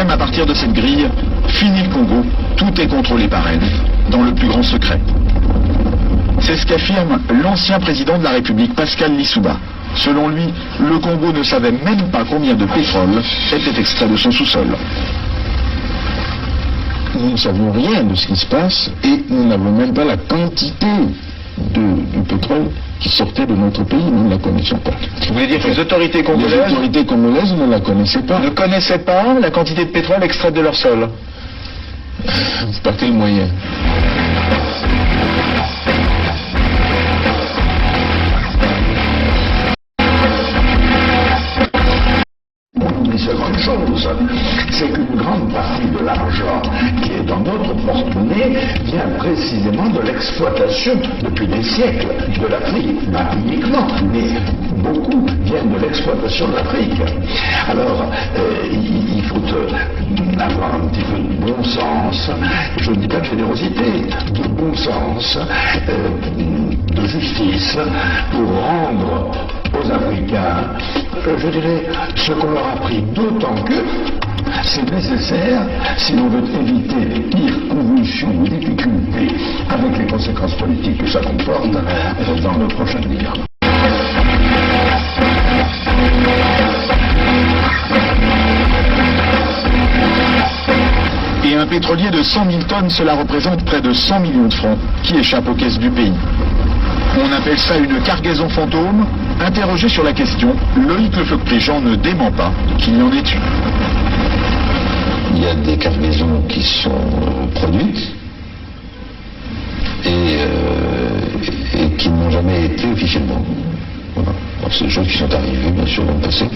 même à partir de cette grille, fini le Congo, tout est contrôlé par elle, dans le plus grand secret. C'est ce qu'affirme l'ancien président de la République, Pascal Lissouba. Selon lui, le Congo ne savait même pas combien de pétrole était extrait de son sous-sol. Nous ne savons rien de ce qui se passe et nous n'avons même pas la quantité du pétrole qui sortait de notre pays, nous ne la connaissons pas. Vous voulez dire que les autorités congolaises ne la connaissaient pas. Ne connaissaient pas la quantité de pétrole extraite de leur sol? Par quel moyen? Une seconde chose, c'est qu'une grande partie de l'argent qui est dans notre porte-monnaie vient précisément de l'exploitation depuis des siècles de l'Afrique. Pas uniquement, mais beaucoup viennent de l'exploitation de l'Afrique. Alors, il faut avoir un petit peu de bon sens, je ne dis pas de générosité, de bon sens, de justice, pour rendre aux Africains, je dirais, ce qu'on leur a pris, d'autant que c'est nécessaire si l'on veut éviter les pires convulsions ou difficultés avec les conséquences politiques que ça comporte dans le prochain avenir. Et un pétrolier de 100 000 tonnes, cela représente près de 100 millions de francs qui échappent aux caisses du pays. On appelle ça une cargaison fantôme. Interrogé sur la question, Loïc Lefeuc-Prigent ne dément pas qu'il y en ait eu. Il y a des cargaisons qui sont produites et qui n'ont jamais été officiellement. Voilà. C'est des choses qui sont arrivées, bien sûr, dans le passé.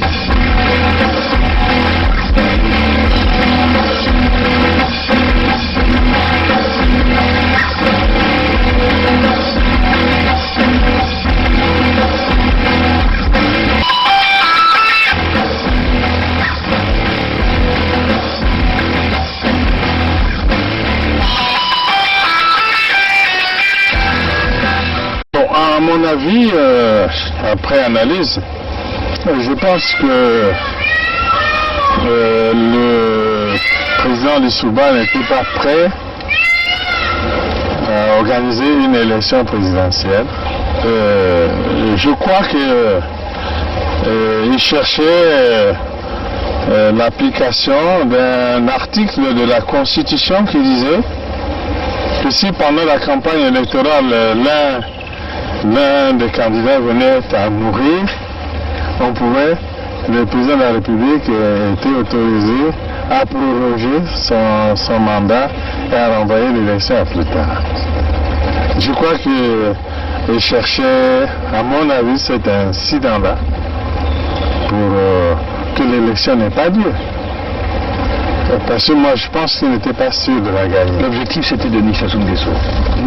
À mon avis, après analyse, je pense que le président Lissouba n'était pas prêt à organiser une élection présidentielle. Je crois qu'il cherchait l'application d'un article de la Constitution qui disait que si pendant la campagne électorale l'un des candidats venait à mourir, le président de la République était autorisé à proroger son mandat et à renvoyer l'élection à plus tard. Je crois qu'il cherchait, à mon avis, cet incident-là pour que l'élection n'ait pas lieu. Parce que moi, je pense qu'il n'était pas sûr de la gagner. L'objectif, c'était Denis Sassou Nguesso.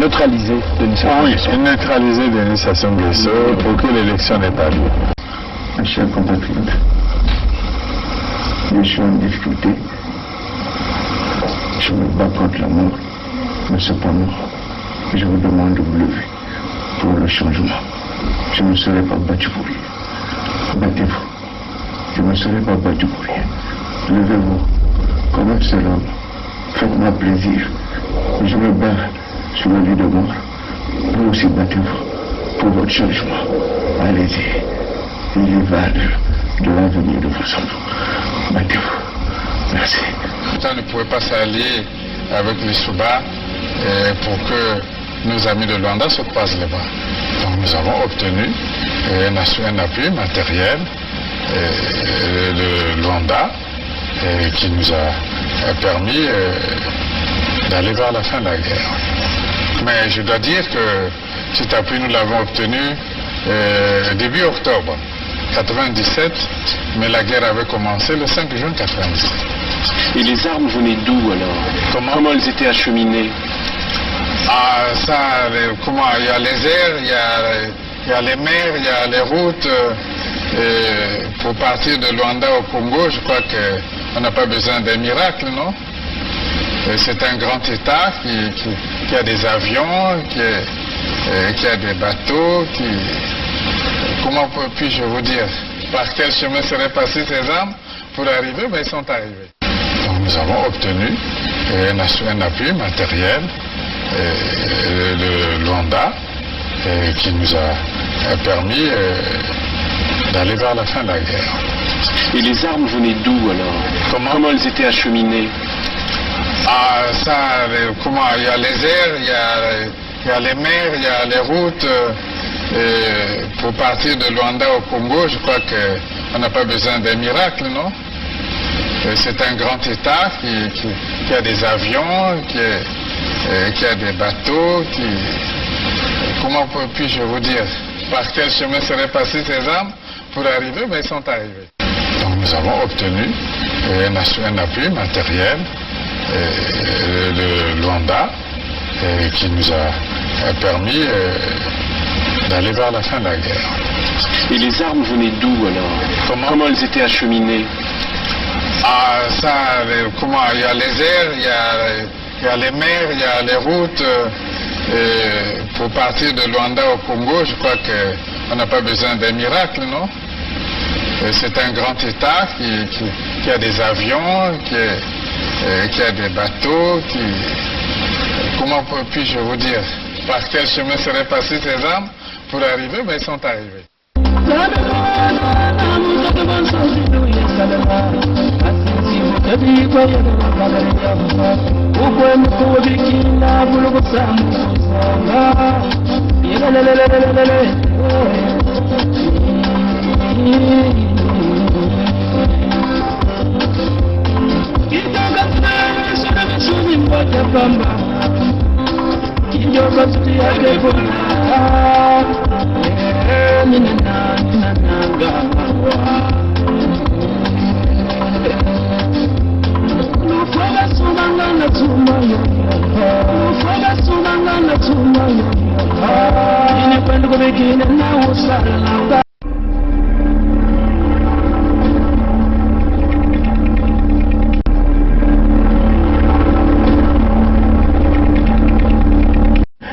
Neutraliser Denis Sassou Nguesso. Oui, neutraliser Denis Sassou Nguesso pour que l'élection n'ait pas lieu. Mes chers compatriotes, je suis en difficulté. Je me bats contre la mort, mais cependant, je vous demande de vous lever pour le changement. Je ne serai pas battu pour rien. Battez-vous. Je ne serai pas battu pour rien. Levez-vous. Comme un seul homme, faites-moi plaisir. Je me bats sur la vie de mort. Vous aussi battez-vous pour votre changement. Allez-y. Il y va de l'avenir de vos enfants. Battez-vous. Merci. On ne pouvait pas s'allier avec Lissouba pour que nos amis de Luanda se croisent les bras. Donc nous avons obtenu un appui matériel de Luanda qui nous a permis d'aller vers la fin de la guerre. Mais je dois dire que cet appui, nous l'avons obtenu début octobre 1997, mais la guerre avait commencé le 5 juin 1997. Et les armes venaient d'où alors? Comment elles étaient acheminées? Il y a les airs, il y a les mers, il y a les routes. Pour partir de Luanda au Congo, je crois qu'on n'a pas besoin d'un miracle, non? C'est un grand État qui a des avions, qui a des bateaux, comment puis-je vous dire? Par quel chemin seraient passées ces armes pour arriver? Mais ils sont arrivés. Donc nous avons obtenu un appui matériel de Luanda qui nous a permis d'aller vers la fin de la guerre. Et les armes venaient d'où alors? Comment elles étaient acheminées? Il y a les airs, il y a les mers, il y a les routes. Pour partir de Luanda au Congo, je crois qu'on n'a pas besoin d'un miracle, non? C'est un grand État qui a des avions, qui a des bateaux, comment puis-je vous dire? Par quel chemin seraient passées ces armes pour arriver? Mais ils sont arrivés. Donc nous avons obtenu un appui matériel de Luanda qui nous a permis d'aller vers la fin de la guerre. Et les armes venaient d'où alors? Comment elles étaient acheminées? Il y a les airs, il y a les mers, il y a les routes. Pour partir de Luanda au Congo, je crois qu'on n'a pas besoin d'un miracle, non? C'est un grand État qui a des avions, qui a des bateaux, comment puis-je vous dire? Par quel chemin seraient passées ces armes pour arriver? Mais ils sont arrivés.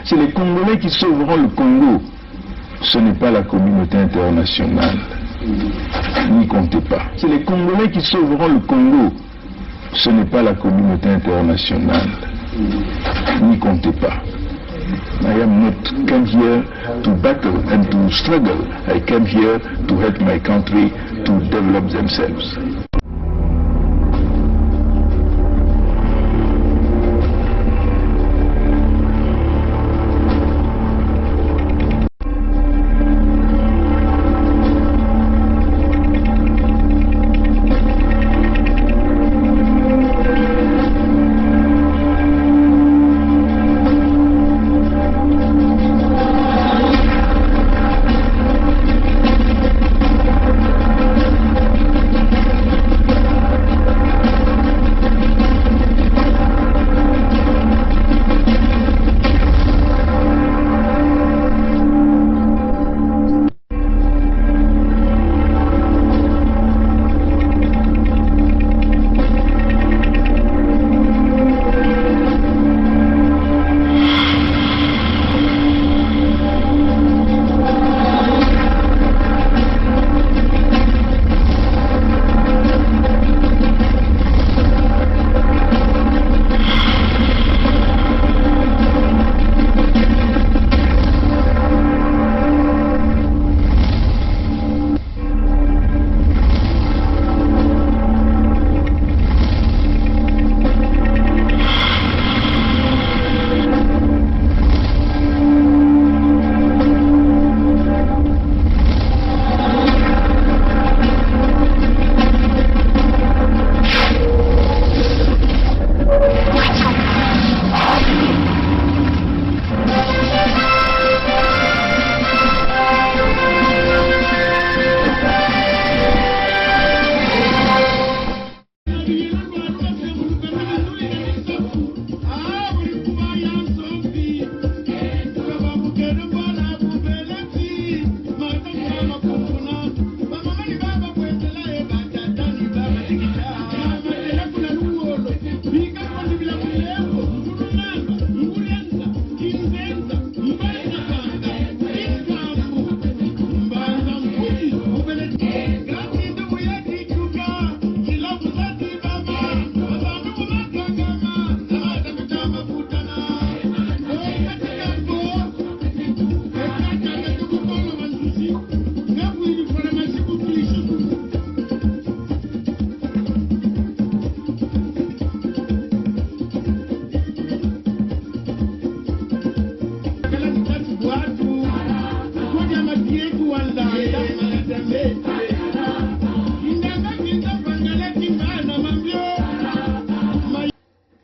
C'est les Congolais qui sauveront le Congo. Ce n'est pas la communauté internationale. N'y comptez pas. C'est les Congolais qui sauveront le Congo. Ce n'est pas la communauté internationale. N'y comptez pas. I am not come here to battle and to struggle. I came here to help my country to develop themselves.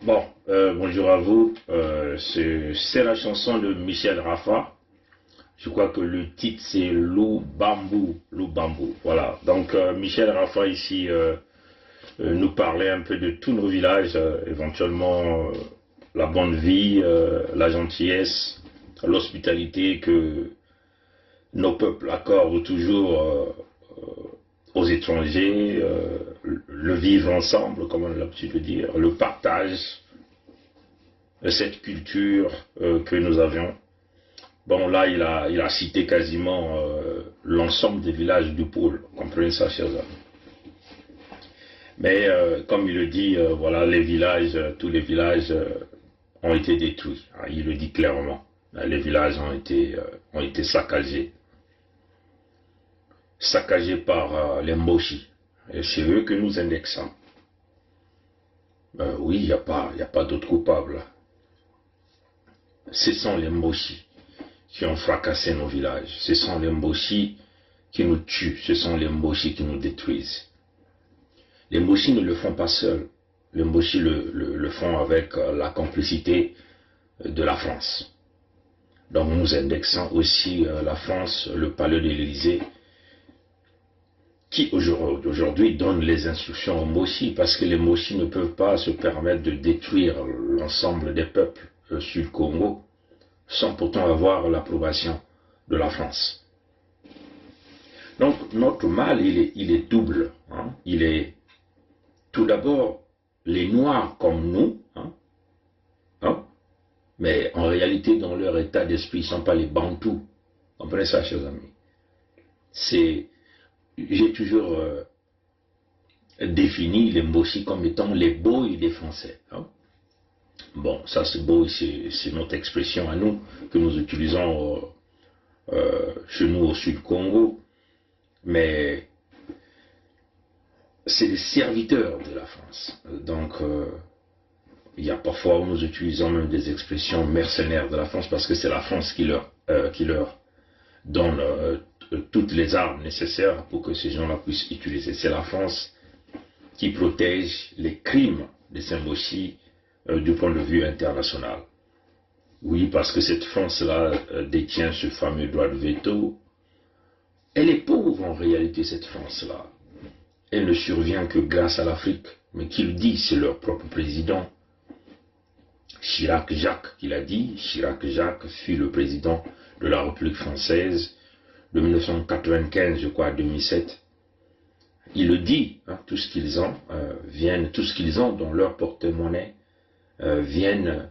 Bon, bonjour à vous. C'est la chanson de Michel Raffa. Je crois que le titre c'est Lou Bambou. Voilà. Donc Michel Raffa ici nous parlait un peu de tous nos villages, éventuellement la bonne vie, la gentillesse, l'hospitalité que nos peuples accordent toujours aux étrangers, le vivre ensemble, comme on a l'habitude de dire, le partage, cette culture que nous avions. Bon, là, il a cité quasiment l'ensemble des villages du pôle, comprenez ça, chers amis. Mais comme il le dit, voilà, les villages, tous les villages ont été détruits. Hein, il le dit clairement. Les villages ont été saccagés. Saccagés par les Moshi. Et c'est eux que nous indexons. Oui, il n'y a pas d'autres coupables. Ce sont les Moshi qui ont fracassé nos villages. Ce sont les Moshi qui nous tuent. Ce sont les Moshi qui nous détruisent. Les Moshi ne le font pas seuls. Les Moshi le font avec la complicité de la France. Donc nous indexons aussi la France, le palais de l'Élysée, qui aujourd'hui donne les instructions aux Moshi, parce que les Moshi ne peuvent pas se permettre de détruire l'ensemble des peuples sur le Congo, sans pourtant avoir l'approbation de la France. Donc notre mal, il est double. Hein. Il est tout d'abord les Noirs comme nous, mais en réalité dans leur état d'esprit, ils ne sont pas les Bantous. Comprenez ça, chers amis. J'ai toujours défini les Moshi comme étant les boys des Français. Hein. Bon, ça c'est beau, c'est notre expression à nous, que nous utilisons chez nous au sud Congo, mais c'est les serviteurs de la France. Donc, il y a parfois où nous utilisons même des expressions mercenaires de la France, parce que c'est la France qui leur donne toutes les armes nécessaires pour que ces gens-là puissent utiliser. C'est la France qui protège les crimes de ces Moshi du point de vue international. Oui, parce que cette France-là détient ce fameux droit de veto. Elle est pauvre en réalité, cette France-là. Elle ne survient que grâce à l'Afrique. Mais qui le dit? C'est leur propre président, Chirac Jacques, qui l'a dit. Chirac Jacques fut le président de la République française de 1995, je crois, à 2007. Il le dit, hein, tout ce qu'ils ont dans leur porte-monnaie viennent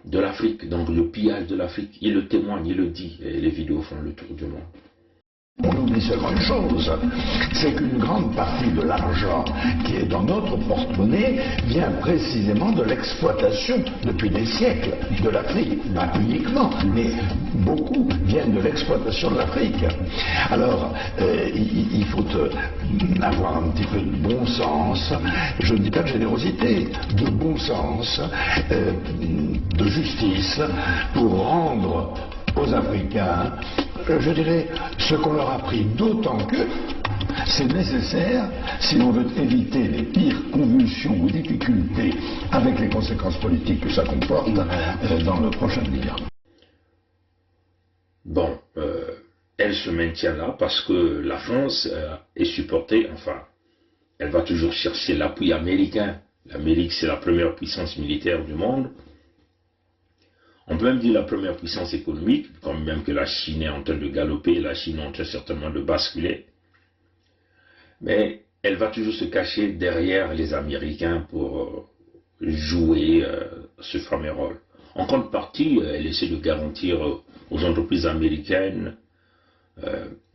de l'Afrique, donc le pillage de l'Afrique. Il le témoigne, il le dit, et les vidéos font le tour du monde. On oublie seulement une chose, c'est qu'une grande partie de l'argent qui est dans notre porte-monnaie vient précisément de l'exploitation depuis des siècles de l'Afrique. Pas uniquement, mais beaucoup viennent de l'exploitation de l'Afrique. Alors, il faut avoir un petit peu de bon sens, je ne dis pas de générosité, de bon sens, de justice, pour rendre aux Africains, je dirais, ce qu'on leur a pris, d'autant que c'est nécessaire si l'on veut éviter les pires convulsions ou difficultés avec les conséquences politiques que ça comporte dans le prochain avenir. Bon, elle se maintient là parce que la France est supportée, enfin, elle va toujours chercher l'appui américain. L'Amérique, c'est la première puissance militaire du monde. On peut même dire la première puissance économique, quand même que la Chine est en train de galoper, la Chine est en train certainement de basculer. Mais elle va toujours se cacher derrière les Américains pour jouer ce fameux rôle. En contrepartie, elle essaie de garantir aux entreprises américaines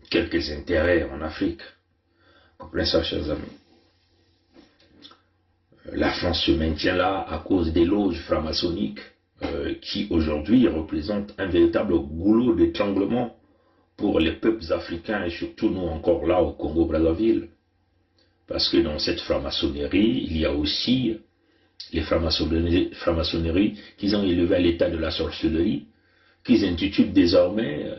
quelques intérêts en Afrique. Comprenez ça, chers amis. La France se maintient là à cause des loges franc-maçonniques qui aujourd'hui représentent un véritable goulot d'étranglement pour les peuples africains et surtout nous encore là au Congo-Brazzaville. Parce que dans cette franc-maçonnerie, il y a aussi les francs-maçonneries qu'ils ont élevées à l'état de la sorcellerie, qu'ils intitulent désormais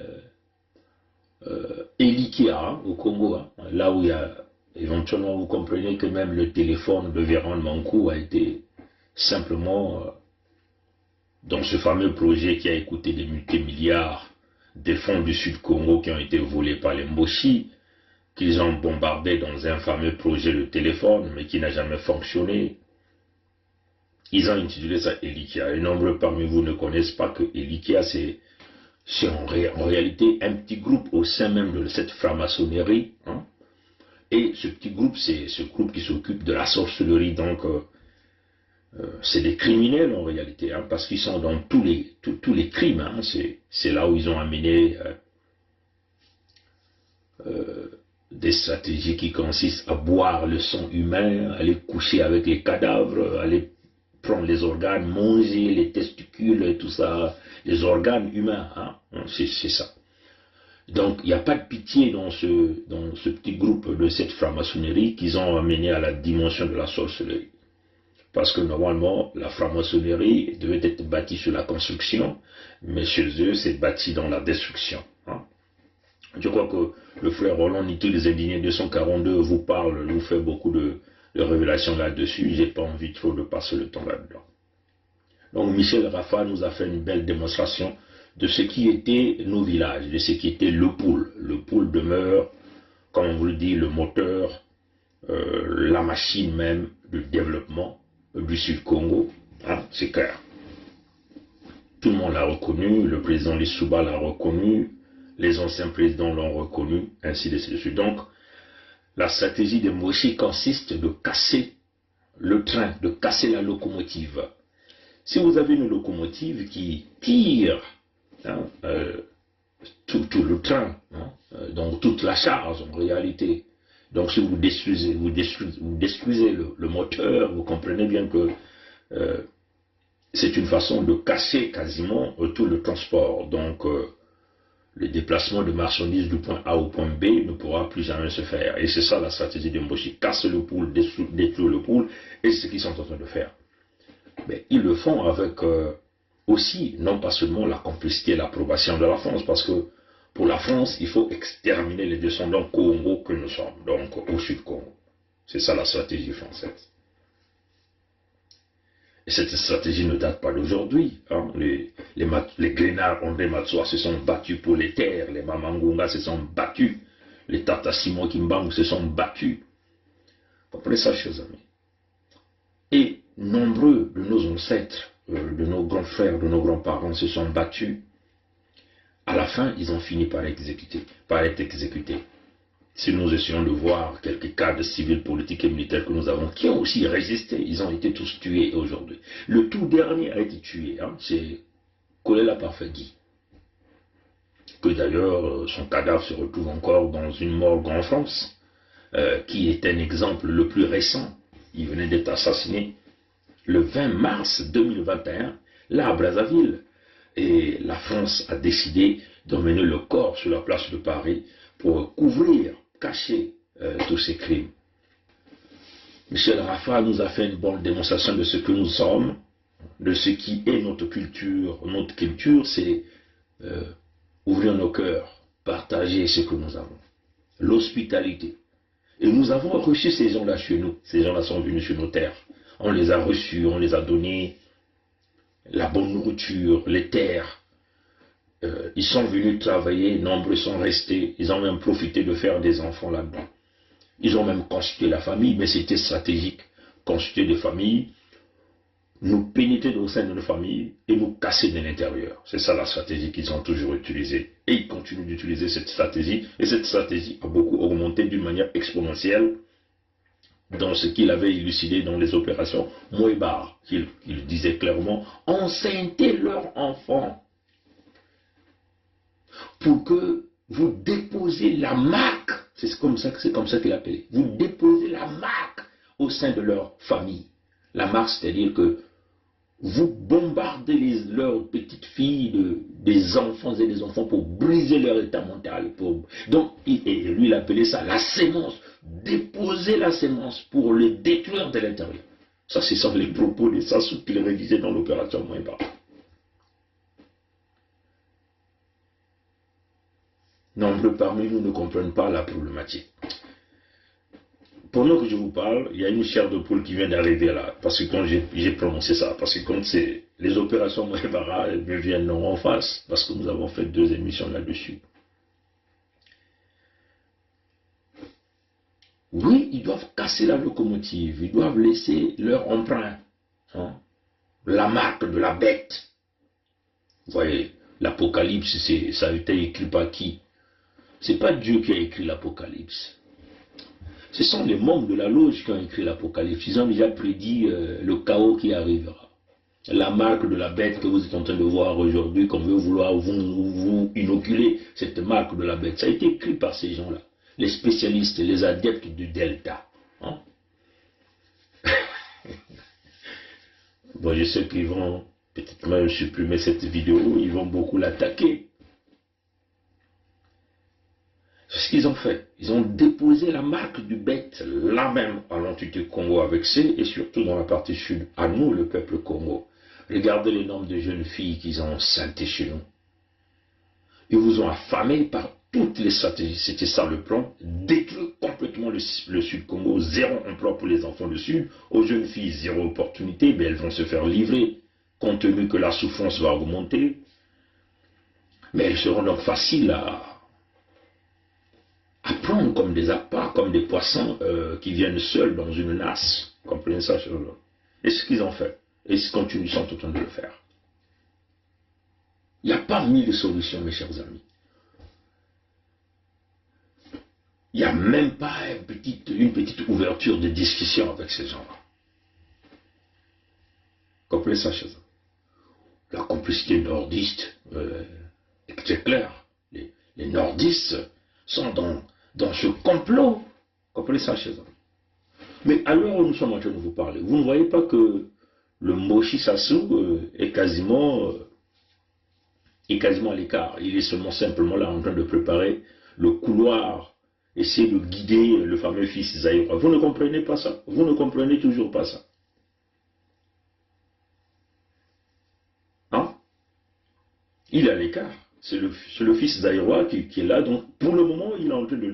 Elikia, hein, au Congo, hein, là où il y a, éventuellement, vous comprenez que même le téléphone de Véran Mankou a été simplement dans ce fameux projet qui a coûté des multimilliards des fonds du Sud-Congo qui ont été volés par les Mboshi, qu'ils ont bombardé dans un fameux projet de téléphone, mais qui n'a jamais fonctionné. Ils ont intitulé ça Elikia. Et nombreux parmi vous ne connaissent pas que Elikia, c'est en réalité un petit groupe au sein même de cette franc-maçonnerie. Hein. Et ce petit groupe, c'est ce groupe qui s'occupe de la sorcellerie. Donc, c'est des criminels en réalité, hein, parce qu'ils sont dans tous les crimes. Hein. C'est là où ils ont amené des stratégies qui consistent à boire le sang humain, aller coucher avec les cadavres, aller prendre les organes, manger les testicules, tout ça, les organes humains, hein, c'est ça. Donc il n'y a pas de pitié dans ce petit groupe de cette franc-maçonnerie qu'ils ont amené à la dimension de la sorcellerie. Parce que normalement, la franc-maçonnerie devait être bâtie sur la construction, mais chez eux, c'est bâti dans la destruction. Hein. Je crois que le frère Roland Nito des Indignés 242 vous parle, vous fait beaucoup de révélations là-dessus. J'ai pas envie trop de passer le temps là-dedans. Donc Michel Raffa nous a fait une belle démonstration de ce qui était nos villages, de ce qui était le pôle. Le pôle demeure, comme on vous le dit, le moteur, la machine même de développement du Sud-Congo. Hein, c'est clair. Tout le monde l'a reconnu, le président Lissouba l'a reconnu, les anciens présidents l'ont reconnu, ainsi de suite. Donc, la stratégie de Mboshi consiste de casser le train, de casser la locomotive. Si vous avez une locomotive qui tire hein, tout le train, hein, donc toute la charge en réalité, donc si vous détruisez le moteur, vous comprenez bien que c'est une façon de casser quasiment tout le transport. Donc, le déplacement de marchandises du point A au point B ne pourra plus jamais se faire. Et c'est ça la stratégie de Mboshi. Casse le pôle, détruire le pôle, et c'est ce qu'ils sont en train de faire. Mais ils le font avec aussi, non pas seulement la complicité et l'approbation de la France, parce que pour la France, il faut exterminer les descendants Congo que nous sommes, donc au Sud-Congo. C'est ça la stratégie française. Et cette stratégie ne date pas d'aujourd'hui. Hein. Les Glénards André Matsoa se sont battus pour les terres, les Mamangunga se sont battus, les Tata Simon Kimbangu se sont battus. Vous comprenez ça, chers amis? Et nombreux de nos ancêtres, de nos grands frères, de nos grands-parents se sont battus. À la fin, ils ont fini par être exécutés. Si nous essayons de voir quelques cadres civils, politiques et militaires que nous avons, qui ont aussi résisté, ils ont été tous tués aujourd'hui. Le tout dernier a été tué, hein, c'est Kolela Parfegui, que d'ailleurs son cadavre se retrouve encore dans une morgue en France, qui est un exemple le plus récent. Il venait d'être assassiné le 20 mars 2021, là à Brazzaville. Et la France a décidé d'emmener le corps sur la place de Paris pour couvrir, cacher tous ces crimes. Michel Raffa nous a fait une bonne démonstration de ce que nous sommes, de ce qui est notre culture. Notre culture, c'est ouvrir nos cœurs, partager ce que nous avons. L'hospitalité. Et nous avons reçu ces gens-là chez nous. Ces gens-là sont venus sur nos terres. On les a reçus, on les a donné la bonne nourriture, les terres. Ils sont venus travailler, nombreux sont restés. Ils ont même profité de faire des enfants là-dedans. Ils ont même constitué la famille, mais c'était stratégique. Constituer des familles, nous pénétrer au sein de nos familles et nous casser de l'intérieur. C'est ça la stratégie qu'ils ont toujours utilisée. Et ils continuent d'utiliser cette stratégie. Et cette stratégie a beaucoup augmenté d'une manière exponentielle dans ce qu'il avait élucidé dans les opérations Mouebar. Il disait clairement, enceintez leurs enfants pour que vous déposez la marque. C'est comme ça qu'il appelait. Vous déposez la marque au sein de leur famille. La marque, c'est-à-dire que vous bombardez leurs petites filles des enfants et des enfants pour briser leur état mental. Donc, et lui, il appelait ça la sémence. Déposer la sémence pour le détruire de l'intérieur. Ça, c'est ça les propos de Sassou qu'il rédigeait dans l'opération Mouemba. nombreux parmi nous ne comprennent pas la problématique. Pendant que je vous parle, il y a une chair de poule qui vient d'arriver là, parce que quand j'ai prononcé ça, parce que quand c'est les opérations Moevara me viennent en face, parce que nous avons fait 2 émissions là-dessus. Oui, ils doivent casser la locomotive, ils doivent laisser leur empreinte, hein, la marque de la bête. Vous voyez, l'Apocalypse, ça a été écrit par qui? C'est pas Dieu qui a écrit l'Apocalypse. Ce sont les membres de la loge qui ont écrit l'Apocalypse. Ils ont déjà prédit le chaos qui arrivera. La marque de la bête que vous êtes en train de voir aujourd'hui, qu'on veut vouloir vous inoculer, cette marque de la bête, ça a été écrit par ces gens-là. Les spécialistes, les adeptes du Delta. Hein? Bon, je sais qu'ils vont peut-être même supprimer cette vidéo, ils vont beaucoup l'attaquer. C'est ce qu'ils ont fait. Ils ont déposé la marque du bête, là même, à l'entité Congo avec C, et surtout dans la partie sud, à nous, le peuple Congo. Regardez les nombres de jeunes filles qu'ils ont enceintés chez nous. Ils vous ont affamés par toutes les stratégies. C'était ça le plan. Détruire complètement le Sud Congo. 0 emploi pour les enfants du Sud. Aux jeunes filles, 0 opportunité. Mais elles vont se faire livrer, compte tenu que la souffrance va augmenter. Mais elles seront donc faciles à prendre comme des appâts, comme des poissons qui viennent seuls dans une nasse. Comprenez ça, cher homme? Et ce qu'ils ont fait. Et ils continuent, ils sont en train de le faire. Il n'y a pas 1000 solutions, mes chers amis. Il n'y a même pas une petite ouverture de discussion avec ces gens-là. Comprenez ça, chers amis? La complicité nordiste est très claire. Les nordistes sont dans ce complot. Comprenez ça, chers amis? Mais à l'heure où nous sommes en train de vous parler, vous ne voyez pas que le Moshi Sassou est quasiment à l'écart. Il est simplement là en train de préparer le couloir, essayer de guider le fameux fils Zaïra. Vous ne comprenez pas ça? Vous ne comprenez toujours pas ça? Hein? Il est à l'écart. C'est le fils Zaïra qui est là. Donc pour le moment, il est en train de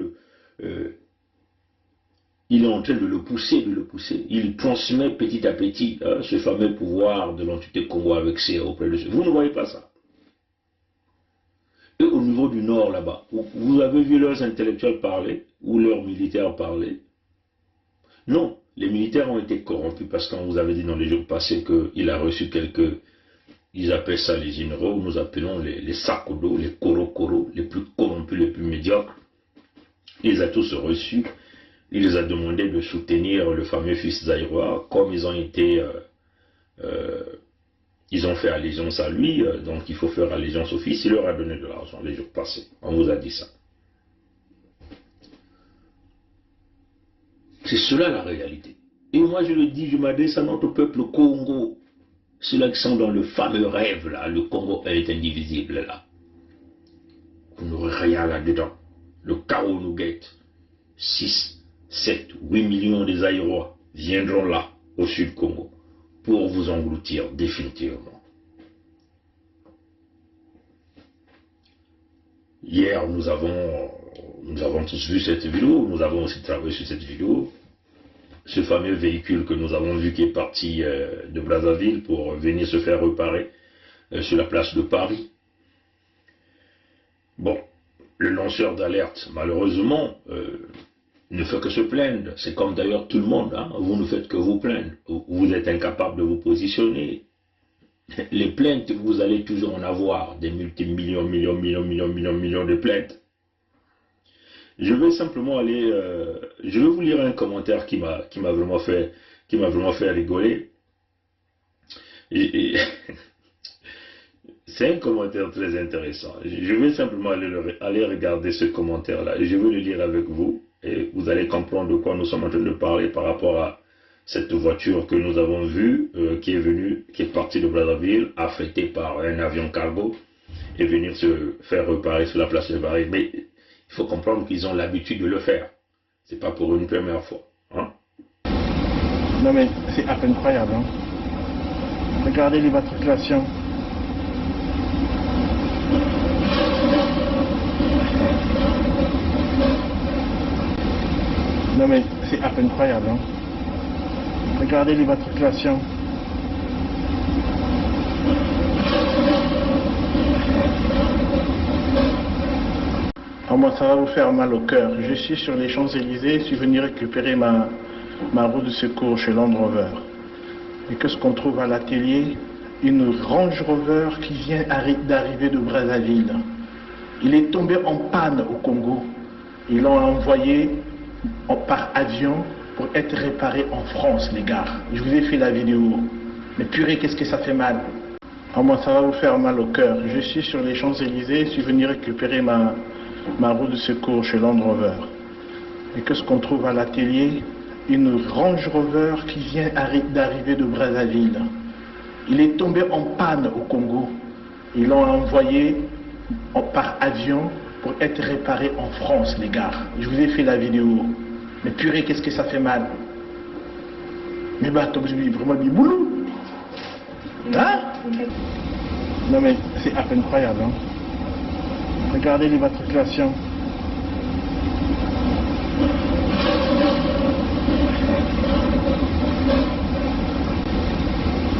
le pousser, Il transmet petit à petit ce fameux pouvoir de l'entité Congo avec ses auprès de ceux. Vous ne voyez pas ça? Et au niveau du nord là-bas, vous avez vu leurs intellectuels parler, ou leurs militaires parler? Non, les militaires ont été corrompus parce qu'on vous avait dit dans les jours passés qu'il a reçu quelques, ils appellent ça les généraux, nous appelons les sakodo, les koro, les plus corrompus, les plus médiocres. Il les a tous reçus. Il les a demandé de soutenir le fameux fils Zaïrois, comme ils ont été, ils ont fait allégeance à lui, donc il faut faire allégeance au fils. Il leur a donné de l'argent les jours passés. On vous a dit ça. C'est cela la réalité. Et moi je le dis, je m'adresse à notre peuple Congo, ceux-là qui sont dans le fameux rêve là, le Congo est indivisible là. Vous n'aurez rien là-dedans. Le chaos nous guette. 6, 7, 8 millions des Zaïrois viendront là, au Sud Congo, pour vous engloutir définitivement. Hier, nous avons tous vu cette vidéo, nous avons aussi travaillé sur cette vidéo. Ce fameux véhicule que nous avons vu qui est parti de Brazzaville pour venir se faire réparer sur la place de Paris. Bon, le lanceur d'alerte, malheureusement, ne fait que se plaindre. C'est comme d'ailleurs tout le monde. Hein? Vous ne faites que vous plaindre. Vous êtes incapable de vous positionner. Les plaintes, vous allez toujours en avoir. Des multimillions, millions de plaintes. Je vais simplement aller... je vais vous lire un commentaire qui m'a vraiment fait rigoler. C'est un commentaire très intéressant. Je vais simplement aller regarder ce commentaire-là. Et je vais le lire avec vous. Et vous allez comprendre de quoi nous sommes en train de parler par rapport à cette voiture que nous avons vue, qui est partie de Brazzaville, affrétée par un avion cargo, et venir se faire réparer sur la place de Paris. Mais il faut comprendre qu'ils ont l'habitude de le faire. C'est pas pour une première fois. Hein? Non mais c'est à peine incroyable. Hein? Regardez l'immatriculation. Non mais c'est incroyable, hein. Regardez l'immatriculation. Ah, moi, ça va vous faire mal au cœur. Je suis sur les Champs-Élysées, je suis venu récupérer ma roue de secours chez Land Rover. Et qu'est-ce qu'on trouve à l'atelier? Une Range Rover qui vient d'arriver de Brazzaville. Il est tombé en panne au Congo. Ils l'ont envoyé par avion pour être réparé en France, les gars. Je vous ai fait la vidéo. Mais purée, qu'est-ce que ça fait mal. Ah, moi, ça va vous faire mal au cœur. Je suis sur les Champs-Élysées, je suis venu récupérer ma roue de secours chez Land Rover. Et qu'est-ce qu'on trouve à l'atelier? Une Range Rover qui vient d'arriver de Brazzaville. Il est tombé en panne au Congo. Ils l'ont envoyé par avion pour être réparé en France, les gars. Je vous ai fait la vidéo. Mais purée, qu'est-ce que ça fait mal. Mais bah, comme je dis, vraiment du boulot. Hein? Non mais c'est incroyable, hein. Regardez l'immatriculation.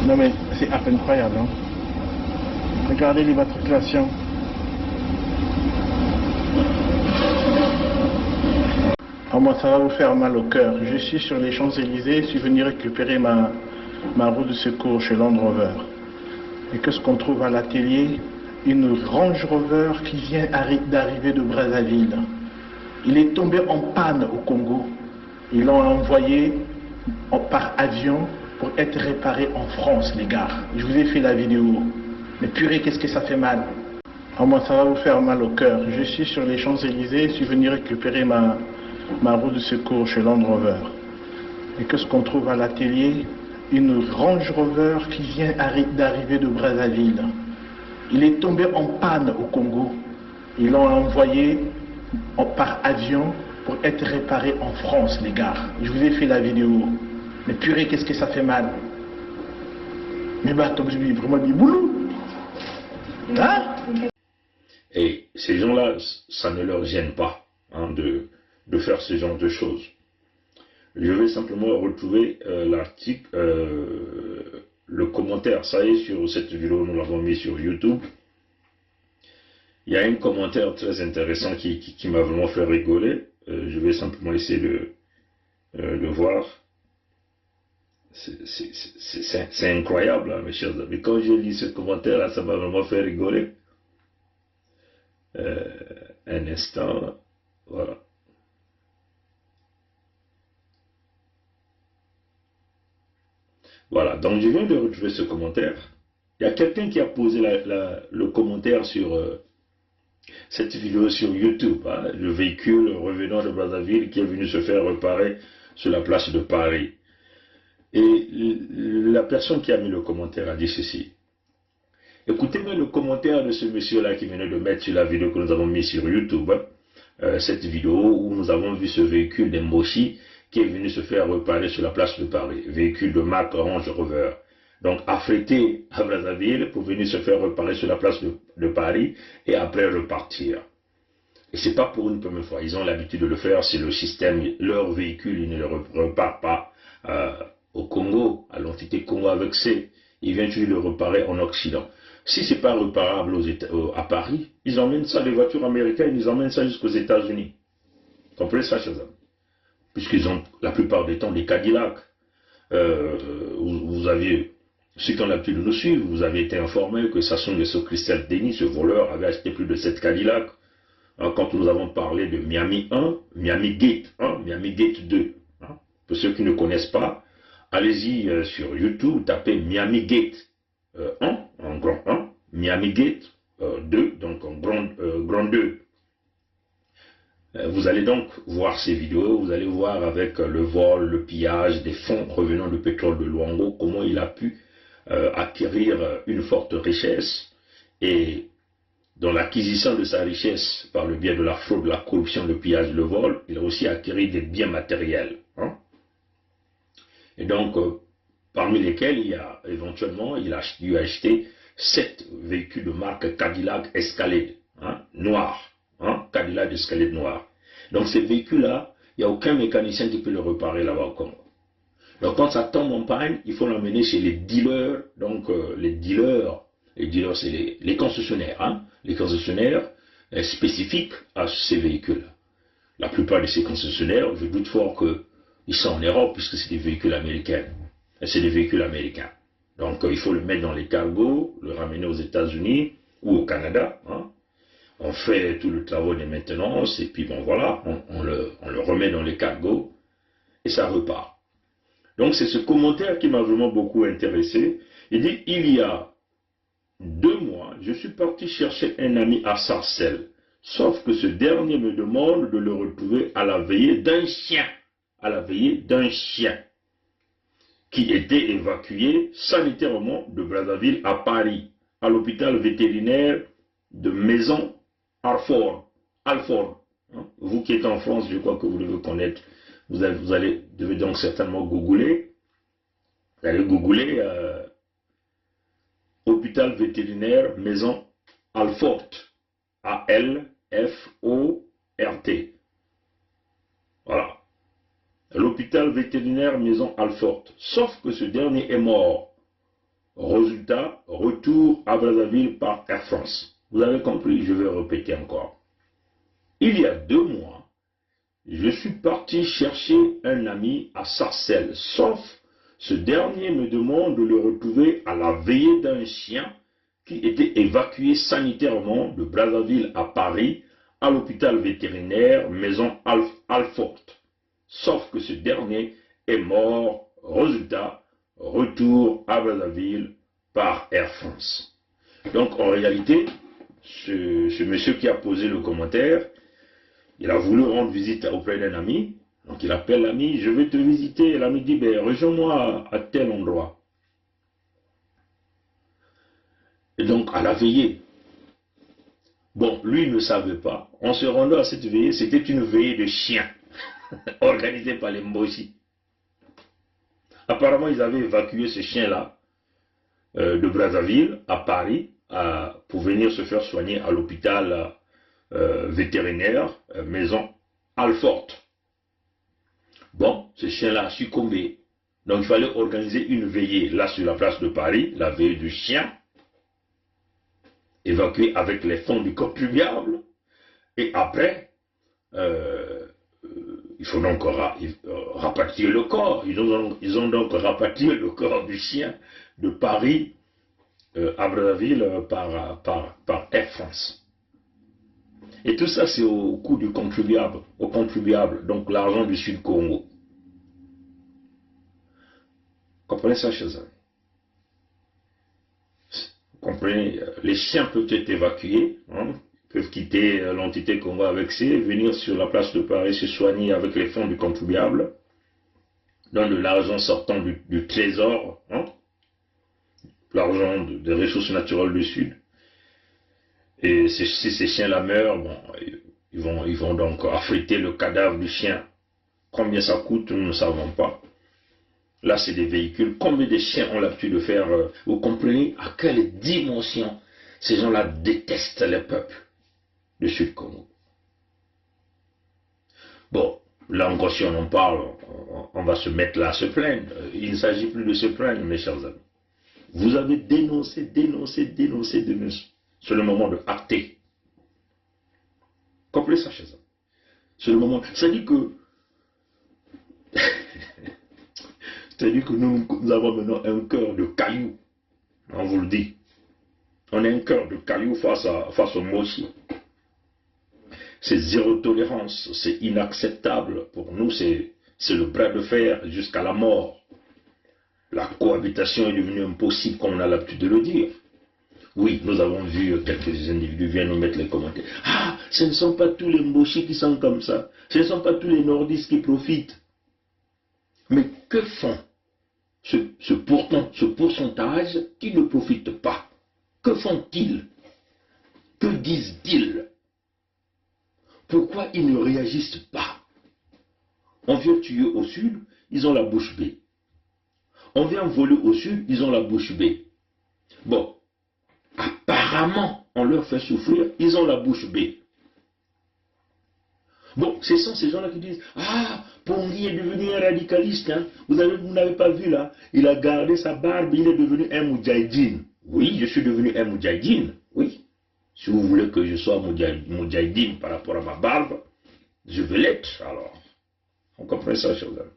Non mais c'est incroyable, hein. Regardez l'immatriculation. Ah, moi, ça va vous faire mal au cœur. Je suis sur les Champs-Élysées, je suis venu récupérer ma roue de secours chez Land Rover. Et qu'est-ce qu'on trouve à l'atelier? Une Range Rover qui vient d'arriver de Brazzaville. Il est tombé en panne au Congo. Ils l'ont envoyé par avion pour être réparé en France, les gars. Je vous ai fait la vidéo. Mais purée, qu'est-ce que ça fait mal. Ah, moi, ça va vous faire mal au cœur. Je suis sur les Champs-Élysées, je suis venu récupérer ma roue de secours chez Land Rover. Et qu'est-ce qu'on trouve à l'atelier? Une Range Rover qui vient d'arriver de Brazzaville. Il est tombé en panne au Congo. Ils l'ont envoyé par avion pour être réparé en France, les gars. Je vous ai fait la vidéo. Mais purée, qu'est-ce que ça fait mal. Mais bah, comme je dis, vraiment du boulot. Hein? Et ces gens-là, ça ne leur gêne pas, hein, de faire ce genre de choses. Je vais simplement retrouver l'article, le commentaire. Ça y est, sur cette vidéo, nous l'avons mis sur YouTube. Il y a un commentaire très intéressant qui m'a vraiment fait rigoler. Je vais simplement essayer de le voir. C'est incroyable, hein, mes chers amis. Quand j'ai lu ce commentaire, là, ça m'a vraiment fait rigoler. Un instant, voilà. Voilà, donc je viens de retrouver ce commentaire. Il y a quelqu'un qui a posé le commentaire sur cette vidéo sur YouTube, hein, le véhicule revenant de Brazzaville qui est venu se faire réparer sur la place de Paris. Et la personne qui a mis le commentaire a dit ceci. Écoutez-moi le commentaire de ce monsieur-là qui venait de mettre sur la vidéo que nous avons mise sur YouTube, cette vidéo où nous avons vu ce véhicule de Moshi qui est venu se faire réparer sur la place de Paris, véhicule de marque Range Rover. Donc affrété à Brazzaville pour venir se faire réparer sur la place de Paris et après repartir. Et c'est pas pour une première fois, ils ont l'habitude de le faire, c'est le système, leur véhicule, ils ne le repartent pas au Congo, à l'entité Congo avec C, ils viennent toujours le réparer en Occident. Si ce n'est pas réparable à Paris, ils emmènent ça, les voitures américaines, ils emmènent ça jusqu'aux États-Unis. Comprenez ça, chers amis? Puisqu'ils ont la plupart des temps des Cadillacs. Vous avez, ceux qui ont l'habitude de nous suivre, vous avez été informés que ce sont ce Christophe Denis, ce voleur, avait acheté plus de 7 Cadillacs. Hein, quand nous avons parlé de Miami 1, Miami Gate 1, Miami Gate 2. Hein. Pour ceux qui ne connaissent pas, allez-y sur YouTube, tapez Miami Gate 1, en grand 1, Miami Gate 2, donc en grand 2. Vous allez donc voir ces vidéos, vous allez voir avec le vol, le pillage des fonds revenant du pétrole de Luango, comment il a pu acquérir une forte richesse et dans l'acquisition de sa richesse par le biais de la fraude, la corruption, le pillage, le vol, il a aussi acquis des biens matériels. Hein? Et donc, parmi lesquels il a éventuellement, il a dû acheter 7 véhicules de marque Cadillac Escalade, hein, noir. Hein, Cadillac Escalade noir. Donc ces véhicules-là, Il n'y a aucun mécanicien qui peut le réparer là-bas au Congo. Donc quand ça tombe en panne, il faut l'emmener chez les dealers. Donc les dealers c'est les concessionnaires. Hein, les concessionnaires spécifiques à ces véhicules. La plupart de ces concessionnaires, je doute fort qu'ils sont en Europe puisque c'est des véhicules américains. C'est des véhicules américains. Donc il faut le mettre dans les cargos, le ramener aux États-Unis ou au Canada. Hein. On fait tout le travail de maintenance et puis bon voilà, on le remet dans les cargos et ça repart. Donc c'est ce commentaire qui m'a vraiment beaucoup intéressé. Il dit, il y a 2 mois, je suis parti chercher un ami à Sarcelles. Sauf que ce dernier me demande de le retrouver à la veillée d'un chien. À la veillée d'un chien. Qui était évacué sanitairement de Brazzaville à Paris. À l'hôpital vétérinaire de Maison Alfort. Hein? Vous qui êtes en France, je crois que vous devez connaître. Vous devez donc certainement googler. Vous allez googler hôpital vétérinaire Maison Alfort. A-L-F-O-R-T. Voilà. L'hôpital vétérinaire Maison Alfort. Sauf que ce dernier est mort. Résultat, retour à Brazzaville par Air France. Vous avez compris, je vais répéter encore. Il y a 2 mois, je suis parti chercher un ami à Sarcelles, sauf ce dernier me demande de le retrouver à la veillée d'un chien qui était évacué sanitairement de Brazzaville à Paris à l'hôpital vétérinaire Maison Alfort. Sauf que ce dernier est mort, résultat, retour à Brazzaville par Air France. Donc en réalité, ce monsieur qui a posé le commentaire, il a voulu rendre visite auprès d'un ami. Donc il appelle l'ami, je vais te visiter. L'ami dit, ben, rejoins-moi à tel endroit. Et donc à la veillée. Bon, lui ne savait pas. En se rendant à cette veillée, c'était une veillée de chiens, organisée par les Mboshi. Apparemment, ils avaient évacué ce chien-là de Brazzaville à Paris pour venir se faire soigner à l'hôpital vétérinaire Maison Alfort. Bon, ce chien-là a succombé. Donc il fallait organiser une veillée là sur la place de Paris, la veillée du chien, évacué avec les fonds du contribuable. Et après, il faut donc rapatrier le corps. Ils ont donc rapatrié le corps du chien de Paris à Brazzaville par Air France. Et tout ça, c'est au coût du contribuable, donc l'argent du Sud-Congo. Comprenez ça, chers amis? Vous comprenez, les chiens peuvent être évacués, hein, peuvent quitter l'entité Congo avec venir sur la place de Paris se soigner avec les fonds du contribuable, dans de l'argent sortant du trésor, hein, l'argent des ressources naturelles du Sud. Et si ces chiens-là meurent, bon, ils vont donc affriter le cadavre du chien. Combien ça coûte, nous ne savons pas. Là, c'est des véhicules. Combien de chiens ont l'habitude de faire vous comprenez à quelle dimension ces gens-là détestent les peuples du Sud-Congo. Bon, là encore, si on en parle, on va se mettre là à se plaindre. Il ne s'agit plus de se plaindre, mes chers amis. Vous avez dénoncé. C'est le moment de acter. Comprenez ça, chers amis. C'est le moment. C'est-à-dire que nous avons maintenant un cœur de caillou. On vous le dit. On a un cœur de caillou face au Moshi. C'est zéro tolérance. C'est inacceptable. Pour nous, c'est le bras de fer jusqu'à la mort. La cohabitation est devenue impossible, comme on a l'habitude de le dire. Oui, nous avons vu quelques individus viennent nous mettre les commentaires. Ah, ce ne sont pas tous les Mboshi qui sont comme ça. Ce ne sont pas tous les nordistes qui profitent. Mais que font ce pourcentage qui ne profite pas? Que font-ils? Que disent-ils? Pourquoi ils ne réagissent pas? On vient tuer au sud, ils ont la bouche bée. On vient voler au sud, ils ont la bouche bée. Bon, apparemment, on leur fait souffrir, ils ont la bouche bée. Bon, ce sont ces gens-là qui disent, ah, Pongui est devenu un radicaliste, hein. Vous n'avez pas vu là, il a gardé sa barbe, il est devenu un moudjahidine. Oui, je suis devenu un moudjahidine, oui. Si vous voulez que je sois moudjahidine par rapport à ma barbe, je vais l'être, alors. On comprend ça, chers amis.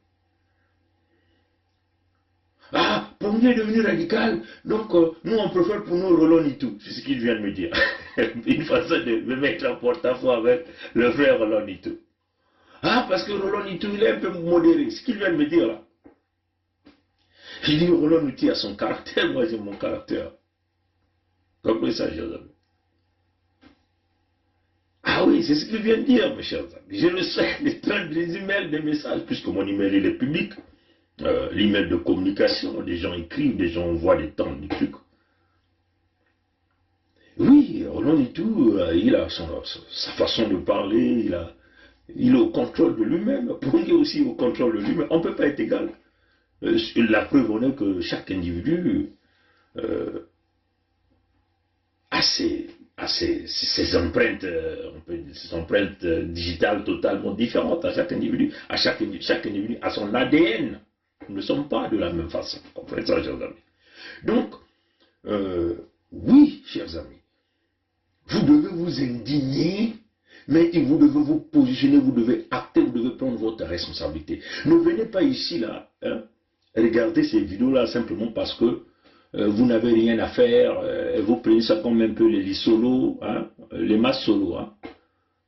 Ah, Pongui est devenu radical, donc nous on préfère pour nous Roland Nitou. C'est ce qu'il vient de me dire. Une façon de me mettre en porte-à-faux avec le frère Roland Nitou. Ah, parce que Roland Nitou, il est un peu modéré. Ce qu'il vient de me dire là. Il dit Roland Nitou a son caractère, moi j'ai mon caractère. Comprenez ça, chers amis. Ah oui, c'est ce qu'il vient de dire, mes chers amis. Je le sais, des emails, des messages, puisque mon email il est public. L'email de communication, des gens écrivent, des gens envoient des temps, des trucs. Oui, Roland Nitou, il a sa façon de parler, il est au contrôle de lui-même. Pongui aussi au contrôle de lui-même. On ne peut pas être égal. La preuve en est que chaque individu a ses empreintes, ses empreintes digitales totalement différentes à chaque individu. Chaque individu a son ADN. Nous ne sommes pas de la même façon. Vous comprenez ça, chers amis? Donc, oui, chers amis, vous devez vous indigner, mais vous devez vous positionner, vous devez acter, vous devez prendre votre responsabilité. Ne venez pas ici, là, hein, regarder ces vidéos-là simplement parce que vous n'avez rien à faire, et vous prenez ça comme un peu les solos, hein, les masses solos, hein,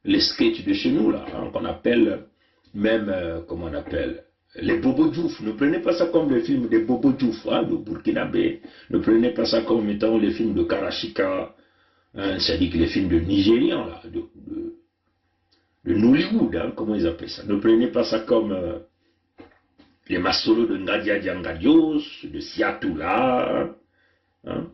les sketchs de chez nous, là, hein, qu'on appelle même, comment on appelle, les Bobo Diouf. Ne prenez pas ça comme les films des Bobo Diouf, hein, de Burkinabé. Ne prenez pas ça comme étant les films de Karachika, hein, c'est-à-dire les films de Nigérians, là, de Nollywood, hein, comment ils appellent ça. Ne prenez pas ça comme les massolos de Ngadia Diangadios, de Siatoula. Hein.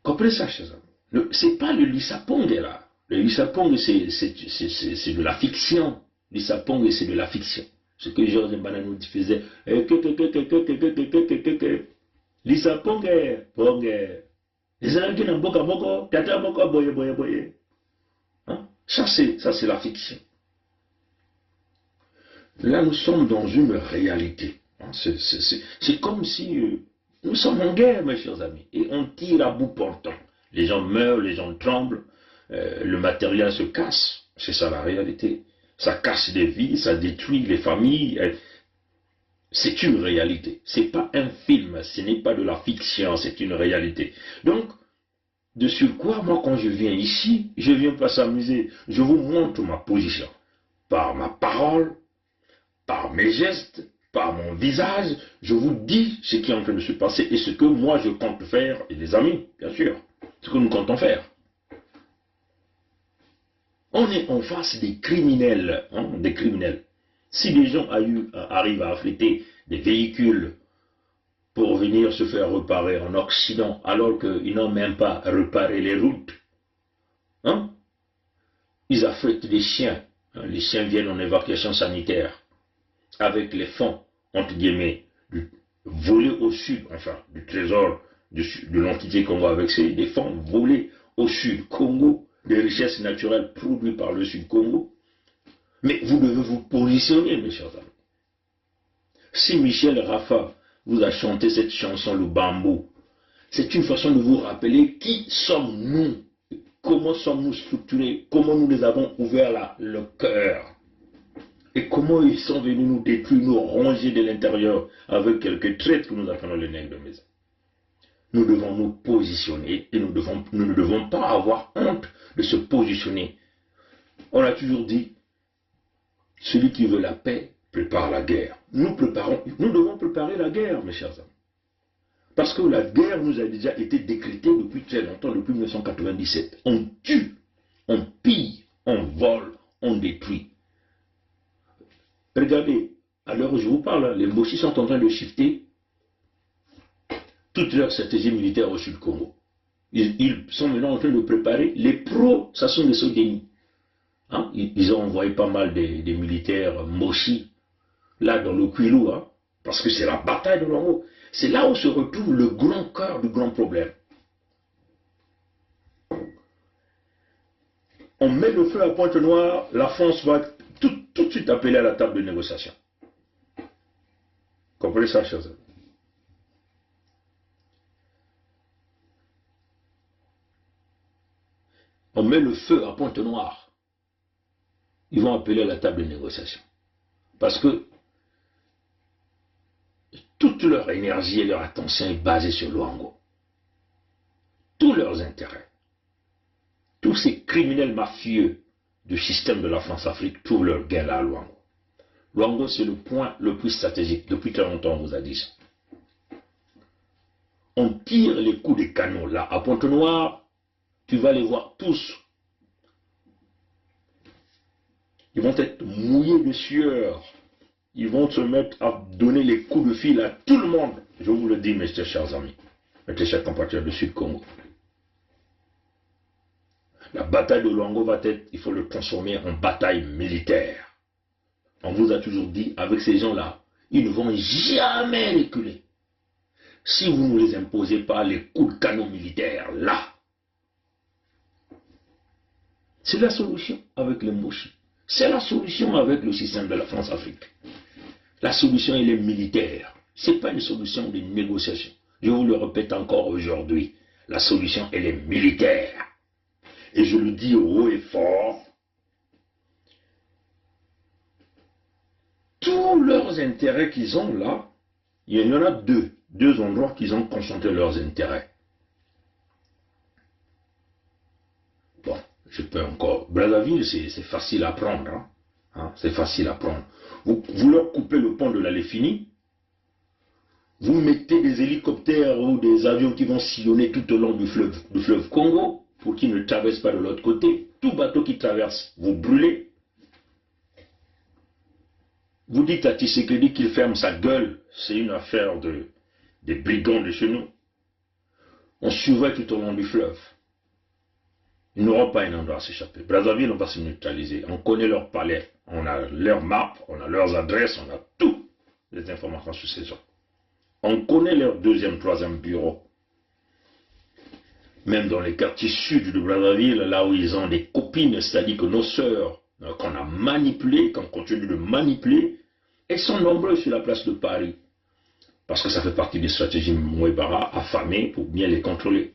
Comprenez ça, chers amis. C'est pas le Lissapong, là. Le Lissapong, c'est de la fiction. Lissapong, c'est de la fiction. Ce que Georges Mbananou faisait. Lissapong, Pong. Les Anglais n'ont pas beaucoup, Tata Moko, Boye, Boye, Boye. Ça, c'est la fiction. Là, nous sommes dans une réalité. C'est comme si nous sommes en guerre, mes chers amis. Et on tire à bout portant. Les gens meurent, les gens tremblent, le matériel se casse. C'est ça la réalité. Ça casse des vies, ça détruit les familles. C'est une réalité. C'est pas un film, ce n'est pas de la fiction, c'est une réalité. Donc, de surcroît, moi, quand je viens ici, je ne viens pas s'amuser. Je vous montre ma position. Par ma parole, par mes gestes, par mon visage, je vous dis ce qui est en train de se passer et ce que moi je compte faire, et les amis, bien sûr, ce que nous comptons faire. On est en face des criminels, hein, des criminels. Si des gens arrivent à affréter des véhicules pour venir se faire réparer en Occident, alors qu'ils n'ont même pas réparé les routes, hein, ils affrètent des chiens. Hein, les chiens viennent en évacuation sanitaire avec les fonds, entre guillemets, volés au sud, enfin, du trésor de l'entité Congo, avec des fonds volés au sud Congo, des richesses naturelles produites par le sud Congo. Mais vous devez vous positionner, mes chers amis. Si Michel Rafa vous a chanté cette chanson, le bambou, c'est une façon de vous rappeler qui sommes-nous, comment sommes-nous structurés, comment nous les avons ouvert le cœur, et comment ils sont venus nous détruire, nous ronger de l'intérieur avec quelques traits que nous appelons les nègres de maison. Nous devons nous positionner et nous ne devons pas avoir honte de se positionner. On a toujours dit, celui qui veut la paix prépare la guerre. Nous devons préparer la guerre, mes chers amis. Parce que la guerre nous a déjà été décrétée depuis très longtemps, depuis 1997. On tue, on pille, on vole, on détruit. Regardez, à l'heure où je vous parle, les Mochis sont en train de shifter toute leur stratégie militaire au sud Congo. Ils sont maintenant en train de préparer les pros, ça sont les Sodénis. Hein? Ils ont envoyé pas mal des militaires Mochis, là dans le Kwilu, hein? Parce que c'est la bataille de l'Ongo. C'est là où se retrouve le grand cœur du grand problème. on met le feu à Pointe-Noire, la France va tout de suite appeler à la table de négociation. Comprenez ça, chers amis? On met le feu à Pointe-Noire. Ils vont appeler à la table de négociation. Parce que toute leur énergie et leur attention est basée sur Luango. Tous leurs intérêts. Tous ces criminels mafieux du système de la France-Afrique trouvent leur gain là à Luango. Luango, c'est le point le plus stratégique. Depuis très longtemps, on vous a dit ça. On tire les coups de canon là à Pointe-Noire. Tu vas les voir tous. Ils vont être mouillés de sueur. Ils vont se mettre à donner les coups de fil à tout le monde. Je vous le dis, mes chers amis, mes chers compatriotes du Sud-Congo. La bataille de Luango va être, il faut le transformer en bataille militaire. On vous a toujours dit, avec ces gens-là, ils ne vont jamais reculer. Si vous ne les imposez pas les coups de canon militaires, là, c'est la solution avec les Moshi. C'est la solution avec le système de la France-Afrique. La solution, elle est militaire. Ce n'est pas une solution de négociation. Je vous le répète encore aujourd'hui. La solution, elle est militaire. Et je le dis haut et fort. Tous leurs intérêts qu'ils ont là, il y en a deux endroits qu'ils ont concentré leurs intérêts. Bon, je peux encore. Brazzaville, c'est facile à prendre. C'est facile à prendre. Vous leur coupez le pont de la Léfini, vous mettez des hélicoptères ou des avions qui vont sillonner tout au long du fleuve Congo pour qu'ils ne traversent pas de l'autre côté. Tout bateau qui traverse, vous brûlez. Vous dites à Tshisekedi qu'il ferme sa gueule, c'est une affaire des brigands de chez nous. On surveille tout au long du fleuve. Ils n'auront pas un endroit à s'échapper. Brazzaville, on va se neutraliser. On connaît leur palais. On a leurs maps, on a leurs adresses, on a toutes les informations sur ces gens. On connaît leur deuxième, troisième bureau. Même dans les quartiers sud de Brazzaville, là où ils ont des copines, c'est-à-dire que nos sœurs, qu'on a manipulées, qu'on continue de manipuler, elles sont nombreuses sur la place de Paris. Parce que ça fait partie des stratégies Mouebara affamées pour bien les contrôler.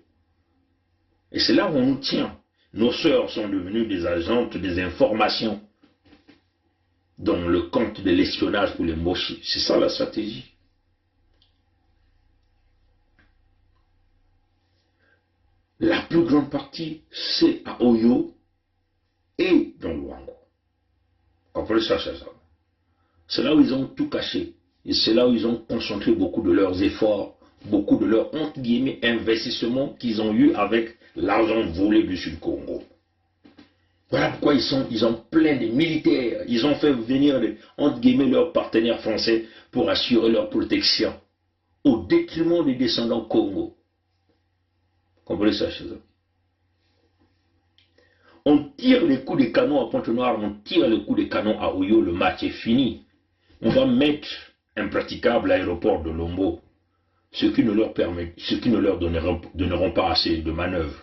Et c'est là où on nous tient. Nos sœurs sont devenues des agentes des informations dans le compte de l'espionnage pour les Moshi. C'est ça la stratégie. La plus grande partie, c'est à Oyo et dans Luango. Comprenez ça, chers amis? C'est là où ils ont tout caché. Et c'est là où ils ont concentré beaucoup de leurs efforts, beaucoup de leurs, entre guillemets, investissements qu'ils ont eu avec l'argent volé du Sud-Congo. Voilà pourquoi ils ont plein de militaires. Ils ont fait venir, entre guillemets, leurs partenaires français pour assurer leur protection, au détriment des descendants Congo. Comprenez ça, chers amis? On tire les coups de canon à Pointe-Noire, on tire les coups de canon à Oyo, le match est fini. On va mettre impraticable l'aéroport de Lombo, ce qui ne leur donneront pas assez de manœuvre.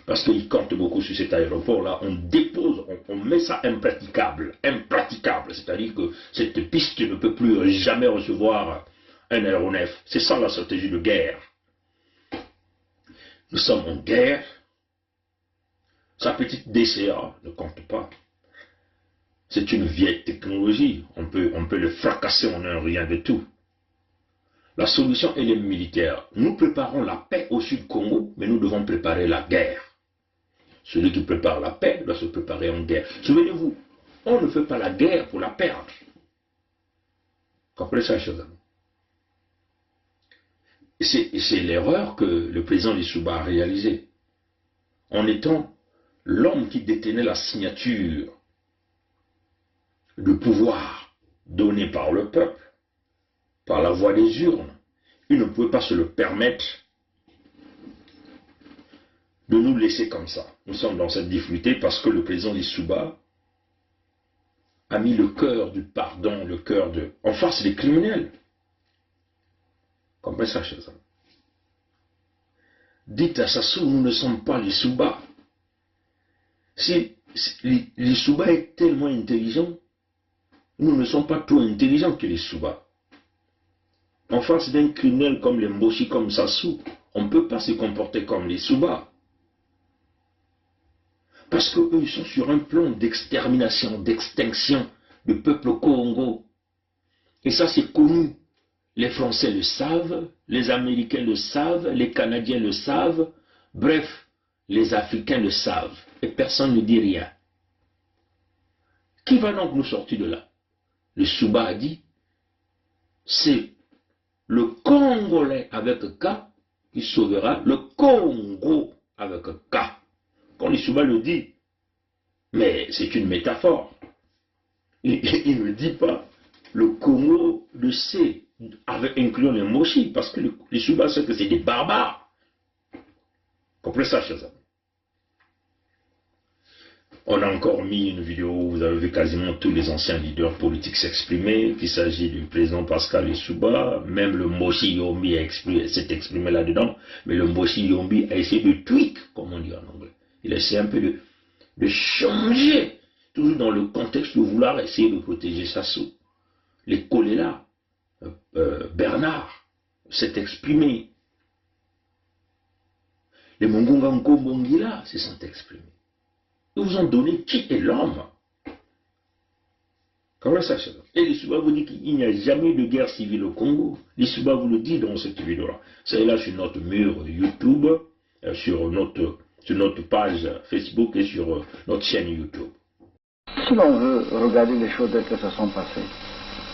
Parce qu'ils comptent beaucoup sur cet aéroport-là, on met ça impraticable, c'est-à-dire que cette piste ne peut plus jamais recevoir un aéronef. C'est ça la stratégie de guerre. Nous sommes en guerre, sa petite DCA ne compte pas. C'est une vieille technologie, on peut le fracasser en un rien de tout. La solution, elle est militaire. Nous préparons la paix au Sud-Congo, mais nous devons préparer la guerre. Celui qui prépare la paix doit se préparer en guerre. Souvenez-vous, on ne fait pas la guerre pour la perdre. Comprenez ça, chers amis? C'est l'erreur que le président Lissouba a réalisée. En étant l'homme qui détenait la signature de pouvoir donné par le peuple, par la voie des urnes, il ne pouvait pas se le permettre de nous laisser comme ça. Nous sommes dans cette difficulté parce que le président Lissouba a mis le cœur du pardon, le cœur de... En face des criminels. Comprenez ça, chers amis? Dites à Sassou, nous ne sommes pas Lissouba. Si les Souba est tellement intelligent. Nous ne sommes pas trop intelligents que les Souba. En face d'un criminel comme les Mboshi, comme Sassou, on ne peut pas se comporter comme les Souba. Parce qu'eux, ils sont sur un plan d'extermination, d'extinction du peuple Congo. Et ça, c'est connu. Les Français le savent, les Américains le savent, les Canadiens le savent, bref, les Africains le savent. Et personne ne dit rien. Qui va donc nous sortir de là? Le Souba a dit, c'est le Congolais avec K qui sauvera le Congo avec K. Quand le Souba le dit, mais c'est une métaphore. Il ne dit pas, le Congo le sait, incluant les Moshi, parce que les Souba savent que c'est des barbares. Comprenez ça, chers amis. On a encore mis une vidéo où vous avez vu quasiment tous les anciens leaders politiques s'exprimer, qu'il s'agit du président Pascal Lissouba, même le Moshi Yombi s'est exprimé là-dedans, mais le Moshi Yombi a essayé de tweak, comme on dit en anglais. Il a essayé un peu de changer, toujours dans le contexte de vouloir essayer de protéger Sassou. Les Kolela, Bernard s'est exprimé. Les Mongonga Nkobongila se sont exprimés. Ils vous ont donné qui est l'homme. Comment ça se passe? Et l'Issouba vous dit qu'il n'y a jamais eu de guerre civile au Congo. L'Issouba vous le dit dans cette vidéo-là. C'est là sur notre mur YouTube, sur notre page Facebook et sur notre chaîne YouTube. Si l'on veut regarder les choses telles que se sont passées,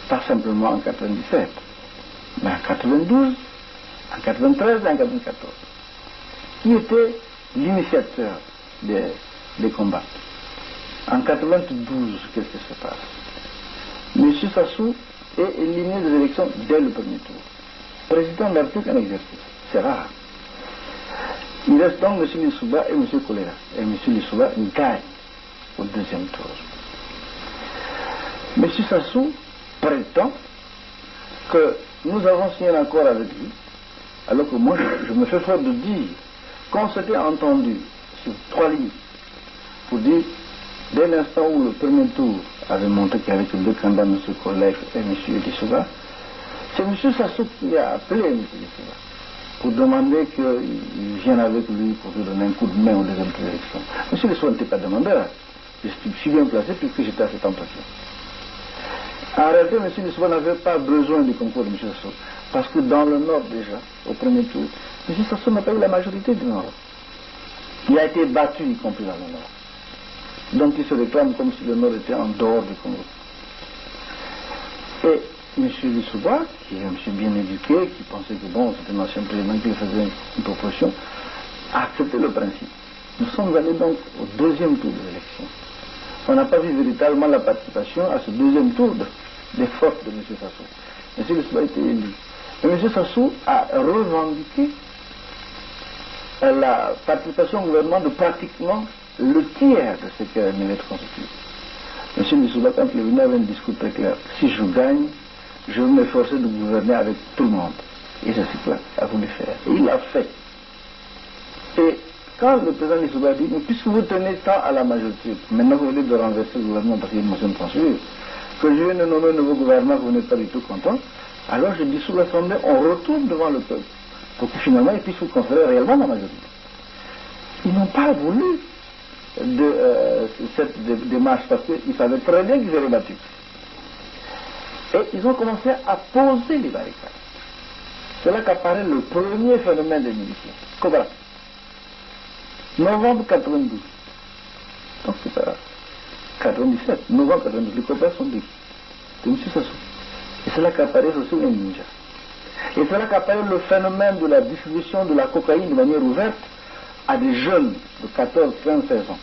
pas simplement en 97, mais en 92, en 93 et en 94, qui était l'initiateur des combats. En 92, qu'est-ce qui se passe? M. Sassou est éliminé des élections dès le premier tour. Président de la République en exercice. C'est rare. Il reste donc M. Lissouba et M. Kolela. Et M. Lissouba gagne au deuxième tour. M. Sassou prétend que nous avons signé un accord avec lui, alors que moi je me fais fort de dire qu'on s'était entendu sur 3 lignes pour dire, dès l'instant où le premier tour avait montré qu'il y avait que 2 candidats, M. Kolela et M. Lissouba, c'est M. Sassou qui a appelé M. Lissouba pour demander qu'il vienne avec lui pour lui donner un coup de main aux deuxième tour d'élection. M. Lissouba n'était pas demandeur, je suis bien placé puisque j'étais à cet entretien. En réalité, M. Lissouba n'avait pas besoin du concours de M. Sassou, parce que dans le Nord déjà, au premier tour, M. Sassou n'a pas eu la majorité du Nord. Il a été battu, y compris dans le Nord. Donc il se réclame comme si le Nord était en dehors du Congo. Et M. Lissouba, qui est un monsieur bien éduqué, qui pensait que bon, c'était un ancien président qui faisait une proposition, a accepté le principe. Nous sommes allés donc au deuxième tour de l'élection. On n'a pas vu véritablement la participation à ce deuxième tour des forces de M. Sassou. M. Lissouba a été élu. Et M. Sassou a revendiqué la participation au gouvernement de pratiquement le tiers de ce qu'elle allait être constitué. M. Lissouba, quand il est venu, avait un discours très clair. Si je gagne, je vais m'efforcer de gouverner avec tout le monde. Et c'est ce qu'il a voulu faire. Et il l'a fait. Et quand le président Lissouba dit, mais puisque vous tenez tant à la majorité, maintenant vous venez de renverser le gouvernement parce qu'il y a une motion de censure, que je viens de nommer un nouveau gouvernement, vous n'êtes pas du tout content, alors je dis sous l'Assemblée, on retourne devant le peuple, pour que finalement ils puissent vous conférer réellement la majorité. Ils n'ont pas voulu de cette démarche parce qu'ils savaient très bien qu'ils étaient battus. Et ils ont commencé à poser les barricades. C'est là qu'apparaît le premier phénomène des miliciens. Cobra. Novembre 92. Donc c'est pas 97. Novembre 92. Les Cobras sont dit. C'est M. Sassou. Et c'est là qu'apparaît aussi les ninjas. Et c'est là qu'apparaît le phénomène de la distribution de la cocaïne de manière ouverte à des jeunes de 14, 15, 16 ans,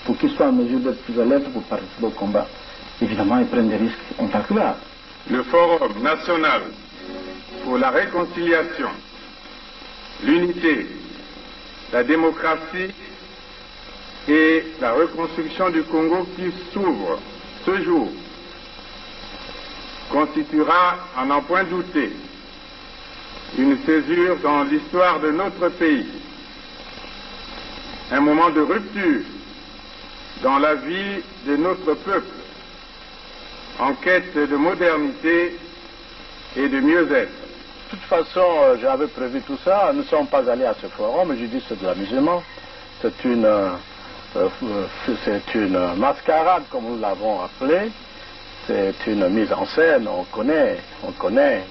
pour qu'ils soient en mesure d'être plus alertes pour participer au combat. Évidemment, ils prennent des risques incalculables. Le Forum national pour la réconciliation, l'unité, la démocratie et la reconstruction du Congo qui s'ouvre ce jour constituera, à n'en point douter, une césure dans l'histoire de notre pays, un moment de rupture dans la vie de notre peuple, en quête de modernité et de mieux-être. De toute façon, j'avais prévu tout ça. Nous ne sommes pas allés à ce forum. Je dis c'est de l'amusement. C'est une mascarade, comme nous l'avons appelé. C'est une mise en scène. On connaît.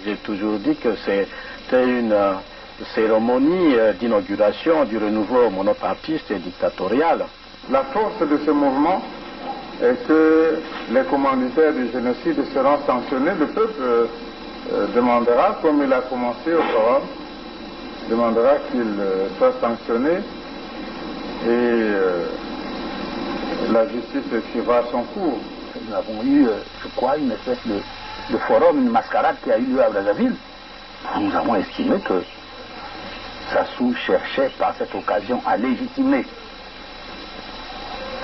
J'ai toujours dit que c'était une cérémonie d'inauguration du renouveau monopartiste et dictatorial. La force de ce mouvement est que les commanditaires du génocide seront sanctionnés. Le peuple demandera, comme il a commencé au forum, demandera qu'il soit sanctionné et la justice suivra son cours. Nous avons eu, je crois, une espèce de forum, une mascarade qui a eu lieu à Brazzaville. Nous avons estimé que Sassou cherchait par cette occasion à légitimer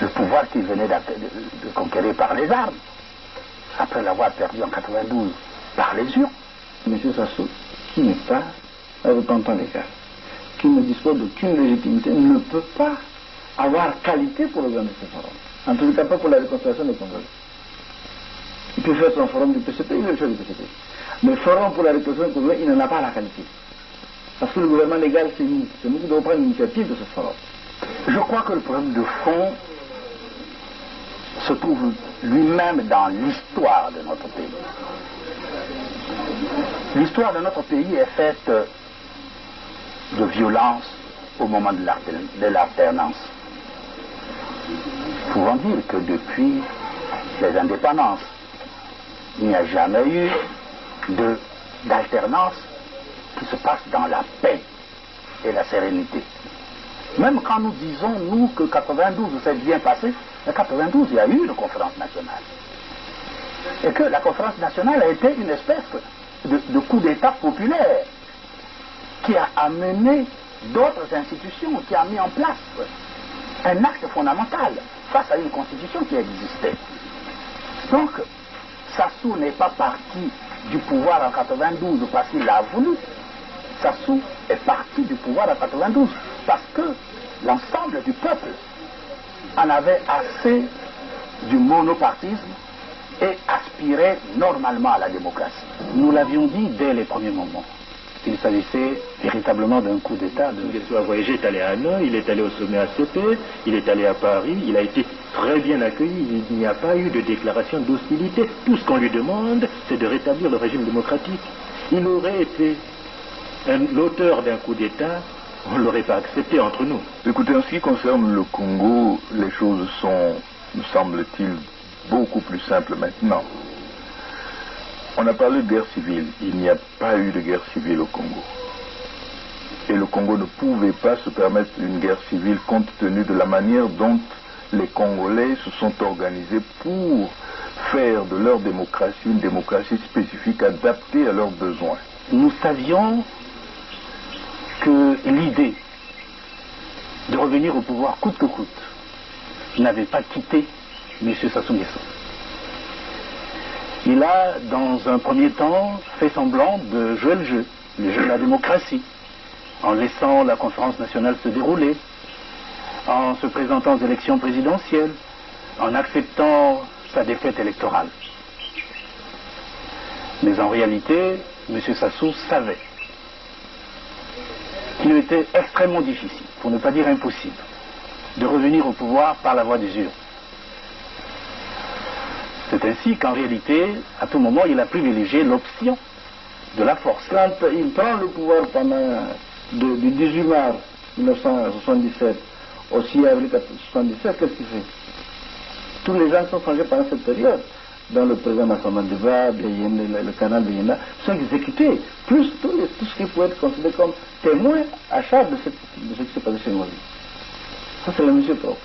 le pouvoir qu'il venait de conquérir par les armes, après l'avoir perdu en 92 par les urnes. M. Sassou, qui n'est pas un repentant légal, qui ne dispose d'aucune légitimité, ne peut pas avoir qualité pour organiser ce forum. En tout cas, pas pour la réconciliation des Congolais. Il peut faire son forum du PCP, il veut le faire du PCP. Mais le forum pour la réconciliation des Congolais, il n'en a pas la qualité. Parce que le gouvernement légal, c'est nous. C'est nous qui devons prendre l'initiative de ce forum. Je crois que le problème de fond se trouve lui-même dans l'histoire de notre pays. L'histoire de notre pays est faite de violence au moment de l'alternance. Pouvons dire que depuis les indépendances, il n'y a jamais eu d'alternance qui se passe dans la paix et la sérénité. Même quand nous disons, nous, que 92 s'est bien passé, en 92, il y a eu une conférence nationale. Et que la conférence nationale a été une espèce de coup d'État populaire qui a amené d'autres institutions, qui a mis en place un acte fondamental face à une constitution qui existait. Donc, Sassou n'est pas parti du pouvoir en 92 parce qu'il l'a voulu. Sassou est parti du pouvoir en 92 parce que l'ensemble du peuple en avait assez du monopartisme et aspirait normalement à la démocratie. Nous l'avions dit dès les premiers moments. Il s'agissait véritablement d'un coup d'État. Il a voyagé, est allé à Hanoï, il est allé au sommet ACP, il est allé à Paris, il a été très bien accueilli, il n'y a pas eu de déclaration d'hostilité. Tout ce qu'on lui demande, c'est de rétablir le régime démocratique. Il aurait été l'auteur d'un coup d'État, on ne l'aurait pas accepté entre nous. Écoutez, en ce qui concerne le Congo, les choses sont, me semble-t-il, beaucoup plus simples maintenant. On a parlé de guerre civile. Il n'y a pas eu de guerre civile au Congo. Et le Congo ne pouvait pas se permettre une guerre civile compte tenu de la manière dont les Congolais se sont organisés pour faire de leur démocratie une démocratie spécifique adaptée à leurs besoins. Nous savions que l'idée de revenir au pouvoir coûte que coûte n'avait pas quitté M. Sassou Nguesso. Il a, dans un premier temps, fait semblant de jouer le jeu de la démocratie, en laissant la conférence nationale se dérouler, en se présentant aux élections présidentielles, en acceptant sa défaite électorale. Mais en réalité, M. Sassou savait qu'il était extrêmement difficile, pour ne pas dire impossible, de revenir au pouvoir par la voie des urnes. C'est ainsi qu'en réalité, à tout moment, il a privilégié l'option de la force. Quand il prend le pouvoir pendant du 18 mars 1977 au 6 avril 1977, qu'est-ce qu'il fait? Tous les gens qui sont changés pendant cette période, dans le président Massamba Deba, le canal de Yéna, sont exécutés, plus tout ce qui peut être considéré comme témoin à charge de ce qui s'est passé chez nous. Ça, c'est le monsieur propre.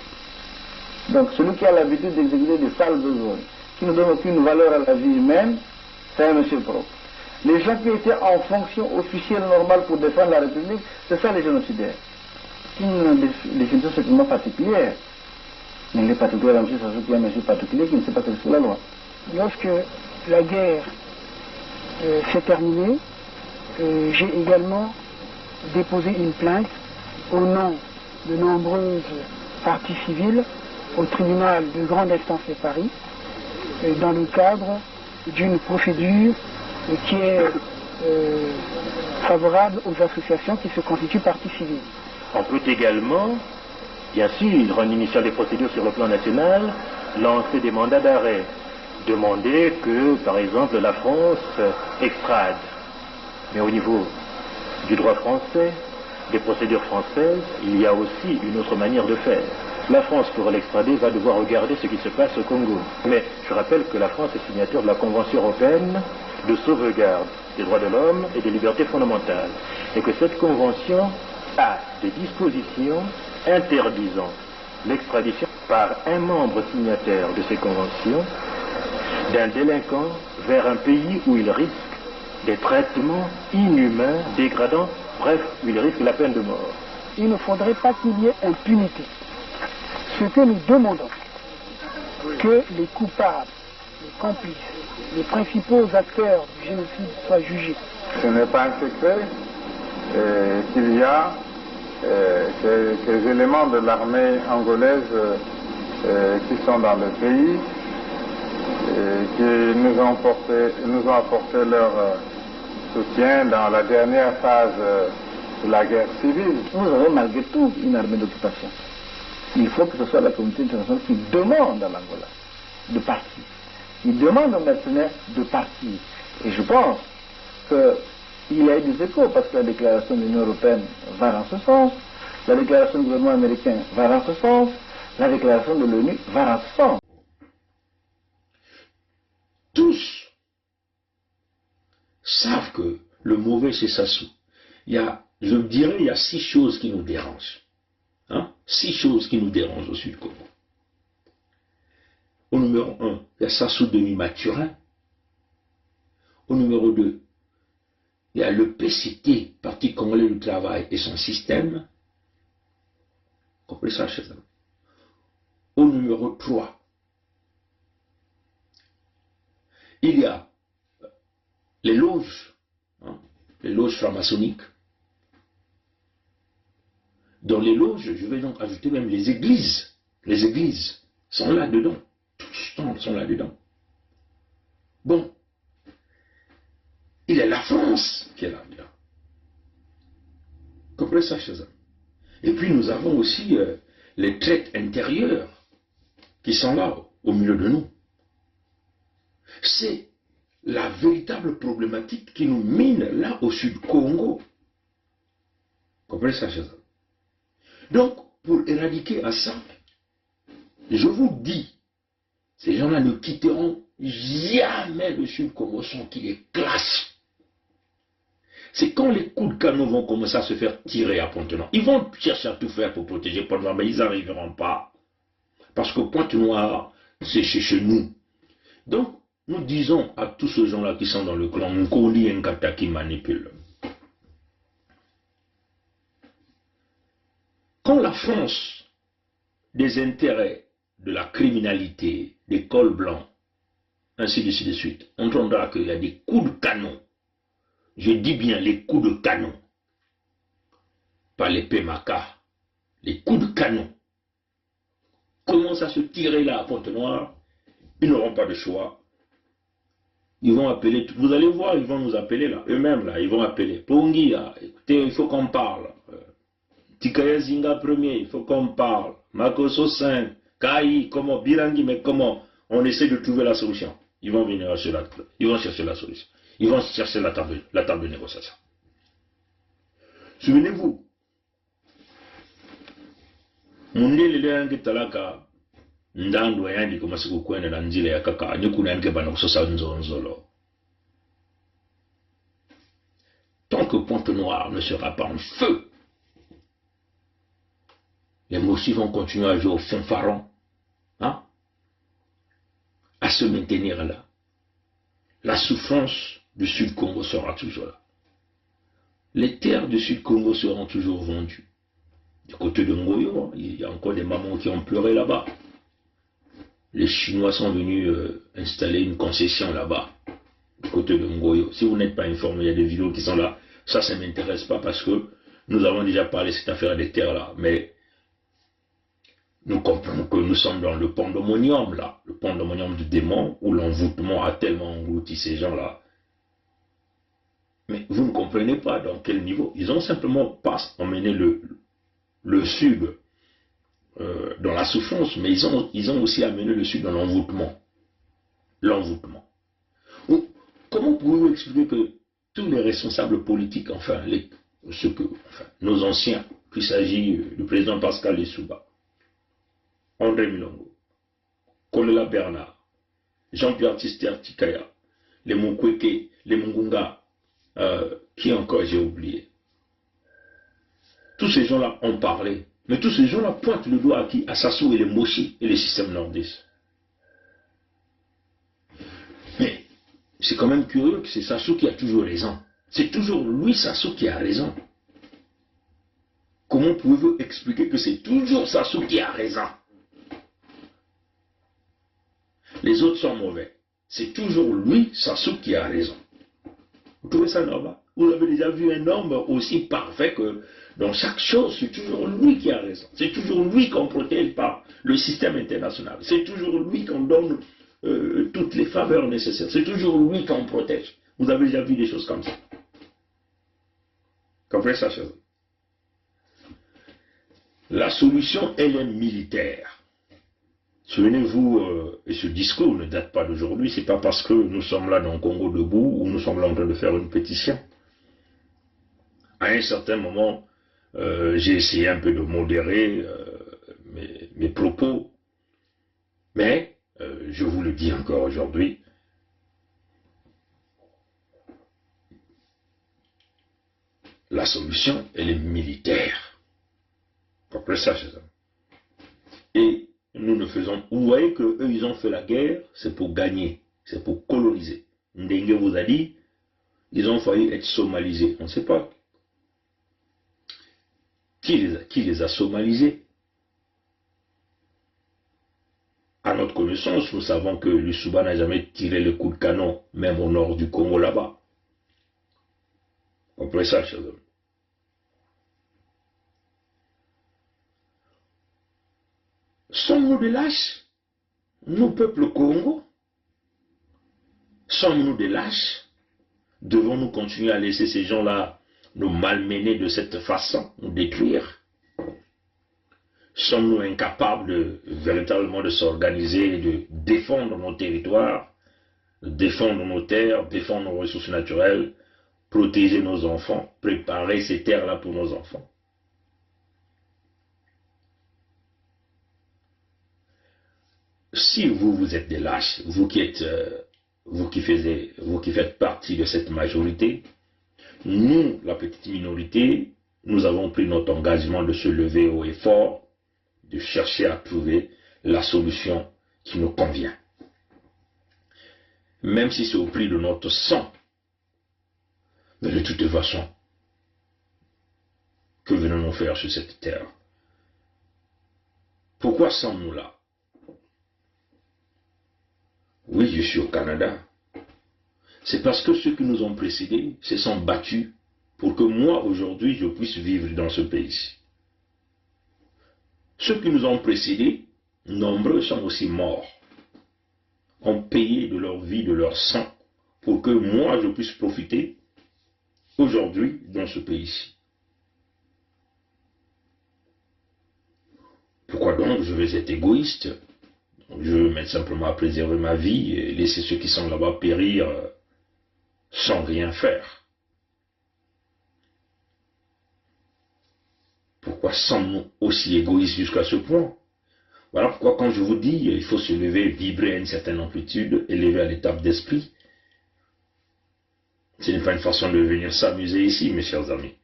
Donc, celui qui a l'habitude d'exécuter des sales besoins, qui ne donne aucune valeur à la vie humaine, c'est un monsieur propre. Les gens qui étaient en fonction officielle normale pour défendre la République, c'est ça les génocidaires. Qui ont une définition certainement particulière. Mais il est particulier à M. Sassou qui est un monsieur particulier qui ne sait pas que c'est la loi. Lorsque la guerre s'est terminée, j'ai également déposé une plainte au nom de nombreuses parties civiles au tribunal de grande instance de Paris dans le cadre d'une procédure qui est favorable aux associations qui se constituent partie civile. On peut également, bien sûr, en initiant des procédures sur le plan national, lancer des mandats d'arrêt, demander que, par exemple, la France extrade. Mais au niveau du droit français, des procédures françaises, il y a aussi une autre manière de faire. La France, pour l'extrader, va devoir regarder ce qui se passe au Congo. Mais je rappelle que la France est signataire de la Convention européenne de sauvegarde des droits de l'homme et des libertés fondamentales. Et que cette convention a des dispositions interdisant l'extradition par un membre signataire de ces conventions d'un délinquant vers un pays où il risque des traitements inhumains, dégradants, bref, où il risque la peine de mort. Il ne faudrait pas qu'il y ait impunité. Ce que nous demandons, que les coupables, les complices, les principaux acteurs du génocide soient jugés. Ce n'est pas un secret qu'il y a des éléments de l'armée angolaise qui sont dans le pays et qui nous ont apporté leur soutien dans la dernière phase de la guerre civile. Nous avons malgré tout une armée d'occupation. Il faut que ce soit la communauté internationale qui demande à l'Angola de partir. Qui demande aux mercenaires de partir. Et je pense qu'il y a eu des échos parce que la déclaration de l'Union européenne va dans ce sens, la déclaration du gouvernement américain va dans ce sens, la déclaration de l'ONU va dans ce sens. Tous savent que le mauvais c'est Sassou. Je dirais, il y a 6 choses qui nous dérangent. 6 choses qui nous dérangent au Sud Congo. Au numéro 1, il y a Sassou Denis Mathurin. Au numéro 2, il y a le PCT, Parti Congolais du Travail et son système. Comprenez ça, chers amis. Au numéro 3, il y a les loges franc-maçonniques. Dans les loges, je vais donc ajouter même les églises. Les églises sont là-dedans. Tous sont là-dedans. Bon. Il y a la France qui est là-dedans. Comprenez ça, chers amis. Et puis nous avons aussi les traites intérieures qui sont là, au milieu de nous. C'est la véritable problématique qui nous mine là au Sud Congo. Comprenez ça, chers amis. Donc, pour éradiquer à ça, je vous dis, ces gens-là ne quitteront jamais le Sud Congo sans qu'il les classe. C'est quand les coups de canon vont commencer à se faire tirer à Pointe-Noire. Ils vont chercher à tout faire pour protéger Pointe-Noire, mais ils n'arriveront pas. Parce que Pointe-Noire, c'est chez nous. Donc, nous disons à tous ces gens-là qui sont dans le clan Nkoli Nkata qui manipulent. Quand la France, des intérêts, de la criminalité, des cols blancs, ainsi de suite, entendra qu'il y a des coups de canon, je dis bien les coups de canon, pas les PMACA, les coups de canon, commencent à se tirer là à Pointe-Noire, ils n'auront pas de choix. Ils vont appeler, vous allez voir, ils vont nous appeler là, eux-mêmes là, ils vont appeler. Pongi là, écoutez, il faut qu'on parle. Tikaya Zinga premier, il faut qu'on parle. Makoso 5, Kai, comment, Birangi, mais comment on essaie de trouver la solution. Ils vont venir chercher la solution. Ils vont chercher la table de négociation. Souvenez-vous, Mundele Leangi Talaka, Ndando Yandi Komasiku Kwene Nanzile Yakaka, Nukunanke Banososa Nzonzolo. Tant que Pointe-Noire ne sera pas en feu, les Mossi vont continuer à jouer au fanfaron, à se maintenir là. La souffrance du Sud-Congo sera toujours là. Les terres du Sud-Congo seront toujours vendues. Du côté de Ngoyo, il y a encore des mamans qui ont pleuré là-bas. Les Chinois sont venus installer une concession là-bas, du côté de Ngoyo. Si vous n'êtes pas informé, il y a des vidéos qui sont là. Ça ne m'intéresse pas parce que nous avons déjà parlé de cette affaire des terres là. Mais Nous comprenons que nous sommes dans le pandémonium, là, le pandémonium du démon, où l'envoûtement a tellement englouti ces gens-là. Mais vous ne comprenez pas dans quel niveau. Ils ont simplement pas emmené le Sud dans la souffrance, mais ils ont aussi amené le Sud dans l'envoûtement. L'envoûtement. Comment pouvez-vous expliquer que tous les responsables politiques, enfin, nos anciens, qu'il s'agit du président Pascal Lissouba, André Milongo, Kolela Bernard, Jean-Pierre Tikaya, les Mukwege, les Mungunga, qui encore j'ai oublié. Tous ces gens-là ont parlé, mais tous ces gens-là pointent le doigt à Sassou et les Moshi et les systèmes nordistes. Mais c'est quand même curieux que c'est Sassou qui a toujours raison. C'est toujours lui, Sassou, qui a raison. Comment pouvez-vous expliquer que c'est toujours Sassou qui a raison? Les autres sont mauvais. C'est toujours lui, Sassou, qui a raison. Vous trouvez ça normal? Vous avez déjà vu un homme aussi parfait que dans chaque chose, c'est toujours lui qui a raison. C'est toujours lui qu'on protège par le système international. C'est toujours lui qu'on donne toutes les faveurs nécessaires. C'est toujours lui qu'on protège. Vous avez déjà vu des choses comme ça. Comprenez ça, chose? La solution, elle est militaire. Souvenez-vous, et ce discours ne date pas d'aujourd'hui, c'est pas parce que nous sommes là dans le Congo debout ou nous sommes là en train de faire une pétition. À un certain moment, j'ai essayé un peu de modérer mes propos, mais je vous le dis encore aujourd'hui, la solution, elle est militaire. Comprenez ça, chers amis. Et nous ne faisons... Vous voyez qu'eux, ils ont fait la guerre, c'est pour gagner, c'est pour coloniser. Ndengue vous a dit, ils ont failli être somalisés. On ne sait pas. Qui les a somalisés? À notre connaissance, nous savons que Lissouba n'a jamais tiré le coup de canon, même au nord du Congo là-bas. Comprenez ça, chers amis. Sommes-nous des lâches? Nous, peuple Congo, sommes-nous des lâches? Devons-nous continuer à laisser ces gens-là nous malmener de cette façon, nous détruire? Sommes-nous incapables véritablement de s'organiser, de défendre nos territoires, de défendre nos terres, défendre nos ressources naturelles, protéger nos enfants, préparer ces terres-là pour nos enfants? Si vous êtes des lâches, vous qui faites partie de cette majorité, nous, la petite minorité, nous avons pris notre engagement de se lever haut et fort, de chercher à trouver la solution qui nous convient. Même si c'est au prix de notre sang. Mais de toute façon, que venons-nous faire sur cette terre? Pourquoi sommes-nous là? Oui, je suis au Canada. C'est parce que ceux qui nous ont précédés se sont battus pour que moi, aujourd'hui, je puisse vivre dans ce pays. Ceux qui nous ont précédés, nombreux sont aussi morts, ont payé de leur vie, de leur sang, pour que moi, je puisse profiter aujourd'hui dans ce pays. Pourquoi donc je vais être égoïste? Je veux mettre simplement à préserver ma vie et laisser ceux qui sont là-bas périr sans rien faire. Pourquoi sommes-nous aussi égoïstes jusqu'à ce point? Voilà pourquoi quand je vous dis il faut se lever, vibrer à une certaine amplitude, élever à l'étape d'esprit, ce n'est pas une façon de venir s'amuser ici, mes chers amis.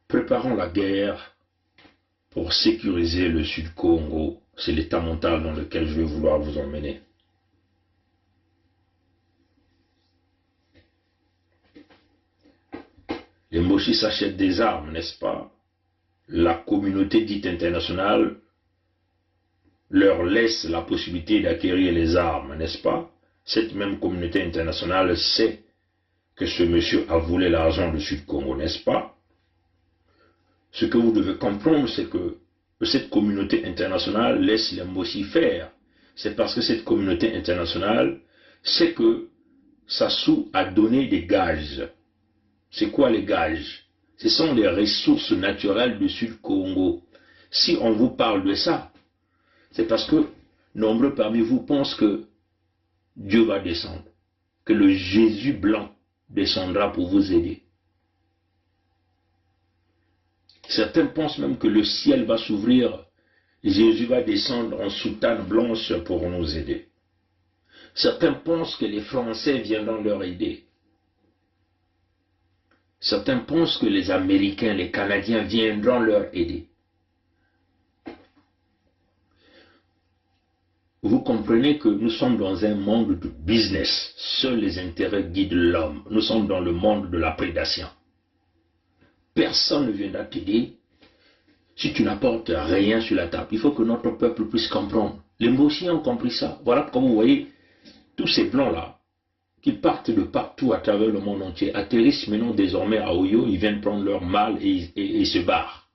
Préparons la guerre pour sécuriser le Sud-Congo. C'est l'état mental dans lequel je vais vouloir vous emmener. Les Moshi s'achètent des armes, n'est-ce pas? La communauté dite internationale leur laisse la possibilité d'acquérir les armes, n'est-ce pas? Cette même communauté internationale sait que ce monsieur a volé l'argent du Sud-Congo, n'est-ce pas? Ce que vous devez comprendre, c'est que cette communauté internationale laisse les Mbossi faire. C'est parce que cette communauté internationale sait que Sassou a donné des gages. C'est quoi les gages? Ce sont les ressources naturelles du Sud-Congo. Si on vous parle de ça, c'est parce que nombreux parmi vous pensent que Dieu va descendre, que le Jésus blanc descendra pour vous aider. Certains pensent même que le ciel va s'ouvrir, Jésus va descendre en soutane blanche pour nous aider. Certains pensent que les Français viendront leur aider. Certains pensent que les Américains, les Canadiens viendront leur aider. Vous comprenez que nous sommes dans un monde de business. Seuls les intérêts guident l'homme. Nous sommes dans le monde de la prédation. Personne ne viendra t'aider si tu n'apportes rien sur la table. Il faut que notre peuple puisse comprendre. Les Mbossi ont compris ça. Voilà comme vous voyez, tous ces blancs-là, qui partent de partout à travers le monde entier, atterrissent maintenant désormais à Oyo, ils viennent prendre leur mal et se barrent.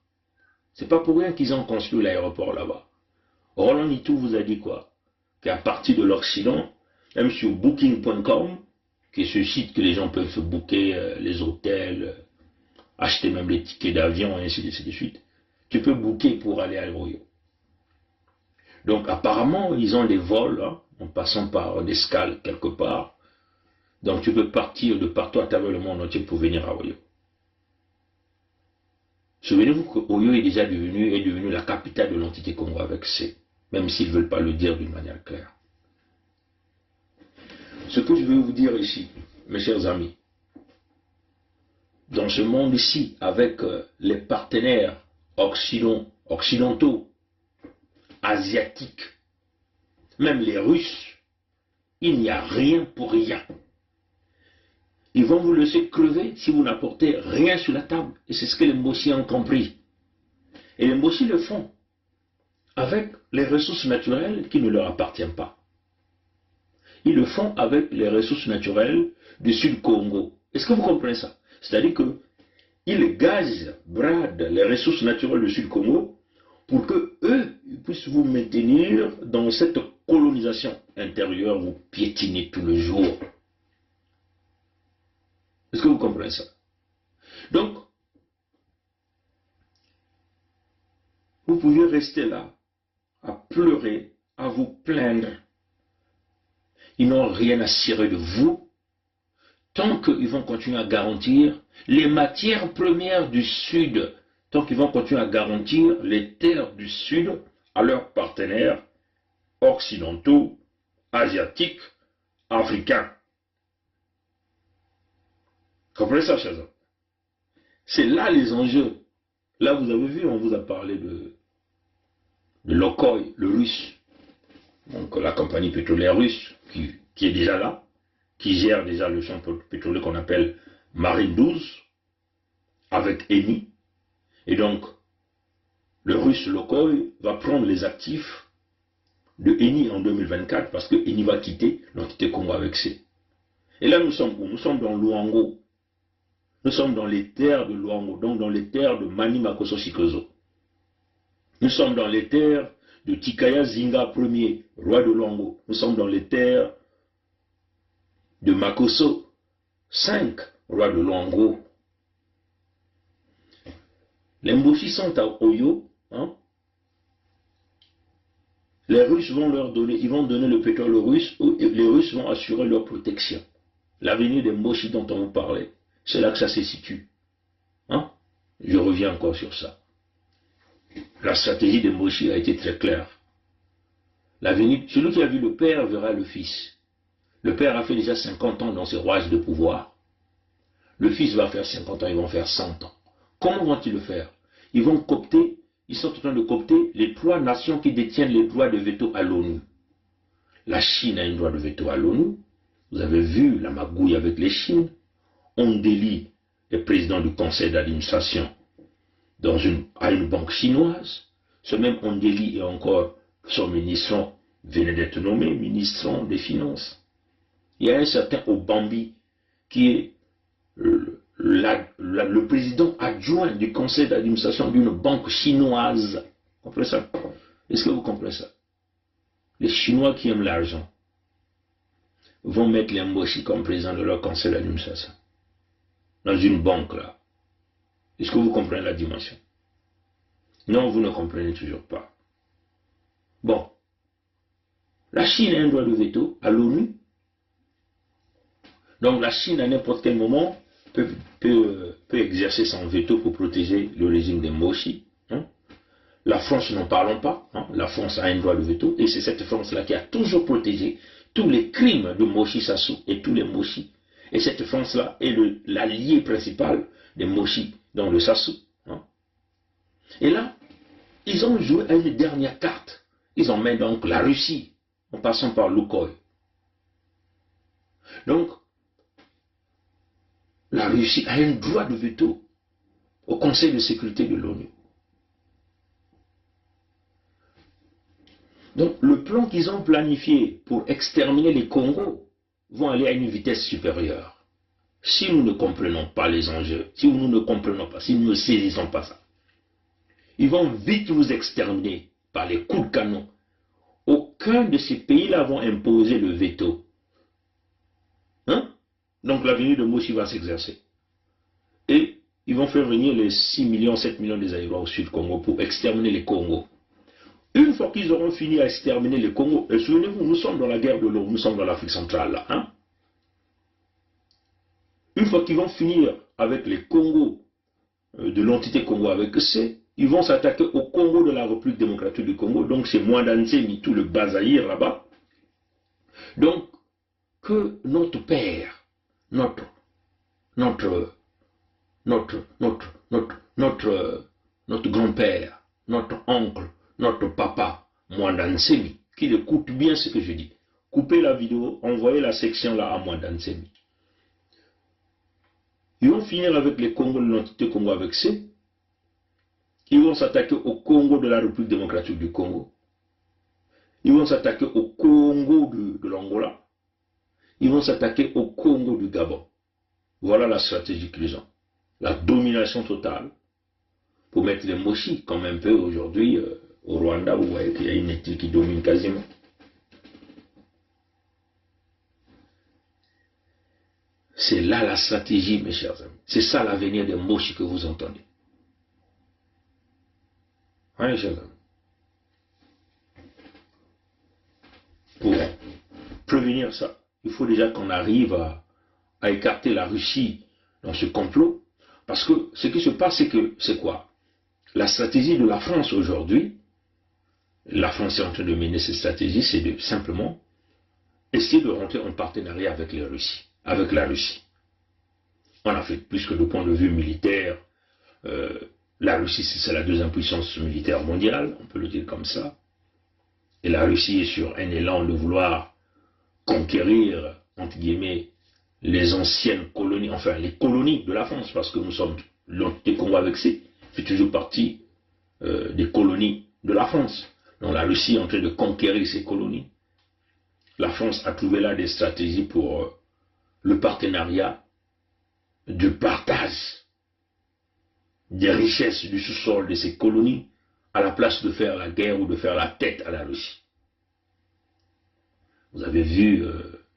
C'est pas pour rien qu'ils ont construit l'aéroport là-bas. Roland Itou vous a dit quoi? Qu'à partir de l'Occident, même sur Booking.com, qui est ce site que les gens peuvent se booker les hôtels, acheter même les tickets d'avion, et ainsi de suite, tu peux booker pour aller à Oyo. Donc apparemment, ils ont des vols, hein, en passant par des escales quelque part. Donc tu peux partir de partout à travers le monde entier pour venir à Oyo. Souvenez-vous que Oyo est déjà devenu la capitale de l'entité Congo avec C, même s'ils ne veulent pas le dire d'une manière claire. Ce que je veux vous dire ici, mes chers amis, dans ce monde ici, avec les partenaires occidentaux, asiatiques, même les Russes, il n'y a rien pour rien. Ils vont vous laisser crever si vous n'apportez rien sur la table. Et c'est ce que les Mbossi ont compris. Et les Mbossi le font avec les ressources naturelles qui ne leur appartiennent pas. Ils le font avec les ressources naturelles du Sud-Congo. Est-ce que vous comprenez ça? C'est-à-dire qu'ils bradent les ressources naturelles du Sud-Congo pour que eux puissent vous maintenir dans cette colonisation intérieure, vous piétinez tout le jour. Est-ce que vous comprenez ça? Donc, vous pouvez rester là, à pleurer, à vous plaindre. Ils n'ont rien à cirer de vous, tant qu'ils vont continuer à garantir les matières premières du Sud, tant qu'ils vont continuer à garantir les terres du Sud à leurs partenaires occidentaux, asiatiques, africains. Comprenez ça, chers amis? C'est là les enjeux. Là, vous avez vu, on vous a parlé de Lokoy, le russe. Donc, la compagnie pétrolière russe qui est déjà là, qui gère déjà le champ pétrolier qu'on appelle Marine 12, avec Eni. Et donc, le russe Lokoy va prendre les actifs de Eni en 2024 parce que Eni va quitter l'entité Congo avec C. Et là, nous sommes où? Nous sommes dans Luango. Nous sommes dans les terres de Luango, donc dans les terres de Mani Makosso Sikozo. Nous sommes dans les terres de Tikaya Zinga Ier, roi de Luango. Nous sommes dans les terres de Makosso V, roi de Luango. Les Mbossi sont à Oyo. Hein? Les Russes vont leur donner, ils vont donner le pétrole aux Russes, et les Russes vont assurer leur protection. L'avenir des Mbossi dont on vous parlait, c'est là que ça se situe. Hein? Je reviens encore sur ça. La stratégie des Mbossi a été très claire. L'avenir, celui qui a vu le père verra le fils. Le père a fait déjà 50 ans dans ses rouages de pouvoir. Le fils va faire 50 ans, ils vont faire 100 ans. Comment vont-ils le faire? Ils vont coopter, ils sont en train de coopter les 3 nations qui détiennent les droits de veto à l'ONU. La Chine a un droit de veto à l'ONU. Vous avez vu la magouille avec les Chines. On délie le président du conseil d'administration à une banque chinoise. Ce même Ondeli et encore son ministre venait d'être nommé ministre des Finances. Il y a un certain Obambi qui est le président adjoint du conseil d'administration d'une banque chinoise. Vous comprenez ça? Est-ce que vous comprenez ça? Les Chinois qui aiment l'argent vont mettre les Mboshi comme président de leur conseil d'administration. Dans une banque là. Est-ce que vous comprenez la dimension? Non, vous ne comprenez toujours pas. Bon. La Chine a un droit de veto à l'ONU. Donc la Chine à n'importe quel moment peut exercer son veto pour protéger le régime des Mboshi. Hein? La France, n'en parlons pas. Hein? La France a un droit de veto. Et c'est cette France-là qui a toujours protégé tous les crimes de Moshi Sassou et tous les Moshi. Et cette France-là est l'allié principal des Moshi dans le Sassou. Hein? Et là, ils ont joué à une dernière carte. Ils ont mis donc la Russie, en passant par Lukoil. Donc, la Russie a un droit de veto au Conseil de sécurité de l'ONU. Donc, le plan qu'ils ont planifié pour exterminer les Congos vont aller à une vitesse supérieure. Si nous ne comprenons pas les enjeux, si nous ne comprenons pas, si nous ne saisissons pas ça, ils vont vite nous exterminer par les coups de canon. Aucun de ces pays-là vont imposer le veto. Hein? Donc l'avenir de Moshi va s'exercer. Et ils vont faire venir les 6 millions, 7 millions des Aïrois au Sud-Congo pour exterminer les Congos. Une fois qu'ils auront fini à exterminer les Congos, et souvenez-vous, nous sommes dans la guerre de l'eau, nous sommes dans l'Afrique centrale là. Hein? Une fois qu'ils vont finir avec les Congos, de l'entité Congo avec C, ils vont s'attaquer au Congo de la République démocratique du Congo, donc c'est Mwandansemi, tout le Bazaïr là-bas. Donc, que notre père, notre grand-père, notre oncle, notre papa, Mwandansemi, qu'il écoute bien ce que je dis. Coupez la vidéo, envoyez la section là à Mwandansemi. Ils vont finir avec les Congos de l'entité Congo avec C. Ils vont s'attaquer au Congo de la République démocratique du Congo. Ils vont s'attaquer au Congo de l'Angola. Ils vont s'attaquer au Congo du Gabon. Voilà la stratégie qu'ils ont. La domination totale pour mettre les Moshi, comme un peu aujourd'hui au Rwanda, vous voyez qu'il y a une ethnie qui domine quasiment. C'est là la stratégie, mes chers amis. C'est ça l'avenir des Moshi que vous entendez. Oui, mes chers amis. Pour prévenir ça, il faut déjà qu'on arrive à écarter la Russie dans ce complot. Parce que ce qui se passe, c'est quoi? La stratégie de la France aujourd'hui, la France est en train de mener cette stratégie, c'est de simplement essayer de rentrer en partenariat avec la Russie. On a fait plus que du point de vue militaire. La Russie, c'est la deuxième puissance militaire mondiale, on peut le dire comme ça. Et la Russie est sur un élan de vouloir conquérir, entre guillemets, les anciennes colonies, enfin les colonies de la France, parce que nous sommes l'entité Congo avec C, fait toujours partie des colonies de la France. Donc la Russie est en train de conquérir ces colonies. La France a trouvé là des stratégies pour le partenariat de partage des richesses du sous-sol de ces colonies à la place de faire la guerre ou de faire la tête à la Russie. Vous avez vu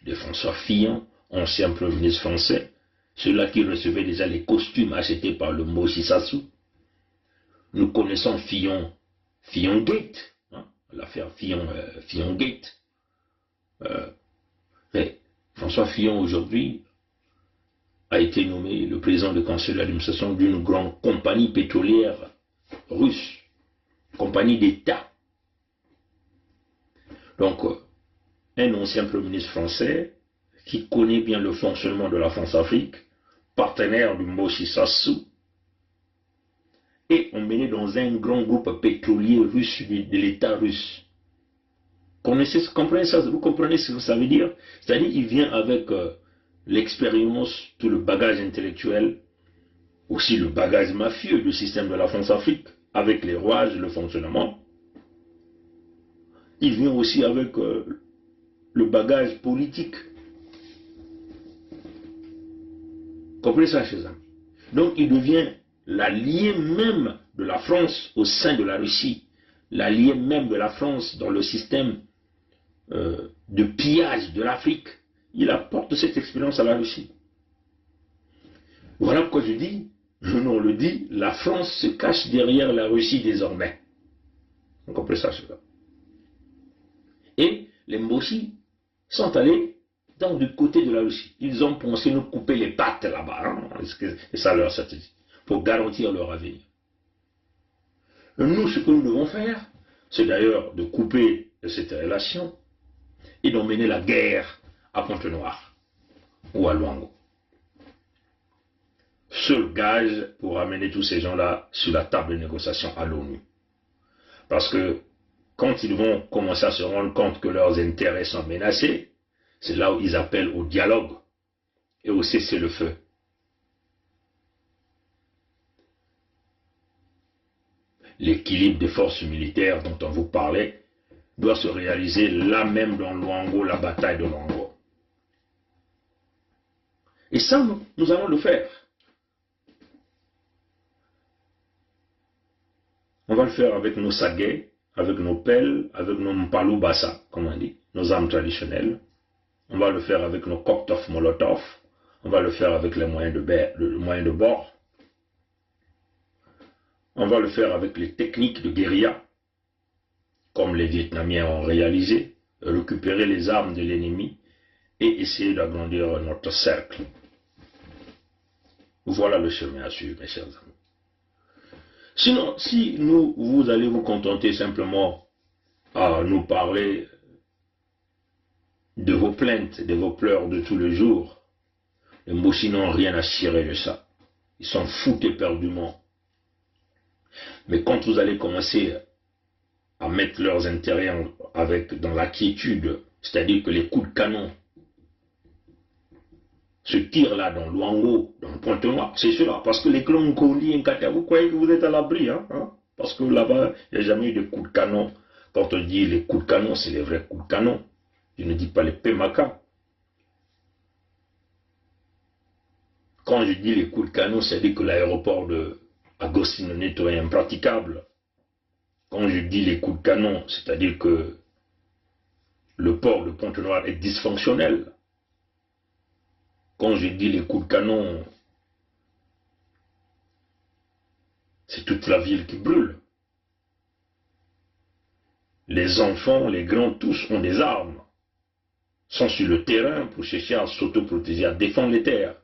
des François Fillon, ancien Premier ministre français, ceux-là qui recevaient déjà les costumes achetés par le Moshi Sassou. Nous connaissons Fillon Gate, hein, l'affaire Fillon Gate. Mais François Fillon aujourd'hui a été nommé le président du conseil d'administration d'une grande compagnie pétrolière russe, compagnie d'État. Donc, un ancien Premier ministre français qui connaît bien le fonctionnement de la France-Afrique, partenaire du Moshi Sassou, et emmené dans un grand groupe pétrolier russe de l'État russe. Comprenez ça, vous comprenez ce que ça veut dire? C'est-à-dire qu'il vient avec l'expérience, tout le bagage intellectuel, aussi le bagage mafieux du système de la France-Afrique, avec les rouages, le fonctionnement. Il vient aussi avec le bagage politique. Comprenez ça, chers amis? Donc il devient l'allié même de la France au sein de la Russie, l'allié même de la France dans le système de pillage de l'Afrique. Il apporte cette expérience à la Russie. Voilà pourquoi je dis, le nom le dit, la France se cache derrière la Russie désormais. Vous comprenez ça, cela. Et les Mboshi sont allés du côté de la Russie. Ils ont pensé nous couper les pattes là-bas, hein, c'est ça leur stratégie, pour garantir leur avenir. Et nous, ce que nous devons faire, c'est d'ailleurs de couper cette relation et d'emmener la guerre à Pointe-Noire ou à Luango. Seul gage pour amener tous ces gens-là sur la table de négociation à l'ONU. Parce que quand ils vont commencer à se rendre compte que leurs intérêts sont menacés, c'est là où ils appellent au dialogue et au cessez-le-feu. L'équilibre des forces militaires dont on vous parlait doit se réaliser là même dans Luango, la bataille de Luango. Et ça, nous allons le faire. On va le faire avec nos saguets, avec nos pelles, avec nos mpalou bassa, comme on dit, nos armes traditionnelles. On va le faire avec nos cocktails molotov. On va le faire avec les moyens de bord. On va le faire avec les techniques de guérilla, comme les Vietnamiens ont réalisé, récupérer les armes de l'ennemi et essayer d'agrandir notre cercle. Voilà le chemin à suivre, mes chers amis. Sinon, si vous allez vous contenter simplement à nous parler de vos plaintes, de vos pleurs de tous les jours, les Mboshi n'ont rien à cirer de ça. Ils s'en foutent éperdument. Mais quand vous allez commencer à mettre leurs intérêts dans la quiétude, c'est-à-dire que les coups de canon se tirent là dans Luango, dans Pointe-Noire, c'est cela. Parce que les clans Kondi et Nkata, vous croyez que vous êtes à l'abri, hein? Parce que là-bas, il n'y a jamais eu de coups de canon. Quand on dit les coups de canon, c'est les vrais coups de canon. Je ne dis pas les PMACA. Quand je dis les coups de canon, c'est-à-dire que l'aéroport de Agostino Neto est impraticable. Quand je dis les coups de canon, c'est-à-dire que le port de Pointe-Noire est dysfonctionnel. Quand je dis les coups de canon, c'est toute la ville qui brûle. Les enfants, les grands, tous ont des armes, sont sur le terrain pour chercher à s'autoprotéger, à défendre les terres.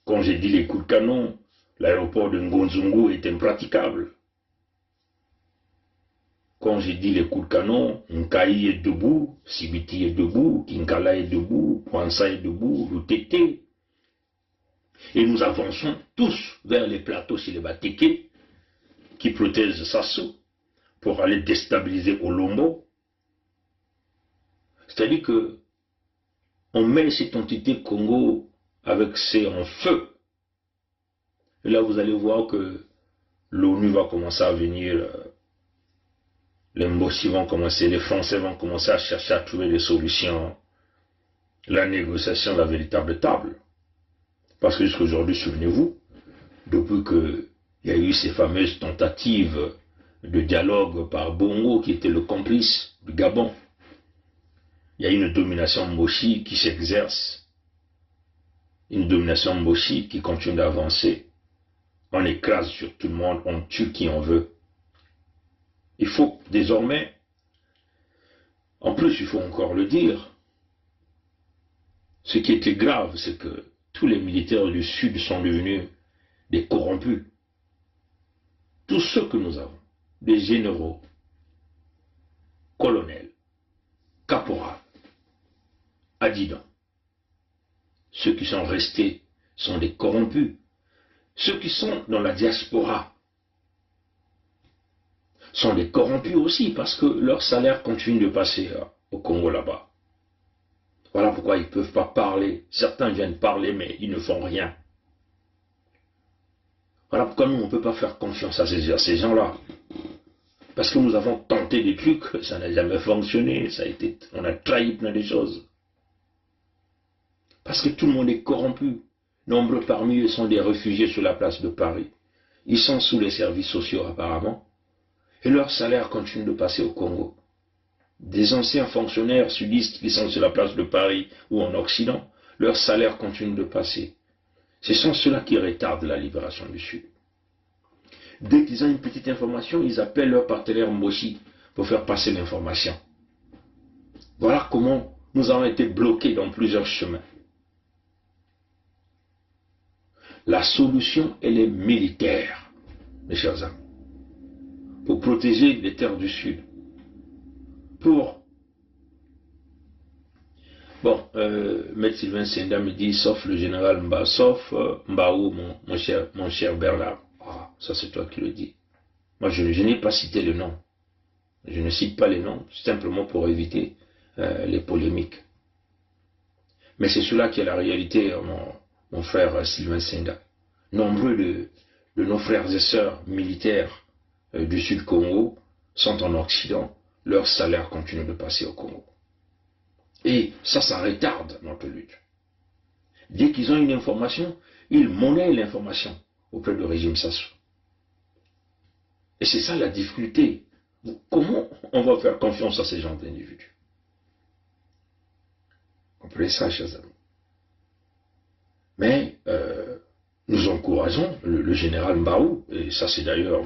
Quand j'ai dit les coups de canon, l'aéroport de Ngonzungu est impraticable. Quand j'ai dit les coups de canon, Nkaï est debout, Sibiti est debout, Kinkala est debout, Kwanza est debout, Lutete. Et nous avançons tous vers les plateaux chez les Bateke qui protègent Sasso pour aller déstabiliser Olombo. C'est-à-dire que on met cette entité Congo avec ses en feu. Et là vous allez voir que l'ONU va commencer à venir. Les Mboshi vont commencer, les Français vont commencer à chercher à trouver des solutions. La négociation, la véritable table. Parce que jusqu'à aujourd'hui, souvenez-vous, depuis qu'il y a eu ces fameuses tentatives de dialogue par Bongo, qui était le complice du Gabon, il y a une domination Mboshi qui s'exerce, une domination Mboshi qui continue d'avancer. On écrase sur tout le monde, on tue qui on veut. Il faut désormais, en plus il faut encore le dire, ce qui était grave, c'est que tous les militaires du Sud sont devenus des corrompus. Tous ceux que nous avons, des généraux, colonels, caporals, adjudants, ceux qui sont restés sont des corrompus. Ceux qui sont dans la diaspora sont des corrompus aussi parce que leur salaire continue de passer au Congo là-bas. Voilà pourquoi ils ne peuvent pas parler. Certains viennent parler mais ils ne font rien. Voilà pourquoi nous on ne peut pas faire confiance à ces gens-là. Parce que nous avons tenté des trucs, ça n'a jamais fonctionné, on a trahi plein de choses. Parce que tout le monde est corrompu. Nombreux parmi eux sont des réfugiés sur la place de Paris. Ils sont sous les services sociaux apparemment. Et leur salaire continue de passer au Congo. Des anciens fonctionnaires sudistes qui sont sur la place de Paris ou en Occident, leur salaire continue de passer. Ce sont ceux-là qui retardent la libération du Sud. Dès qu'ils ont une petite information, ils appellent leur partenaire Moshi pour faire passer l'information. Voilà comment nous avons été bloqués dans plusieurs chemins. La solution, elle est militaire, mes chers amis, pour protéger les terres du Sud. Maître Sylvain Senda me dit, sauf le général Mba, sauf Mbaou, mon cher Bernard. Ah, ça c'est toi qui le dis. Moi, je n'ai pas cité le nom. Je ne cite pas les noms, simplement pour éviter les polémiques. Mais c'est cela qui est la réalité, mon frère Sylvain Senda. Nombreux de nos frères et sœurs militaires du Sud Congo sont en Occident. Leur salaire continue de passer au Congo. Et ça retarde notre lutte. Dès qu'ils ont une information, ils monnaient l'information auprès du régime Sassou. Et c'est ça la difficulté. Comment on va faire confiance à ces gens d'individus? Comprenez ça, chers amis. Mais nous encourageons le général Mbaou, et ça c'est d'ailleurs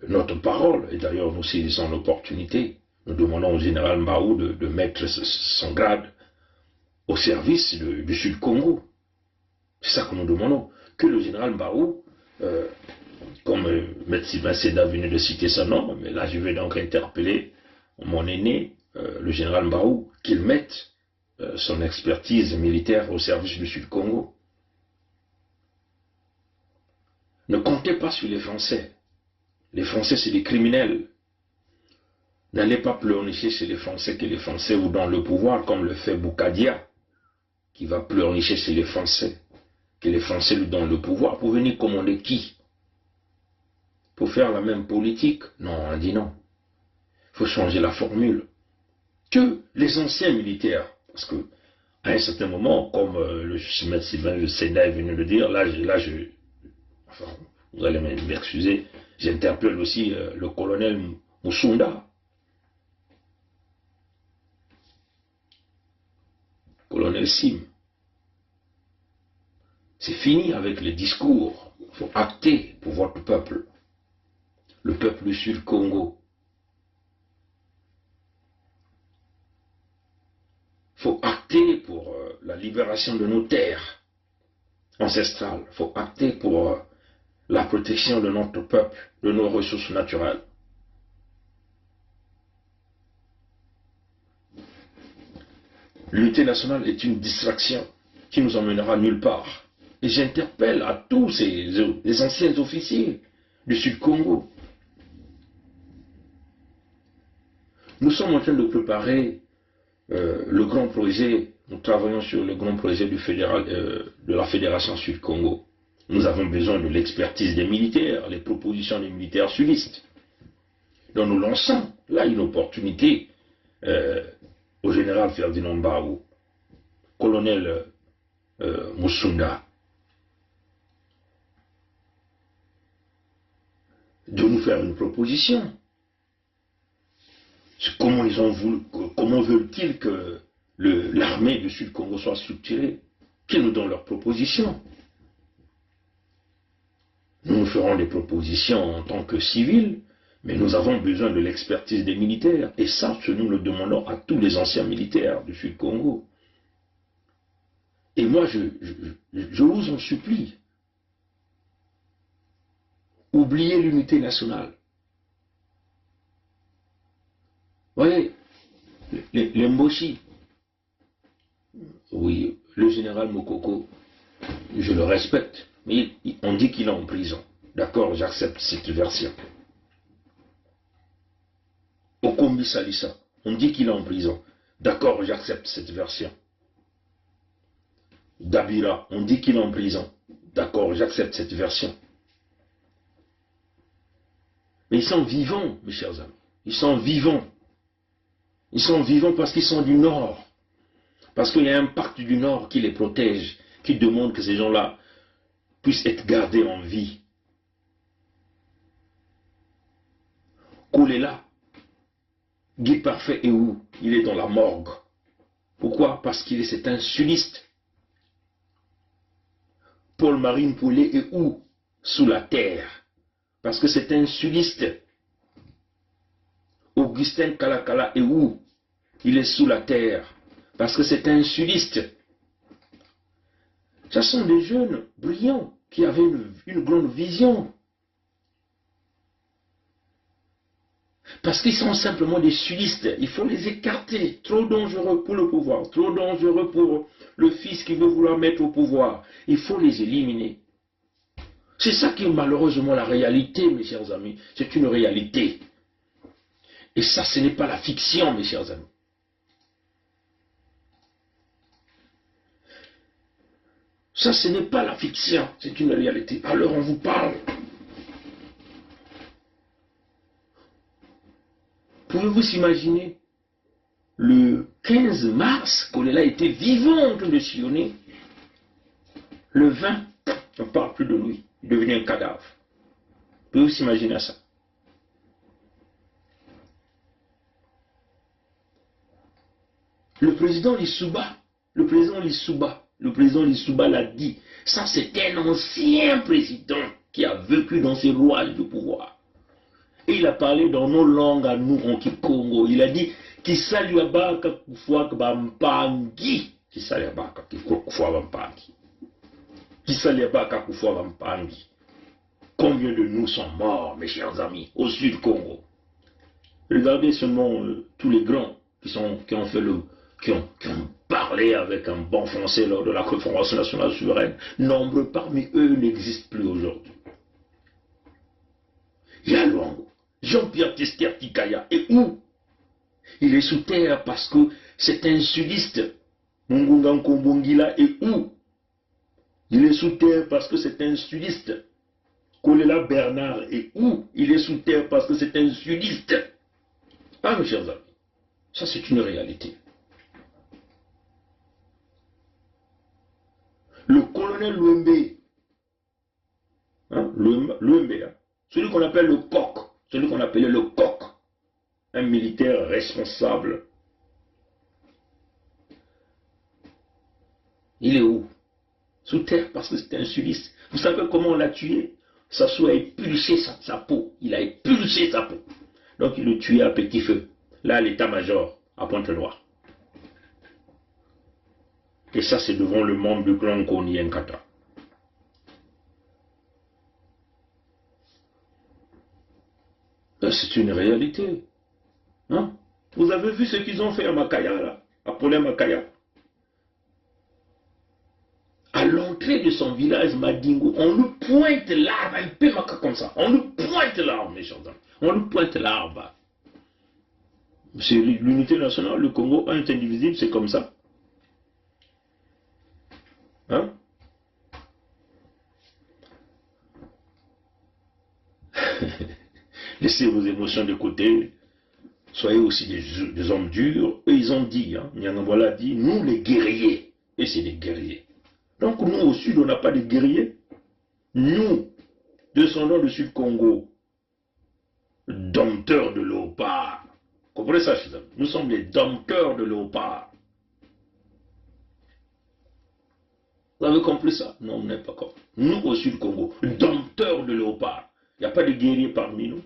notre parole, et d'ailleurs nous saisissons l'opportunité. Nous demandons au général Mbaou de mettre son grade au service du Sud Congo. C'est ça que nous demandons. Que le général Mbaou, comme M. Sylvain Senda venait de citer son nom, mais là je vais donc interpeller mon aîné, le général Mbaou, qu'il mette son expertise militaire au service du Sud Congo. Ne comptez pas sur les Français. Les Français, c'est des criminels. N'allez pas pleurnicher chez les Français que les Français ou dans le pouvoir, comme le fait Boukadia, qui va pleurnicher chez les Français, que les Français lui donnent le pouvoir pour venir commander qui? Pour faire la même politique? Non, on dit non. Il faut changer la formule. Que les anciens militaires, parce que à un certain moment, comme le maître Sylvain Senda est venu le dire, enfin, vous allez m'excuser, j'interpelle aussi le colonel Moussunda. Colonel Sim. C'est fini avec les discours. Il faut acter pour votre peuple. Le peuple du Sud Congo. Il faut acter pour la libération de nos terres ancestrales. Il faut acter pour la protection de notre peuple, de nos ressources naturelles. L'unité nationale est une distraction qui nous emmènera nulle part. Et j'interpelle à tous les anciens officiers du Sud Congo. Nous sommes en train de préparer le grand projet, nous travaillons sur le grand projet de la Fédération Sud Congo. Nous avons besoin de l'expertise des militaires, les propositions des militaires sudistes. Donc nous lançons là une opportunité au général Ferdinand Mbaou, colonel Moussunda, de nous faire une proposition. Comment veulent-ils que l'armée du Sud Congo soit structurée? Qu'ils nous donnent leurs propositions. Nous ferons des propositions en tant que civils, mais nous avons besoin de l'expertise des militaires. Et ça, nous le demandons à tous les anciens militaires du Sud Congo. Et moi, je vous en supplie. Oubliez l'unité nationale. Vous voyez, les Mboshi, oui, le général Mokoko, je le respecte, mais on dit qu'il est en prison. D'accord, j'accepte cette version. Okombi Salissa, on dit qu'il est en prison. D'accord, j'accepte cette version. Dabira, on dit qu'il est en prison. D'accord, j'accepte cette version. Mais ils sont vivants, mes chers amis. Ils sont vivants. Ils sont vivants parce qu'ils sont du Nord. Parce qu'il y a un pacte du Nord qui les protège. qui demande que ces gens-là puissent être gardés en vie. Kolela, Guy Parfait est où? Il est dans la morgue. Pourquoi? Parce qu'il est un suliste. Paul-Marie Mpoulet est où? Sous la terre. Parce que c'est un suliste. Augustin Kalakala est où? Il est sous la terre. Parce que c'est un suliste. Ce sont des jeunes brillants qui avaient une grande vision. Parce qu'ils sont simplement des sulistes. Il faut les écarter. Trop dangereux pour le pouvoir. Trop dangereux pour le fils qui veut vouloir mettre au pouvoir. Il faut les éliminer. C'est ça qui est malheureusement la réalité, mes chers amis. C'est une réalité. Et ça, ce n'est pas la fiction, mes chers amis. Ça, ce n'est pas la fiction. C'est une réalité. Alors, on vous parle. Pouvez-vous s'imaginer, le 15 mars, Kolela était vivant en train de sillonner. Le 20, on ne parle plus de lui. Il devenait un cadavre. Pouvez-vous s'imaginer ça? Le président Lissouba l'a dit. Ça, c'est un ancien président qui a vécu dans ses rouages de pouvoir. Et il a parlé dans nos langues à nous, en Kikongo. Il a dit Kisaliabaka Kufwa Bampangi. Kisaliabaka Kufwa Bampangi. Kisaliabaka Kufwa Bampangi. Combien de nous sont morts, mes chers amis, au sud Congo? Regardez seulement tous les grands qui ont parlé avec un bon français lors de la conférence nationale souveraine. Nombreux parmi eux n'existent plus aujourd'hui. Il y a Luango. Jean-Pierre Tester Tikaya est où? Il est sous terre parce que c'est un sudiste. Mungunga Nkombongila est où? Il est sous terre parce que c'est un sudiste. Kolela Bernard est où? Il est sous terre parce que c'est un sudiste. Ah, mes chers amis, ça c'est une réalité. Le colonel Louembe, celui qu'on appelle le coq, celui qu'on appelait le coq, un militaire responsable, il est où? Sous terre parce que c'est un sudiste. Vous savez comment on l'a tué? Sassou a épulché sa peau. Il a épulché sa peau. Donc il le tuait à petit feu. Là, à l'état-major, à Pointe-Noire. Et ça, c'est devant le membre du clan Koni Nkata. C'est une réalité. Hein? Vous avez vu ce qu'ils ont fait à Makaya, là, à Polé Makaya? À l'entrée de son village Madingo, on nous pointe l'arbre, un peu comme ça. On nous pointe l'arbre, mes chers amis. On nous pointe l'arbre. C'est l'unité nationale, le Congo, un est indivisible, c'est comme ça. Hein? Laissez vos émotions de côté. Soyez aussi des hommes durs. Eux, ils ont dit, hein, Nyanambola a dit, nous les guerriers. Et c'est des guerriers. Donc nous au sud, on n'a pas de guerriers. Nous, descendants du Sud-Congo, dompteurs de léopards. Comprenez ça, chers amis? Nous sommes les dompteurs de léopards. Vous avez compris ça? Non, on n'est pas compris. Nous au Sud-Congo, dompteurs de léopards. Il n'y a pas de guerriers parmi nous.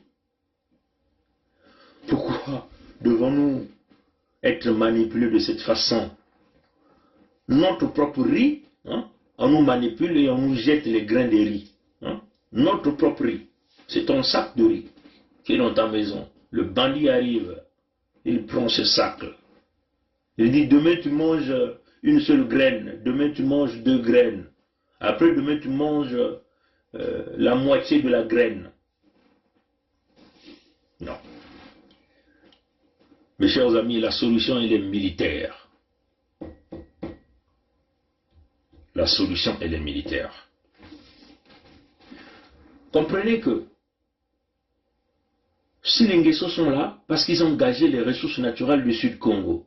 Pourquoi devons-nous être manipulés de cette façon? Notre propre riz, hein, on nous manipule et on nous jette les grains de riz. Hein. Notre propre riz, c'est ton sac de riz qui est dans ta maison. Le bandit arrive, il prend ce sac. Il dit, demain tu manges une seule graine, demain tu manges 2 graines. Après demain tu manges la moitié de la graine. Non. Mes chers amis, la solution elle est militaire. La solution elle est militaire. Comprenez que si les Nguesso sont là, parce qu'ils ont gagé les ressources naturelles du Sud-Congo,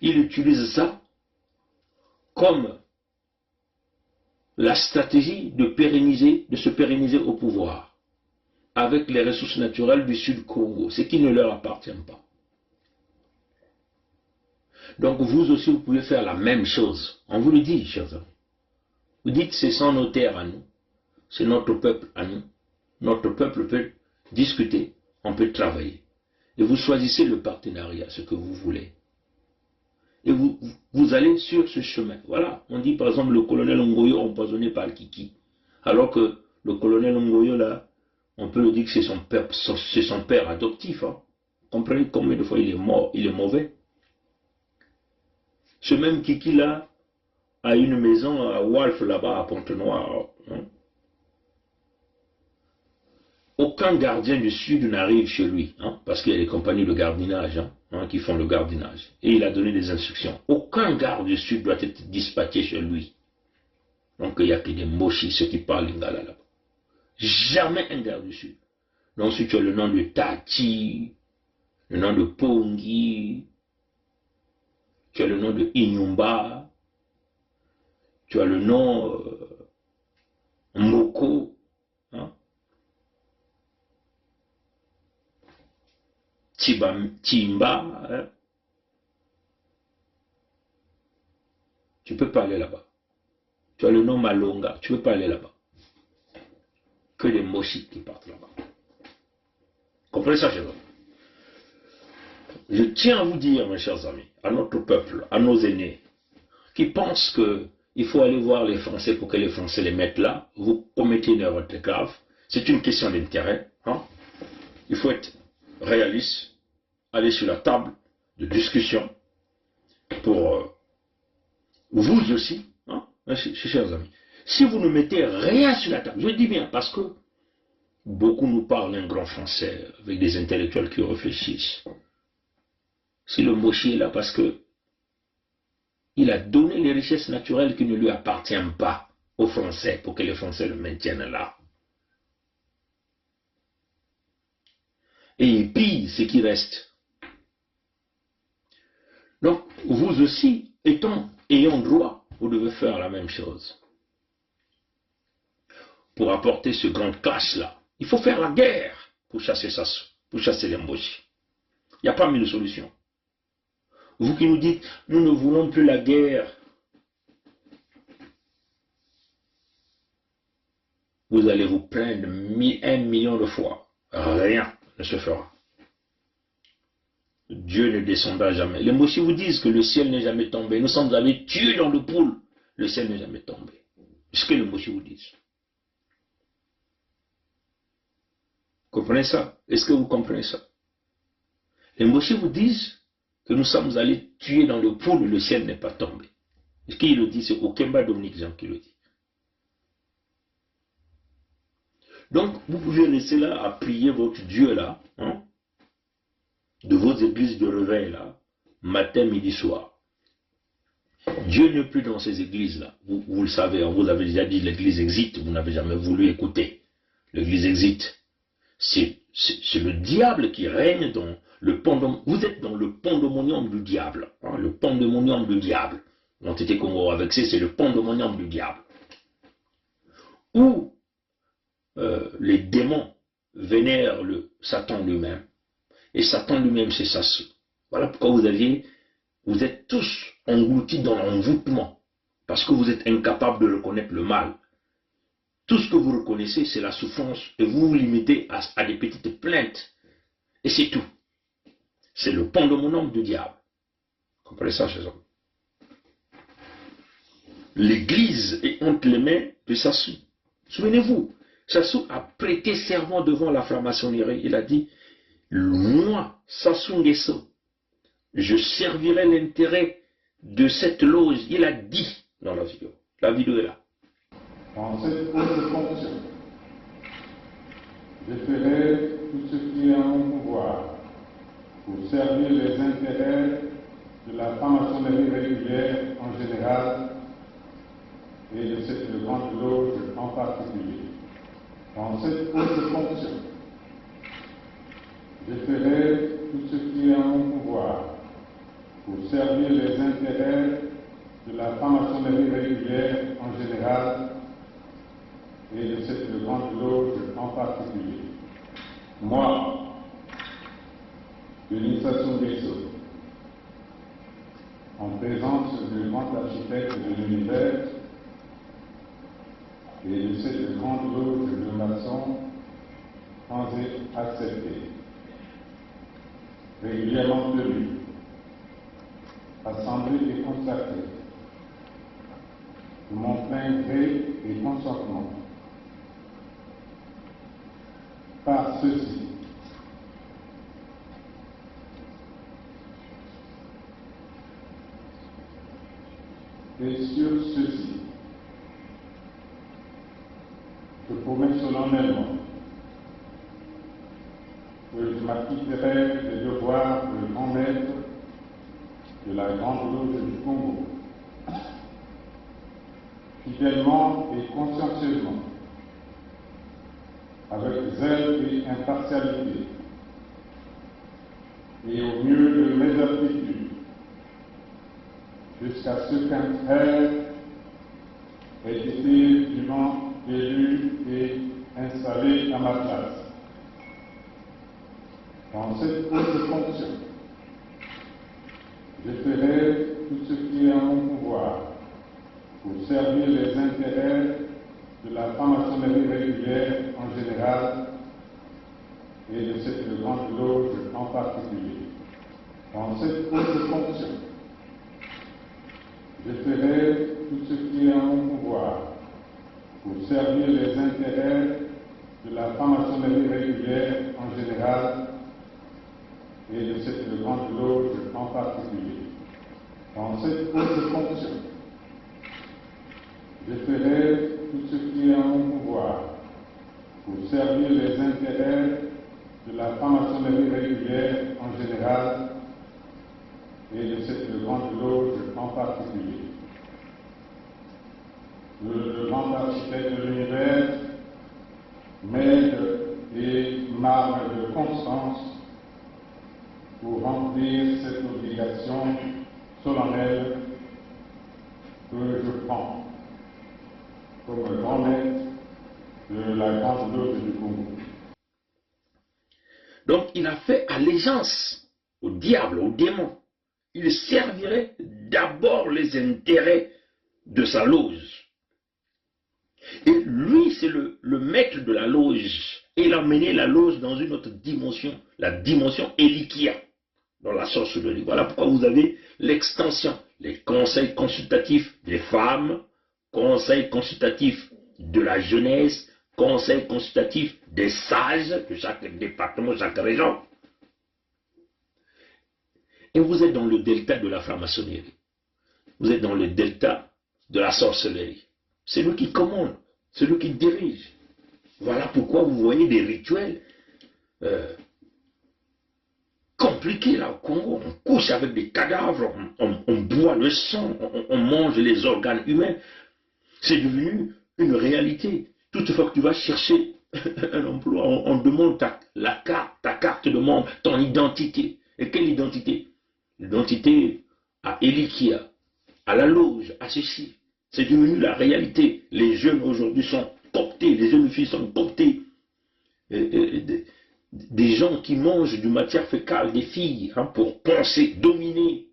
ils utilisent ça comme la stratégie de se pérenniser au pouvoir avec les ressources naturelles du Sud Congo, ce qui ne leur appartient pas. Donc vous aussi, vous pouvez faire la même chose. On vous le dit, chers amis. Vous dites, ce sont nos terres à nous, c'est notre peuple à nous. Notre peuple peut discuter, on peut travailler. Et vous choisissez le partenariat, ce que vous voulez. Et vous allez sur ce chemin. Voilà, on dit par exemple le colonel Ngoyo empoisonné par le Kiki. Alors que le colonel Ngoyo, là, on peut le dire que c'est son père adoptif. Hein. Comprenez combien de fois il est mort, il est mauvais. Ce même Kiki, là, a une maison à Walf, là-bas, à Pointe-Noire. Hein. Aucun gardien du Sud n'arrive chez lui, hein, parce qu'il y a des compagnies de gardiennage qui font le gardiennage. Et il a donné des instructions. Aucun garde du Sud doit être dispatché chez lui. Donc il n'y a que des mochis, ceux qui parlent lingala là-bas. Jamais un garde du Sud. Donc si tu as le nom de Tati, le nom de Pongi, tu as le nom de Inyumba, tu as le nom Moko, hein, Timba, hein. Tu peux pas aller là-bas. Tu as le nom Malonga, tu peux pas aller là-bas. Que des mochis qui partent là-bas. Comprenez ça, chers amis? Je tiens à vous dire, mes chers amis, à notre peuple, à nos aînés, qui pensent qu'il faut aller voir les Français pour que les Français les mettent là, vous commettez une erreur très grave. C'est une question d'intérêt. Hein? Il faut être réaliste, aller sur la table de discussion pour vous aussi, hein, chers amis. Si vous ne mettez rien sur la table, je dis bien, parce que beaucoup nous parlent un grand français avec des intellectuels qui réfléchissent. Si le mochi est là, parce que il a donné les richesses naturelles qui ne lui appartiennent pas aux Français pour que les Français le maintiennent là. Et puis, ce qui reste. Donc, vous aussi, ayant droit, vous devez faire la même chose. Pour apporter ce grand clash-là, il faut faire la guerre pour chasser Sassou, pour chasser les mochis. Il n'y a pas mille solutions. Vous qui nous dites, nous ne voulons plus la guerre, vous allez vous plaindre 1 million de fois. Rien ne se fera. Dieu ne descendra jamais. Les mochis vous disent que le ciel n'est jamais tombé. Nous sommes allés tuer dans le poule. Le ciel n'est jamais tombé. C'est ce que les mochis vous disent. Comprenez ça? Est-ce que vous comprenez ça? Les mochis vous disent que nous sommes allés tuer dans le poule, le ciel n'est pas tombé. Ce qu'il le dit, c'est Okemba Dominique Jean qui le dit. Donc, vous pouvez rester là à prier votre Dieu là, hein, de vos églises de réveil là, matin, midi, soir. Dieu n'est plus dans ces églises là. Vous le savez, on vous avait déjà dit l'église existe, vous n'avez jamais voulu écouter. L'église existe. C'est le diable qui règne dans le pandémonium. Vous êtes dans le pandémonium du diable. Hein, le pandémonium du diable. L'entité Congo avec c'est le pandémonium du diable. Où les démons vénèrent le Satan lui-même. Et Satan lui-même, c'est Sassou. Voilà pourquoi vous êtes tous engloutis dans l'envoûtement. Parce que vous êtes incapables de reconnaître le mal. Tout ce que vous reconnaissez, c'est la souffrance. Et vous vous limitez à des petites plaintes. Et c'est tout. C'est le pandémonium du diable. Comprenez ça, chers hommes? L'Église est entre les mains de Sassou. Souvenez-vous, Sassou a prêté serment devant la franc-maçonnerie. Il a dit, moi, Sassou Nguesso, je servirai l'intérêt de cette loge. Il a dit dans la vidéo. La vidéo est là. En cette haute fonction, je ferai tout ce qui est en mon pouvoir pour servir les intérêts de la franc-maçonnerie régulière en général et de cette grande loge en particulier. En cette haute fonction, je ferai tout ce qui est en mon pouvoir pour servir les intérêts de la franc-maçonnerie régulière en général et de cette grande loge en particulier. Moi, Denis Sassou Nguesso, en présence du grand architecte de l'univers et de cette grande loge de maçons sans être accepté, régulièrement tenu, assemblé et consacré, de mon plein gré et consentement, par ceci. Et sur ceci, je promets solennellement que je m'acquitterai des devoirs de grand maître de la Grande Loge du Congo, fidèlement et consciencieusement, avec zèle et impartialité, et au mieux de mes aptitudes, jusqu'à ce qu'un frère ait été dûment élu et installé à ma place. Dans cette haute fonction, je ferai tout ce qui est en mon pouvoir pour servir les intérêts de la franc-maçonnerie régulière en général et de cette grande loge en particulier. Dans cette haute fonction, je ferai tout ce qui est en mon pouvoir pour servir les intérêts de la franc-maçonnerie régulière en général et de cette grande loge en particulier. Dans cette haute fonction, je ferai tout ce qui est en mon pouvoir pour servir les intérêts de la franc-maçonnerie régulière en général et de cette grande loge en particulier. Le grand architecte de l'univers m'aide et m'arme de constance pour remplir cette obligation solennelle que je prends comme grand maître de la Grande Loge du Congo. Donc il a fait allégeance au diable, au démon. Il servirait d'abord les intérêts de sa loge. Et lui, c'est le maître de la loge. Et il a mené la loge dans une autre dimension, la dimension Elikia, dans la sorcellerie. Voilà pourquoi vous avez l'extension, les conseils consultatifs des femmes, conseils consultatifs de la jeunesse, conseils consultatifs des sages de chaque département, chaque région. Et vous êtes dans le delta de la franc-maçonnerie. Vous êtes dans le delta de la sorcellerie. C'est lui qui commande, c'est lui qui dirige. Voilà pourquoi vous voyez des rituels compliqués là au Congo. On couche avec des cadavres, on boit le sang, on mange les organes humains. C'est devenu une réalité. Toutefois que tu vas chercher un emploi, on demande ta carte de membre, ton identité. Et quelle identité? L'identité à Elikia, à la loge, à ceci. C'est devenu la réalité. Les jeunes aujourd'hui sont cooptés, les jeunes filles sont cooptées. Des gens qui mangent du matière fécale des filles pour penser, dominer.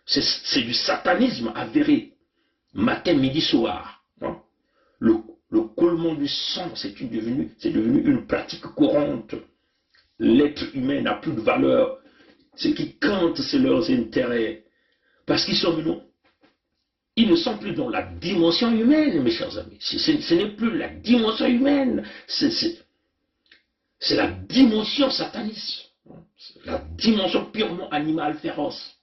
C'est du satanisme avéré. Matin, midi, soir. Le coulement du sang, c'est devenu une pratique courante. L'être humain n'a plus de valeur. Ce qui compte, c'est leurs intérêts. Parce qu'ils sont non. Ils ne sont plus dans la dimension humaine, mes chers amis. Ce n'est plus la dimension humaine. C'est la dimension sataniste. La dimension purement animale féroce.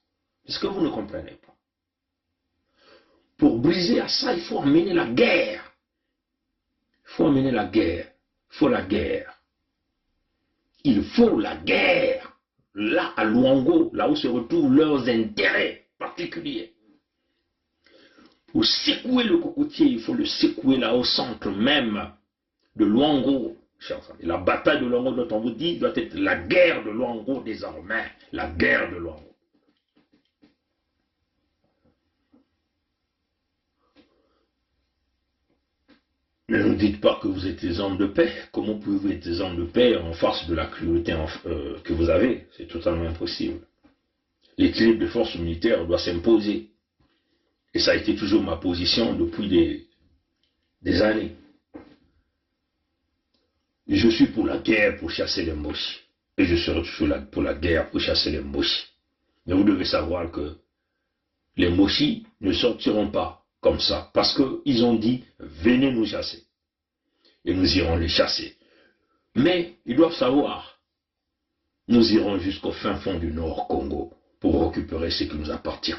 Est-ce que vous ne comprenez pas? Pour briser à ça, il faut amener la guerre. Il faut amener la guerre. Il faut la guerre. Il faut la guerre. Là, à Luango, là où se retrouvent leurs intérêts particuliers. Pour secouer le cocotier, il faut le secouer là au centre même de Luango. Et la bataille de Luango dont on vous dit doit être la guerre de Luango désormais. La guerre de Luango. Ne nous dites pas que vous êtes des hommes de paix. Comment pouvez-vous être des hommes de paix en face de la cruauté que vous avez? C'est totalement impossible. L'équilibre des forces militaires doit s'imposer. Et ça a été toujours ma position depuis des années. Je suis pour la guerre pour chasser les Moshi. Et je serai toujours pour la guerre pour chasser les Moshi. Mais vous devez savoir que les Moshi ne sortiront pas comme ça. Parce qu'ils ont dit, venez nous chasser. Et nous irons les chasser. Mais ils doivent savoir, nous irons jusqu'au fin fond du Nord Congo pour récupérer ce qui nous appartient.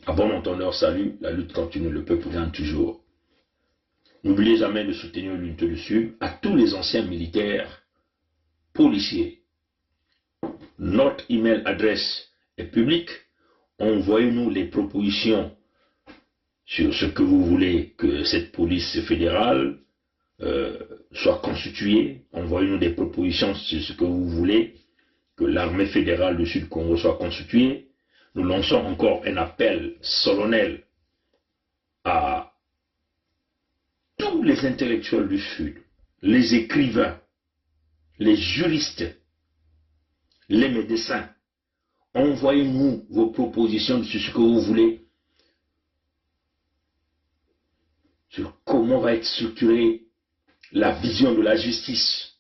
À bon entendeur, salut, la lutte continue, le peuple gagne toujours. N'oubliez jamais de soutenir l'unité du Sud à tous les anciens militaires, policiers. Notre email adresse est publique. Envoyez-nous les propositions sur ce que vous voulez que cette police fédérale soit constituée. Envoyez-nous des propositions sur ce que vous voulez que l'armée fédérale du Sud-Congo soit constituée. Nous lançons encore un appel solennel à tous les intellectuels du Sud, les écrivains, les juristes, les médecins. Envoyez-nous vos propositions sur ce que vous voulez, sur comment va être structurée la vision de la justice.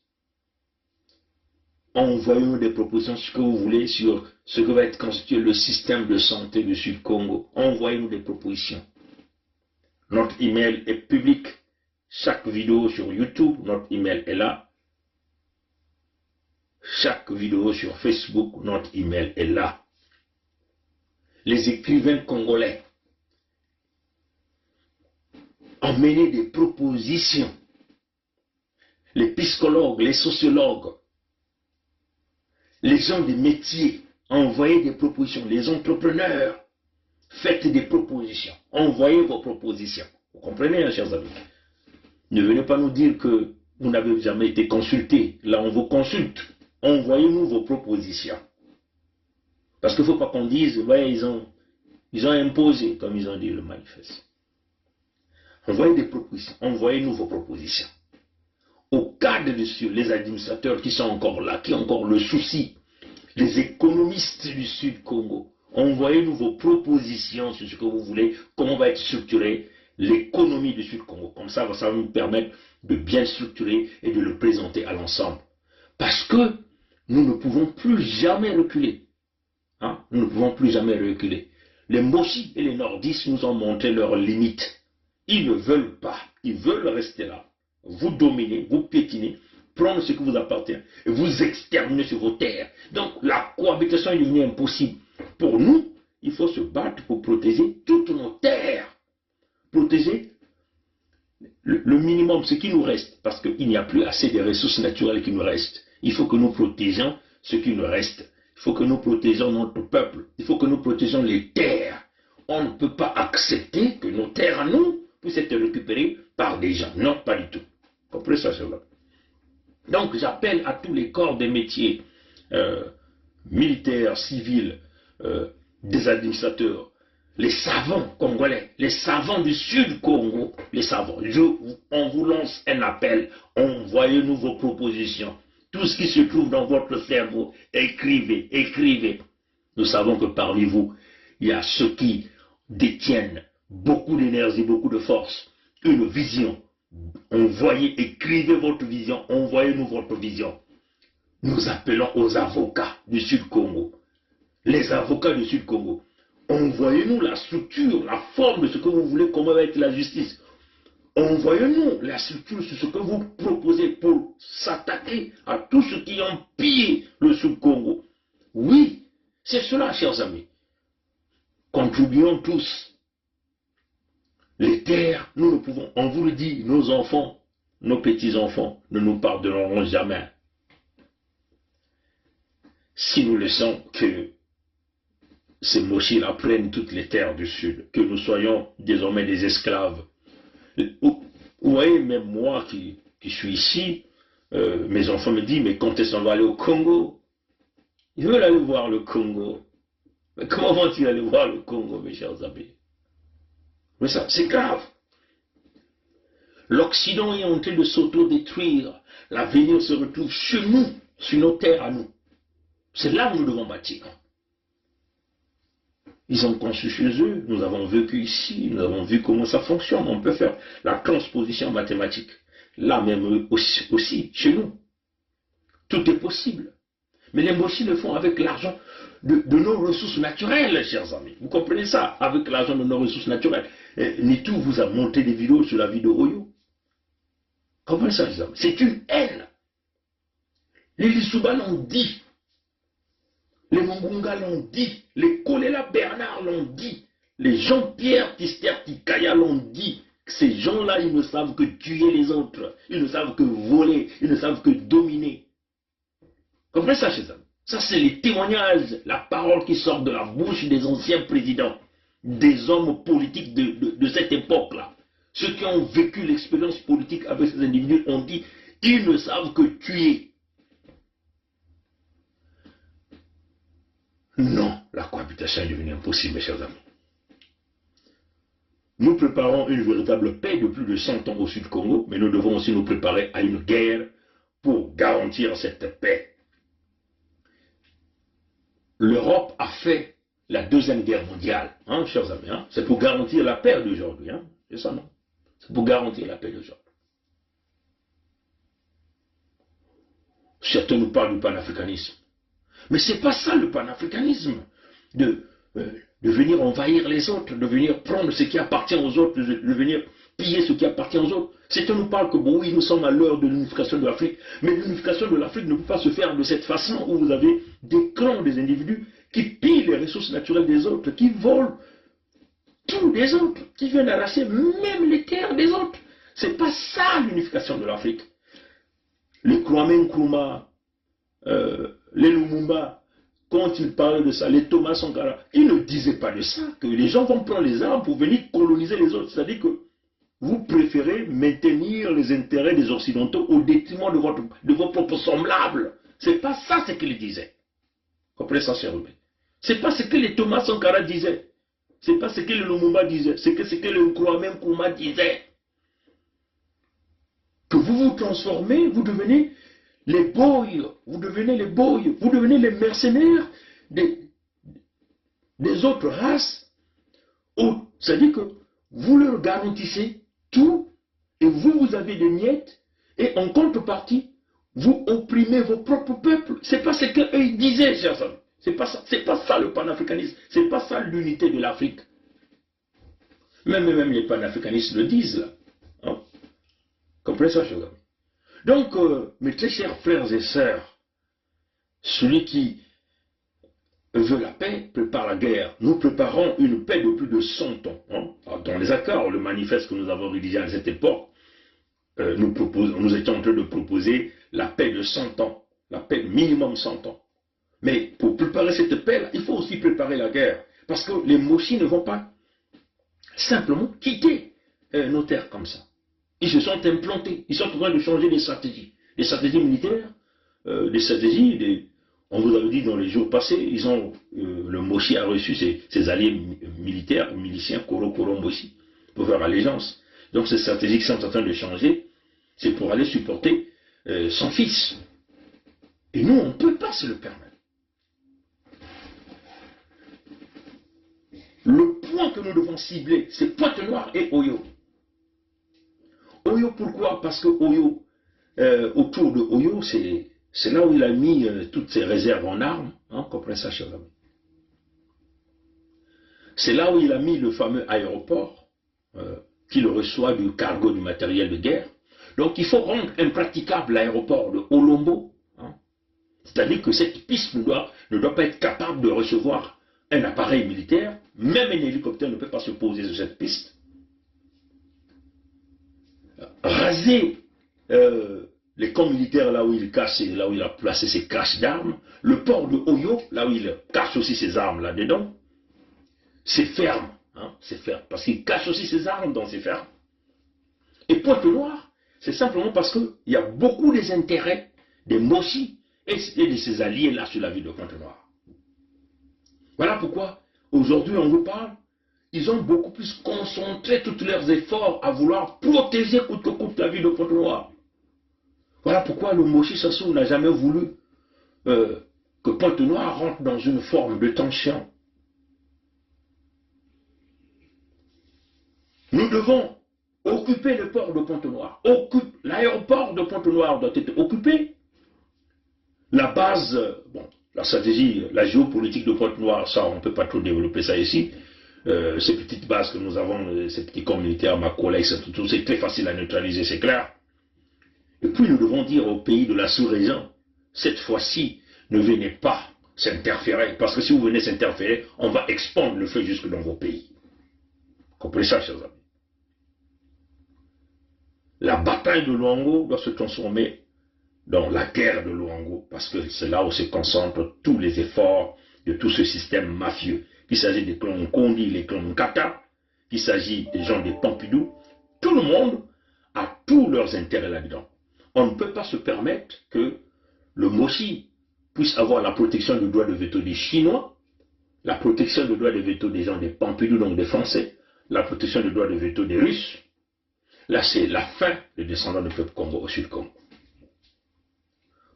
Envoyez-nous des propositions sur ce que vous voulez, sur ce que va être constitué le système de santé du Sud-Congo. Envoyez-nous des propositions. Notre email est public. Chaque vidéo sur YouTube, notre email est là. Chaque vidéo sur Facebook, notre email est là. Les écrivains congolais, emmenez des propositions. Les psychologues, les sociologues, les gens des métiers, envoyez des propositions. Les entrepreneurs, faites des propositions. Envoyez vos propositions. Vous comprenez, hein, chers amis? Ne venez pas nous dire que vous n'avez jamais été consulté. Là, on vous consulte. Envoyez-nous vos propositions. Parce qu'il ne faut pas qu'on dise, ouais, ils ont imposé, comme ils ont dit le manifeste. Envoyez des propositions. Envoyez-nous vos propositions. Au cadre dessus, les administrateurs qui sont encore là, qui ont encore le souci, les économistes du Sud-Congo, envoyez-nous vos propositions sur ce que vous voulez, comment va être structurée l'économie du Sud-Congo. Comme ça va nous permettre de bien structurer et de le présenter à l'ensemble. Parce que nous ne pouvons plus jamais reculer. Hein? Nous ne pouvons plus jamais reculer. Les Moshi et les Nordistes nous ont montré leurs limites. Ils ne veulent pas. Ils veulent rester là. Vous dominer, vous piétiner, prendre ce qui vous appartient et vous exterminer sur vos terres. Donc la cohabitation est devenue impossible. Pour nous, il faut se battre pour protéger toutes nos terres. Protéger le minimum, ce qui nous reste, parce qu'il n'y a plus assez de ressources naturelles qui nous restent. Il faut que nous protégions ce qui nous reste. Il faut que nous protégions notre peuple. Il faut que nous protégions les terres. On ne peut pas accepter que nos terres à nous puissent être récupérées par des gens. Non, pas du tout. Comprenez ça, cela. Donc, j'appelle à tous les corps des métiers, militaires, civils, des administrateurs, les savants congolais, les savants du Sud-Congo, les savants. On vous lance un appel, envoyez-nous vos propositions. Tout ce qui se trouve dans votre cerveau, écrivez, écrivez. Nous savons que parmi vous, il y a ceux qui détiennent beaucoup d'énergie, beaucoup de force, une vision. Envoyez, écrivez votre vision, envoyez-nous votre vision. Nous appelons aux avocats du Sud-Congo. Les avocats du Sud-Congo. Envoyez-nous la structure, la forme de ce que vous voulez, comment va être la justice. Envoyez-nous la structure sur ce que vous proposez pour s'attaquer à tous ceux qui ont pillé le Sud-Congo. Oui, c'est cela, chers amis. Contribuons tous. Les terres, nous ne pouvons, on vous le dit, nos enfants, nos petits-enfants ne nous pardonneront jamais. Si nous laissons que ces Moshi-là prennent toutes les terres du Sud, que nous soyons désormais des esclaves. Vous voyez, même moi qui suis ici, mes enfants me disent, mais quand est-ce qu'on va aller au Congo? Ils veulent aller voir le Congo. Mais comment vont-ils aller voir le Congo, mes chers amis? Mais ça, c'est grave. L'Occident est en train de s'auto-détruire. L'avenir se retrouve chez nous, sur nos terres à nous. C'est là où nous devons bâtir. Ils ont conçu chez eux, nous avons vécu ici, nous avons vu comment ça fonctionne. On peut faire la transposition mathématique. Là même aussi chez nous. Tout est possible. Mais les Mochis le font avec l'argent de nos ressources naturelles, chers amis. Vous comprenez ça? Avec l'argent de nos ressources naturelles. Nitou vous a monté des vidéos sur la vie de Oyo. Comprenez ça, chers amis? C'est une haine. Les Lissouba l'ont dit. Les Mongunga l'ont dit. Les Kolela Bernard l'ont dit. Les Jean-Pierre Tister Tikaya l'ont dit. Ces gens-là, ils ne savent que tuer les autres. Ils ne savent que voler. Ils ne savent que dominer. Comprenez ça, chers amis? Ça, c'est les témoignages, la parole qui sort de la bouche des anciens présidents, des hommes politiques de cette époque-là. Ceux qui ont vécu l'expérience politique avec ces individus ont dit, ils ne savent que tuer. Non, la cohabitation est devenue impossible, mes chers amis. Nous préparons une véritable paix de plus de 100 ans au Sud-Congo, mais nous devons aussi nous préparer à une guerre pour garantir cette paix. L'Europe a fait la Deuxième Guerre mondiale, hein, chers amis. Hein? C'est pour garantir la paix d'aujourd'hui. Hein? C'est ça, non? C'est pour garantir la paix d'aujourd'hui. Certains nous parlent du panafricanisme. Mais ce n'est pas ça le panafricanisme, de venir envahir les autres, de venir prendre ce qui appartient aux autres, de venir piller ce qui appartient aux autres. Certains nous parlent que, bon, oui, nous sommes à l'heure de l'unification de l'Afrique, mais l'unification de l'Afrique ne peut pas se faire de cette façon où vous avez des clans, des individus qui pillent les ressources naturelles des autres, qui volent tous les autres, qui viennent arracher même les terres des autres. Ce n'est pas ça l'unification de l'Afrique. Les Kwame Nkrumah, les Lumumba, quand ils parlaient de ça, les Thomas Sankara, ils ne disaient pas de ça, que les gens vont prendre les armes pour venir coloniser les autres. C'est-à-dire que vous préférez maintenir les intérêts des Occidentaux au détriment de vos propres semblables. Ce n'est pas ça ce qu'ils disaient. Comprenez ça, cher Ruben. Ce n'est pas ce que les Thomas Sankara disaient. Ce n'est pas ce que les Lumumba disaient. C'est ce que le Kwame Nkrumah disait. Que vous vous transformez, vous devenez les boys, vous devenez les boys, vous devenez les mercenaires des autres races. C'est-à-dire que vous leur garantissez tout et vous avez des miettes et en contrepartie, vous opprimez vos propres peuples. Ce n'est pas ce qu'eux disaient, chers amis. Ce n'est pas ça le panafricanisme. Ce n'est pas ça l'unité de l'Afrique. Même les panafricanistes le disent là. Hein? Comprenez ça, chers amis? Donc, mes très chers frères et sœurs, celui qui veut la paix prépare la guerre. Nous préparons une paix de plus de 100 ans. Hein. Dans les accords, le manifeste que nous avons rédigé à cette époque, nous étions en train de proposer la paix de 100 ans, la paix minimum 100 ans. Mais pour préparer cette paix-là, il faut aussi préparer la guerre. Parce que les Mochis ne vont pas simplement quitter nos terres comme ça. Ils se sont implantés, ils sont en train de changer des stratégies militaires, des stratégies, on vous avait dit dans les jours passés, le Mochi a reçu ses alliés militaires, miliciens, Koro Mochi, pour faire allégeance. Donc ces stratégies qui sont en train de changer, c'est pour aller supporter son fils. Et nous, on ne peut pas se le permettre. Le point que nous devons cibler, c'est Pointe-Noire et Oyo. Oyo, pourquoi? Parce que Oyo, autour de Oyo, c'est là où il a mis toutes ses réserves en armes. Hein, comprenez ça, chers amis. C'est là où il a mis le fameux aéroport qui le reçoit du cargo, du matériel de guerre. Donc il faut rendre impraticable l'aéroport de Olombo. Hein. C'est-à-dire que cette piste ne doit pas être capable de recevoir un appareil militaire. Même un hélicoptère ne peut pas se poser sur cette piste. Raser les camps militaires là où il cache, là où il a placé ses caches d'armes, le port de Oyo, là où il cache aussi ses armes là-dedans, c'est ferme, hein, c'est ferme, parce qu'il cache aussi ses armes dans ses fermes. Et Pointe-Noire, c'est simplement parce qu'il y a beaucoup des intérêts des Mochi et de ses alliés là sur la ville de Pointe-Noire. Voilà pourquoi, aujourd'hui on vous parle, ils ont beaucoup plus concentré tous leurs efforts à vouloir protéger coûte que coûte la ville de Pointe-Noire. Voilà pourquoi le Moshi Sassou n'a jamais voulu que Pointe-Noire rentre dans une forme de tension. Nous devons occuper le port de Pointe-Noire. L'aéroport de Pointe-Noire doit être occupé. La base, bon, la stratégie, la géopolitique de Pointe-Noire, ça, on ne peut pas trop développer ça ici. Ces petites bases que nous avons, ces petits camps militaires, Makola, c'est très facile à neutraliser, c'est clair. Et puis nous devons dire aux pays de la sous-région, cette fois-ci, ne venez pas s'interférer, parce que si vous venez s'interférer, on va expandre le feu jusque dans vos pays. Comprenez ça, chers amis. La bataille de Luango doit se transformer dans la guerre de Luango, parce que c'est là où se concentrent tous les efforts de tout ce système mafieux. Qu'il s'agit des clans Kondi, les clans Kata, qu'il s'agit des gens des Pompidou, tout le monde a tous leurs intérêts là-dedans. On ne peut pas se permettre que le Moshi puisse avoir la protection du droit de veto des Chinois, la protection du droit de veto des gens des Pompidou, donc des Français, la protection du droit de veto des Russes. Là, c'est la fin des descendants du peuple Congo au Sud-Congo.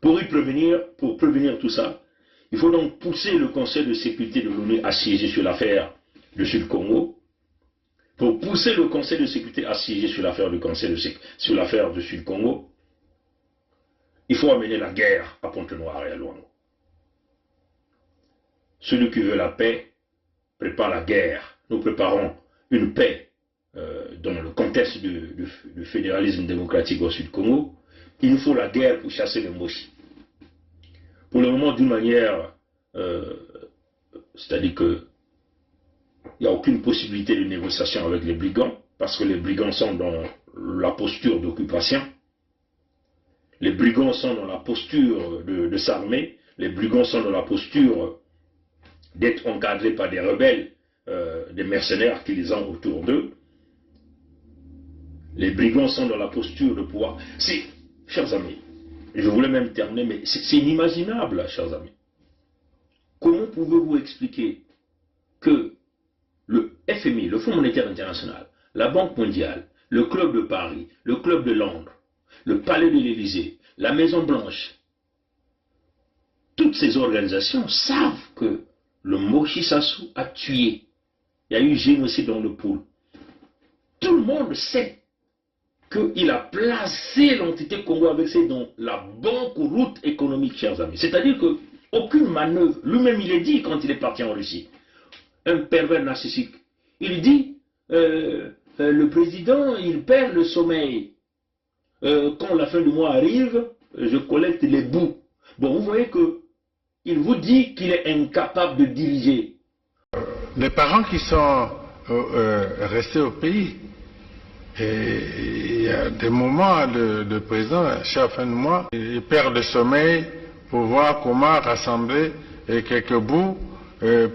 Pour prévenir tout ça, il faut donc pousser le Conseil de sécurité de l'ONU à siéger sur l'affaire du Sud-Congo. Pour pousser le Conseil de sécurité à siéger sur l'affaire du Sud-Congo, il faut amener la guerre à Pointe-Noire et à Luango. Celui qui veut la paix prépare la guerre. Nous préparons une paix dans le contexte du fédéralisme démocratique au Sud-Congo. Il nous faut la guerre pour chasser les Moshi. Pour le moment, d'une manière, c'est-à-dire qu'il n'y a aucune possibilité de négociation avec les brigands, parce que les brigands sont dans la posture d'occupation. Les brigands sont dans la posture de s'armer. Les brigands sont dans la posture d'être encadrés par des rebelles, des mercenaires qui les ont autour d'eux. Les brigands sont dans la posture de pouvoir... Chers amis, je voulais même terminer, mais c'est inimaginable, chers amis. Comment pouvez-vous expliquer que le FMI, le Fonds monétaire international, la Banque mondiale, le Club de Paris, le Club de Londres, le Palais de l'Élysée, la Maison Blanche, toutes ces organisations savent que le Moshi Sassou a tué. Il y a eu génocide dans le pôle. Tout le monde sait qu'il a placé l'entité Congo avec ses dans la banqueroute économique, chers amis. C'est-à-dire qu'aucune manœuvre, lui-même il est dit quand il est parti en Russie, un pervers narcissique, il dit, le président, il perd le sommeil. Quand la fin du mois arrive, je collecte les bouts. Bon, vous voyez qu'il vous dit qu'il est incapable de diriger. Les parents qui sont restés au pays, et il y a des moments, le président, chaque fin de mois, il perd le sommeil pour voir comment rassembler quelques bouts,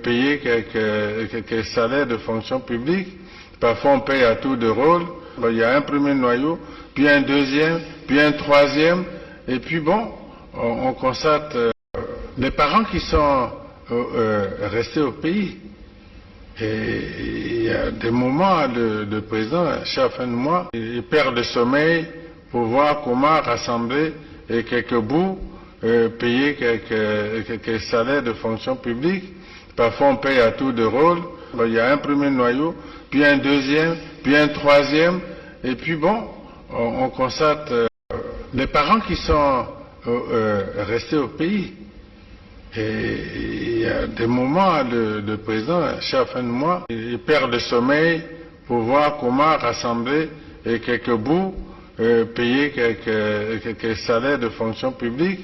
payer quelques salaires de fonction publique. Parfois on paye à tour de rôle. Il y a un premier noyau, puis un deuxième, puis un troisième, et puis bon, on constate les parents qui sont restés au pays. Et il y a des moments, le président, chaque fin de mois, il perd le sommeil pour voir comment rassembler quelques bouts, payer quelques salaires de fonction publique. Parfois on paye à tour de rôle. Il y a un premier noyau, puis un deuxième, puis un troisième, et puis bon, on constate les parents qui sont restés au pays. Et il y a des moments, le président, chaque fin de mois, il perd le sommeil pour voir comment rassembler quelques bouts, payer quelques salaires de fonction publique.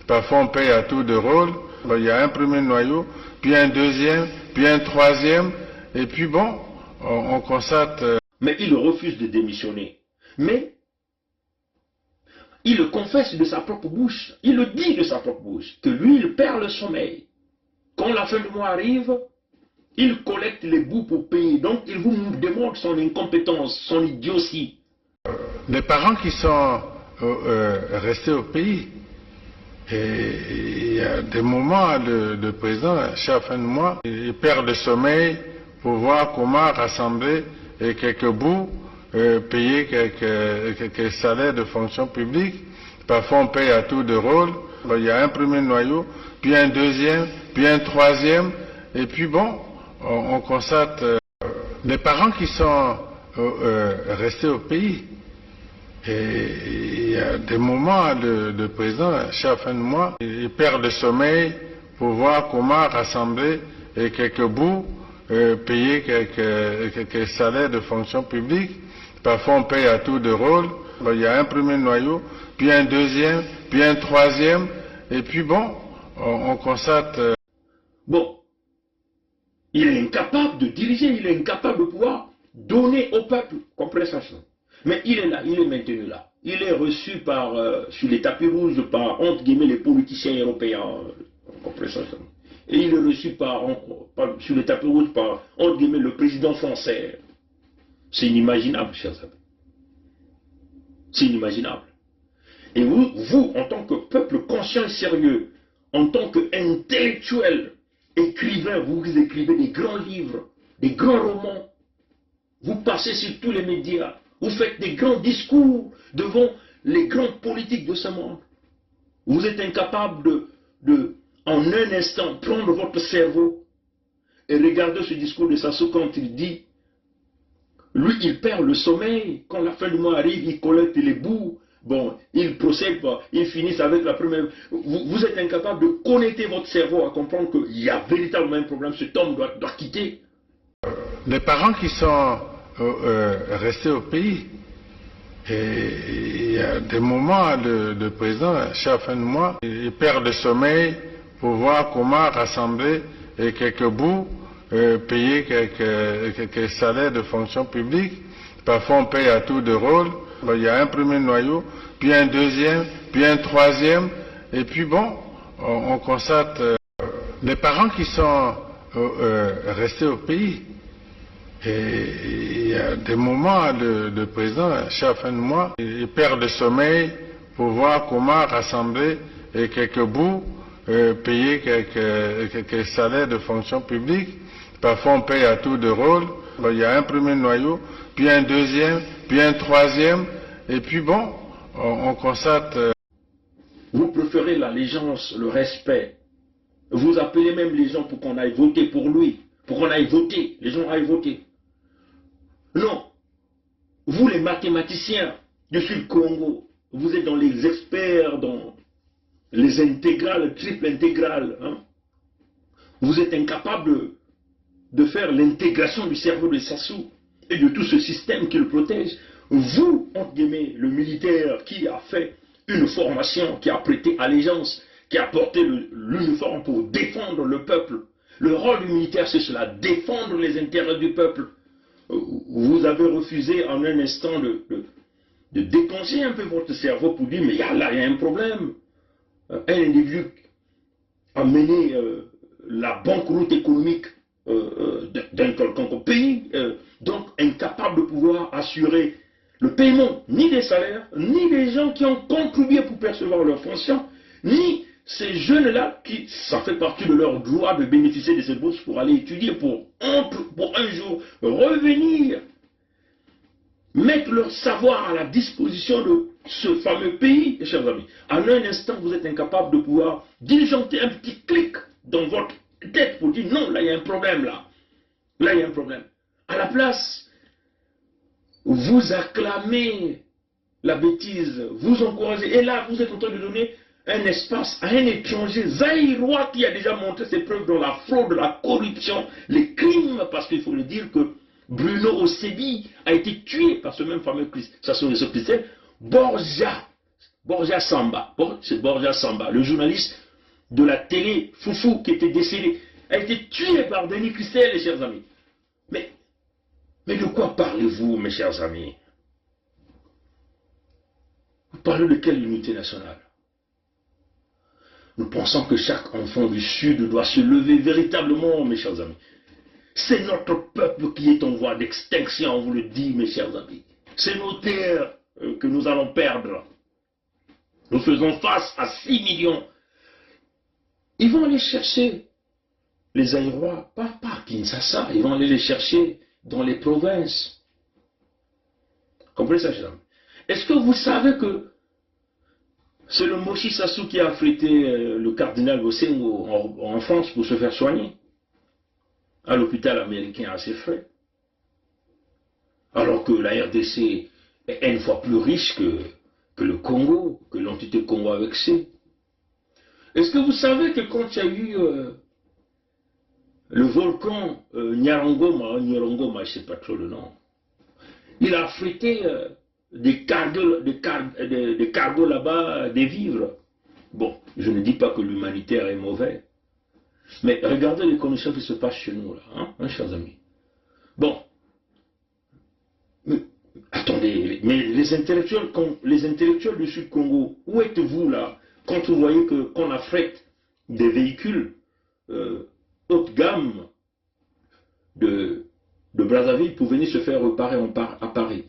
Parfois on paye à tour de rôle. Il y a un premier noyau, puis un deuxième, puis un troisième, et puis bon, on constate... Mais il refuse de démissionner. Mais il le confesse de sa propre bouche, il le dit de sa propre bouche, que lui, il perd le sommeil. Quand la fin du mois arrive, il collecte les bouts pour payer. Donc, il vous démontre son incompétence, son idiotie. Les parents qui sont restés au pays, et il y a des moments, le président, chaque fin de mois, il perd le sommeil pour voir comment rassembler quelques bouts, payer quelques salaires de fonction publique. Parfois on paye à tour de rôle. Il y a un premier noyau, puis un deuxième, puis un troisième, et puis bon, on constate les parents qui sont restés au pays. Et il y a des moments, le président, chaque fin de mois, il perd le sommeil pour voir comment rassembler quelques bouts, payer quelques salaires de fonction publique. Parfois on paye à tour de rôle. Il y a un premier noyau, puis un deuxième, puis un troisième, et puis bon, on constate... Bon, il est incapable de diriger, il est incapable de pouvoir donner au peuple, comprenez ça. Mais il est là, il est maintenu là. Il est reçu par, sur les tapis rouges par, entre guillemets, les politiciens européens, comprenez ça. Et il est reçu sur les tapis rouges par, entre guillemets, le président français. C'est inimaginable, chers amis. C'est inimaginable. Et vous, en tant que peuple conscient et sérieux, en tant qu'intellectuel, écrivain, vous écrivez des grands livres, des grands romans, vous passez sur tous les médias, vous faites des grands discours devant les grands politiques de ce monde. Vous êtes incapable en un instant, prendre votre cerveau et regarder ce discours de Sassou quand il dit, lui, il perd le sommeil. Quand la fin du mois arrive, il collecte les bouts. Bon, il procède, il finit avec la première... Vous êtes incapable de connecter votre cerveau à comprendre qu'il y a véritablement un problème. Cet homme doit quitter. Les parents qui sont restés au pays, et il y a des moments, le président, chaque fin de mois, il perd le sommeil pour voir comment rassembler quelques bouts, payer quelques salaires de fonction publique. Parfois on paye à tour de rôle. Il y a un premier noyau, puis un deuxième, puis un troisième, et puis bon, on constate les parents qui sont restés au pays. Et il y a des moments, le président, chaque fin de mois, il perd le sommeil pour voir comment rassembler quelques bouts, payer quelques salaires de fonction publique. Parfois on paye à tour de rôle. Il y a un premier noyau, puis un deuxième, puis un troisième, et puis bon, on constate... Vous préférez l'allégeance, le respect. Vous appelez même les gens pour qu'on aille voter pour lui, pour qu'on aille voter, les gens aillent voter. Non, vous les mathématiciens du Sud-Congo, vous êtes dans les experts, dans les intégrales, triples intégrales. Hein? Vous êtes incapable de faire l'intégration du cerveau de Sassou et de tout ce système qui le protège. Vous, entre guillemets, le militaire qui a fait une formation, qui a prêté allégeance, qui a porté l'uniforme pour défendre le peuple. Le rôle du militaire, c'est cela, défendre les intérêts du peuple. Vous avez refusé en un instant de déconseiller un peu votre cerveau pour dire, mais là, il y a un problème. Un individu a mené la banqueroute économique d'un quelconque pays, donc incapable de pouvoir assurer le paiement ni des salaires, ni des gens qui ont contribué pour percevoir leurs fonctions, ni ces jeunes-là qui, ça fait partie de leur droit de bénéficier de cette bourse pour aller étudier, pour un jour revenir, mettre leur savoir à la disposition de ce fameux pays, chers amis. En un instant, vous êtes incapable de pouvoir diligenter un petit clic dans votre tête pour dire non, là il y a un problème là. Là il y a un problème. À la place, vous acclamez la bêtise, vous encouragez. Et là, vous êtes en train de donner un espace à un étranger zaïrois qui a déjà montré ses preuves dans la fraude, la corruption, les crimes, parce qu'il faut le dire que Bruno Osebi a été tué par ce même fameux Christian, Borja Samba. C'est Borja Samba, le journaliste de la télé Foufou qui était décédé, a été tué par Denis Christel, les chers amis. Mais de quoi parlez-vous, mes chers amis? Vous parlez de quelle unité nationale? Nous pensons que chaque enfant du Sud doit se lever véritablement, mes chers amis. C'est notre peuple qui est en voie d'extinction, on vous le dit, mes chers amis. C'est nos terres que nous allons perdre. Nous faisons face à 6 millions. Ils vont aller chercher les Zaïrois, pas à Kinshasa, ils vont aller les chercher dans les provinces. Comprenez ça, chers amis? Est-ce que vous savez que c'est le Moshi Sassou qui a affrété le cardinal Bosengo en France pour se faire soigner à l'hôpital américain à ses frais? Alors que la RDC est une fois plus riche que le Congo, que l'entité Congo avec C. Est-ce que vous savez que quand il y a eu le volcan Nyarongoma, je ne sais pas trop le nom, il a affrété des cargos là-bas, des vivres. Bon, je ne dis pas que l'humanitaire est mauvais, mais regardez les conditions qui se passent chez nous là, hein, chers amis. Bon, mais, attendez, mais les intellectuels du Sud-Congo, où êtes-vous là quand vous voyez qu'on affrète des véhicules haut de gamme de Brazzaville pour venir se faire réparer à Paris?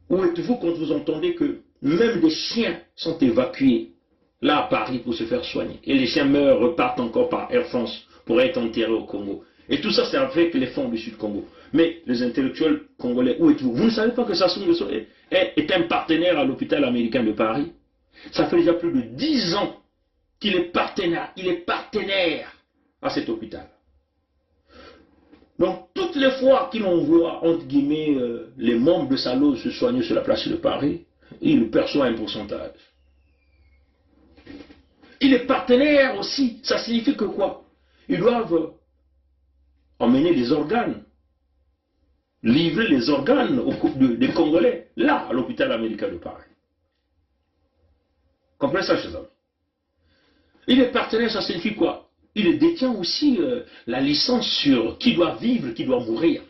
Où êtes-vous quand vous entendez que même des chiens sont évacués là à Paris pour se faire soigner? Et les chiens meurent, repartent encore par Air France pour être enterrés au Congo. Et tout ça, c'est avec les fonds du Sud-Congo. Mais les intellectuels congolais, où êtes-vous? Vous ne savez pas que Sassou Nguesso est un partenaire à l'hôpital américain de Paris? Ça fait déjà plus de 10 ans qu'il est partenaire. Il est partenaire à cet hôpital. Donc, toutes les fois qu'il envoie, entre guillemets, les membres de sa loge se soigner sur la place de Paris, il perçoit un pourcentage. Il est partenaire aussi. Ça signifie que quoi? Ils doivent emmener les organes, livrer les organes des Congolais, là, à l'hôpital américain de Paris. Comprenez ça, chers amis? Il est partenaire, ça signifie quoi? Il détient aussi la licence sur qui doit vivre, qui doit mourir.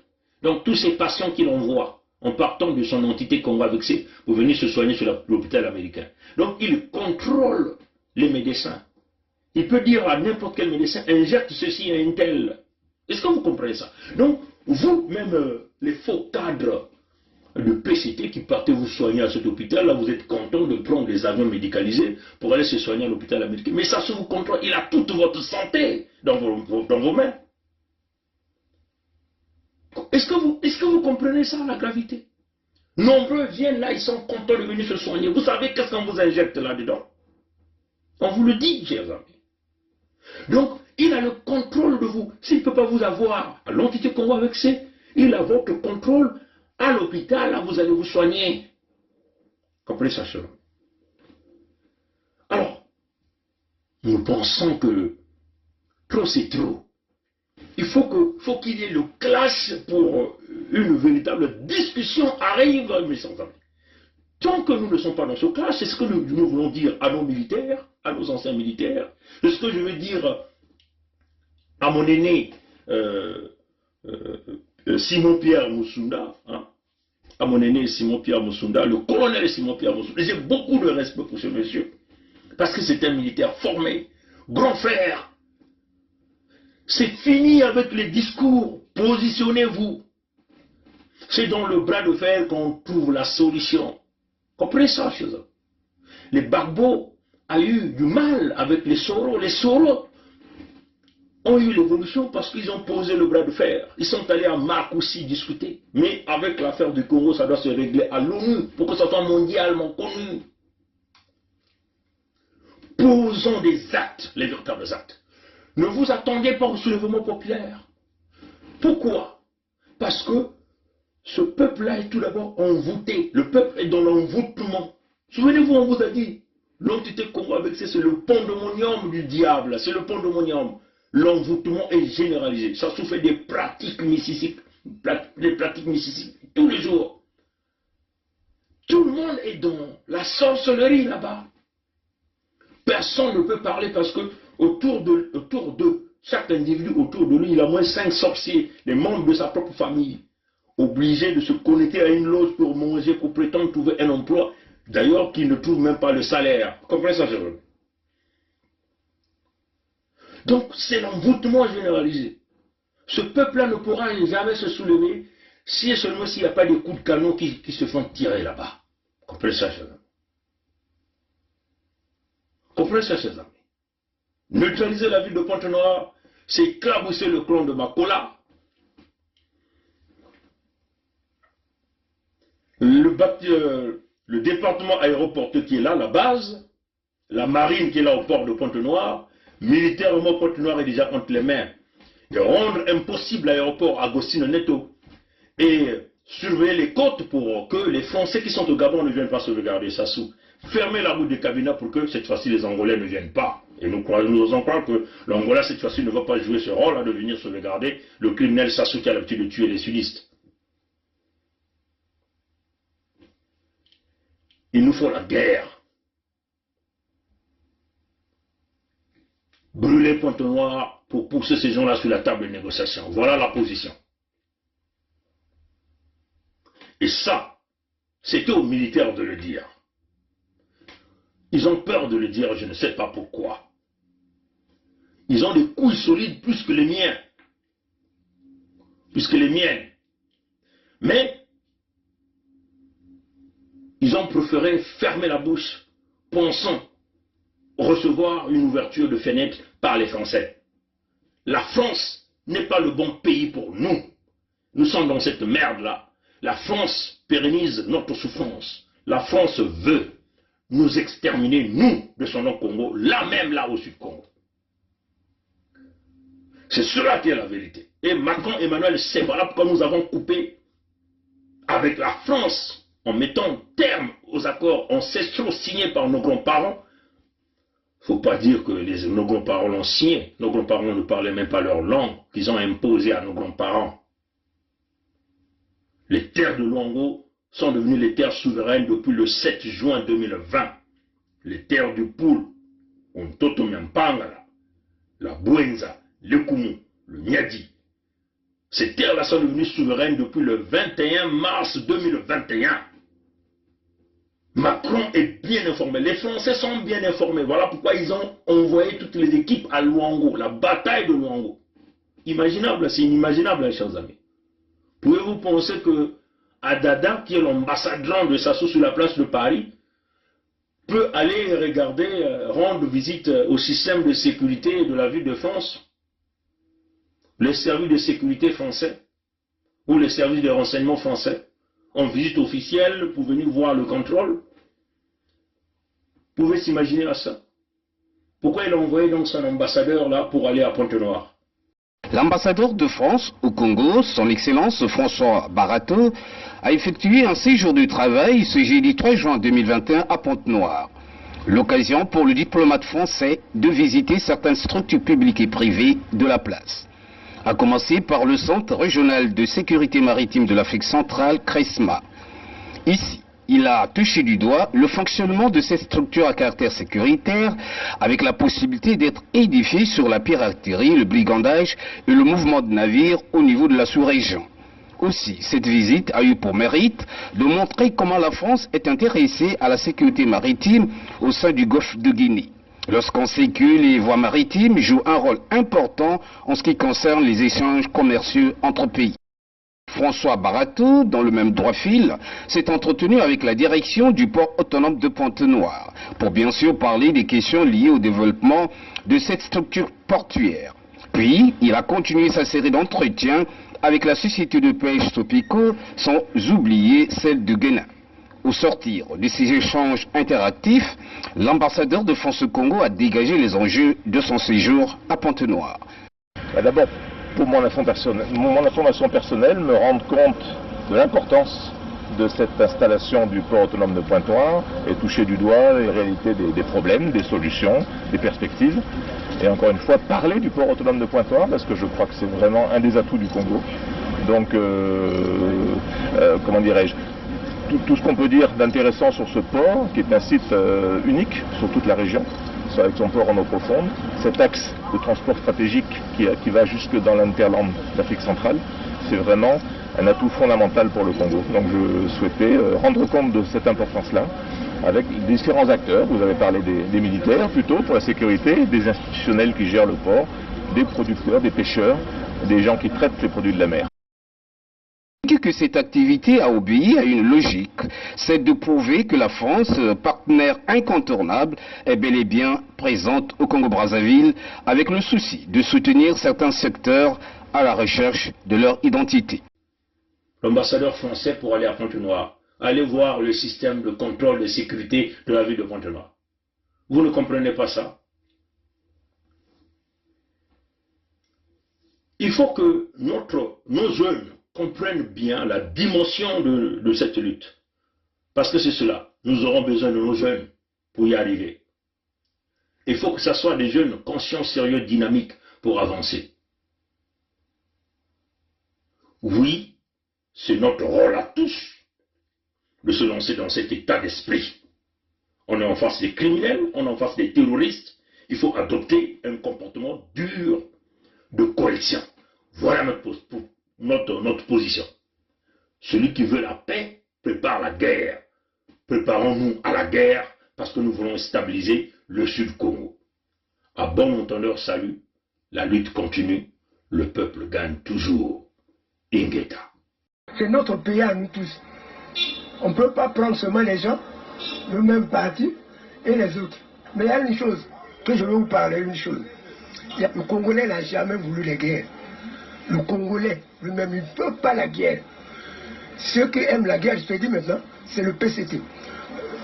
Donc tous ces patients qu'il envoie en partant de son entité Congo avec C pour venir se soigner sur l'hôpital américain. Donc il contrôle les médecins. Il peut dire à n'importe quel médecin, injecte ceci et un tel. Est-ce que vous comprenez ça? Donc vous, même les faux cadres de PCT qui partez vous soigner à cet hôpital, là vous êtes content de prendre des avions médicalisés pour aller se soigner à l'hôpital américain. Mais ça se vous contrôle, il a toute votre santé dans vos mains. Est-ce que vous comprenez ça, la gravité? Nombreux viennent là, ils sont contents de venir se soigner. Vous savez qu'est-ce qu'on vous injecte là-dedans? On vous le dit, chers amis. Donc, il a le contrôle de vous. S'il ne peut pas vous avoir à l'entité Congo avec C, il a votre contrôle. À l'hôpital, là, vous allez vous soigner. Comprenez ça, cher? Alors, nous pensons que trop c'est trop. Il faut qu'il y ait le clash pour une véritable discussion arrive, mes chers amis. Tant que nous ne sommes pas dans ce clash, c'est ce que nous voulons dire à nos militaires, à nos anciens militaires, c'est ce que je veux dire à mon aîné Simon-Pierre Moussunda, hein, à mon aîné Simon-Pierre Moussunda, le colonel Simon-Pierre Moussunda. J'ai beaucoup de respect pour ce monsieur, parce que c'est un militaire formé, grand frère. C'est fini avec les discours, positionnez-vous. C'est dans le bras de fer qu'on trouve la solution. Comprenez ça, chers amis? Les Gbagbo a eu du mal avec les Soro. Les Soro ont eu l'évolution parce qu'ils ont posé le bras de fer. Ils sont allés à Marcoussis discuter. Mais avec l'affaire du Congo, ça doit se régler à l'ONU pour que ça soit mondialement connu. Posons des actes, les véritables actes. Ne vous attendez pas au soulèvement populaire. Pourquoi? Parce que ce peuple-là est tout d'abord envoûté. Le peuple est dans l'envoûtement. Souvenez-vous, on vous a dit, l'entité Congo avec c'est le pandémonium du diable. C'est le pandémonium. L'envoûtement est généralisé. Ça souffre des pratiques mystiques. Tous les jours. Tout le monde est dans la sorcellerie là-bas. Personne ne peut parler parce que autour de chaque individu, autour de lui, il a au moins 5 sorciers, les membres de sa propre famille, obligés de se connecter à une loge pour manger, pour prétendre trouver un emploi, d'ailleurs qu'ils ne trouvent même pas le salaire. Vous comprenez ça, Jérôme? Donc c'est l'envoûtement généralisé. Ce peuple-là ne pourra jamais se soulever si et seulement s'il n'y a pas des coups de canon qui se font tirer là-bas. Vous comprenez ça, chers amis? Comprenez ça, chers amis? Neutraliser la ville de Pointe-Noire, c'est éclabousser le clan de Makola. Le département aéroportuaire qui est là, la base, la marine qui est là au port de Pointe-Noire, militairement Pointe-Noire est déjà entre les mains. Et rendre impossible l'aéroport Agostino Neto et surveiller les côtes pour que les Français qui sont au Gabon ne viennent pas sauvegarder Sassou. Fermer la route des cabinets pour que cette fois-ci les Angolais ne viennent pas. Et nous osons croire que l'Angola cette fois-ci ne va pas jouer ce rôle de venir sauvegarder le criminel Sassou qui a l'habitude de tuer les sudistes. Il nous faut la guerre. Brûler Pointe-Noire pour pousser ces gens-là sur la table de négociation. Voilà la position. Et ça, c'était aux militaires de le dire. Ils ont peur de le dire, je ne sais pas pourquoi. Ils ont des couilles solides plus que les miens. Plus que les miennes. Mais, ils ont préféré fermer la bouche, pensant recevoir une ouverture de fenêtre par les Français. La France n'est pas le bon pays pour nous. Nous sommes dans cette merde-là. La France pérennise notre souffrance. La France veut nous exterminer, nous, de son nom Congo, là même, là au Sud-Congo. C'est cela qui est la vérité. Et Macron, Emmanuel, c'est voilà pourquoi nous avons coupé avec la France, en mettant terme aux accords ancestraux signés par nos grands-parents. Il ne faut pas dire que nos grands-parents l'ont signé. Nos grands-parents ne parlaient même pas leur langue qu'ils ont imposée à nos grands-parents. Les terres de Luango sont devenues les terres souveraines depuis le 7 juin 2020. Les terres du Poul, Ontoto-Miampangala, la Bouenza, le Koumou, le Niadi. Ces terres-là sont devenues souveraines depuis le 21 mars 2021. Macron est bien informé, les Français sont bien informés. Voilà pourquoi ils ont envoyé toutes les équipes à Luango, la bataille de Luango. Imaginable, c'est inimaginable, chers amis. Pouvez-vous penser que Adada, qui est l'ambassadeur de Sassou sur la place de Paris, peut aller regarder, rendre visite au système de sécurité de la ville de France, les services de sécurité français, ou les services de renseignement français, en visite officielle pour venir voir le contrôle? Vous pouvez s'imaginer à ça? Pourquoi il a envoyé donc son ambassadeur là pour aller à Pointe-Noire? L'ambassadeur de France au Congo, son Excellence François Barato, a effectué un séjour de travail ce jeudi 3 juin 2021 à Pointe-Noire. L'occasion pour le diplomate français de visiter certaines structures publiques et privées de la place. À commencer par le Centre régional de sécurité maritime de l'Afrique centrale, CRESMA. Ici, il a touché du doigt le fonctionnement de cette structure à caractère sécuritaire avec la possibilité d'être édifiée sur la piraterie, le brigandage et le mouvement de navires au niveau de la sous-région. Aussi, cette visite a eu pour mérite de montrer comment la France est intéressée à la sécurité maritime au sein du golfe de Guinée. Lorsqu'on sait que les voies maritimes jouent un rôle important en ce qui concerne les échanges commerciaux entre pays. François Barato, dans le même droit fil, s'est entretenu avec la direction du port autonome de Pointe-Noire pour bien sûr parler des questions liées au développement de cette structure portuaire. Puis, il a continué sa série d'entretiens avec la société de pêche Topico, sans oublier celle de Guénin. Au sortir de ces échanges interactifs, l'ambassadeur de France au Congo a dégagé les enjeux de son séjour à Pointe-Noire. D'abord, pour mon information personnelle, me rendre compte de l'importance de cette installation du port autonome de Pointe-Noire et toucher du doigt les réalités des problèmes, des solutions, des perspectives. Et encore une fois, parler du port autonome de Pointe-Noire, parce que je crois que c'est vraiment un des atouts du Congo. Donc, comment dirais-je, tout ce qu'on peut dire d'intéressant sur ce port, qui est un site unique sur toute la région, avec son port en eau profonde, cet axe de transport stratégique qui va jusque dans l'Interland d'Afrique centrale, c'est vraiment un atout fondamental pour le Congo. Donc je souhaitais rendre compte de cette importance-là avec différents acteurs. Vous avez parlé des militaires plutôt pour la sécurité, des institutionnels qui gèrent le port, des producteurs, des pêcheurs, des gens qui traitent les produits de la mer. Que cette activité a obéi à une logique, c'est de prouver que la France, partenaire incontournable, est bel et bien présente au Congo-Brazzaville avec le souci de soutenir certains secteurs à la recherche de leur identité. L'ambassadeur français pour aller à Pointe-Noire, allez voir le système de contrôle de sécurité de la ville de Pointe-Noire. Vous ne comprenez pas ça? Il faut que nos jeunes comprennent bien la dimension de cette lutte. Parce que c'est cela, nous aurons besoin de nos jeunes pour y arriver. Il faut que ce soit des jeunes conscients, sérieux, dynamiques pour avancer. Oui, c'est notre rôle à tous de se lancer dans cet état d'esprit. On est en face des criminels, on est en face des terroristes. Il faut adopter un comportement dur de correction. Voilà notre position. Celui qui veut la paix prépare la guerre. Préparons-nous à la guerre parce que nous voulons stabiliser le Sud-Congo. À bon entendeur, salut, la lutte continue, le peuple gagne toujours. Ingeta. C'est notre pays à nous tous. On ne peut pas prendre seulement les gens, le même parti et les autres. Mais il y a une chose, que je vais vous parler, une chose. Le Congolais n'a jamais voulu les guerres. Le Congolais lui-même, il ne veut pas la guerre. Ceux qui aiment la guerre, je te dis maintenant, c'est le PCT.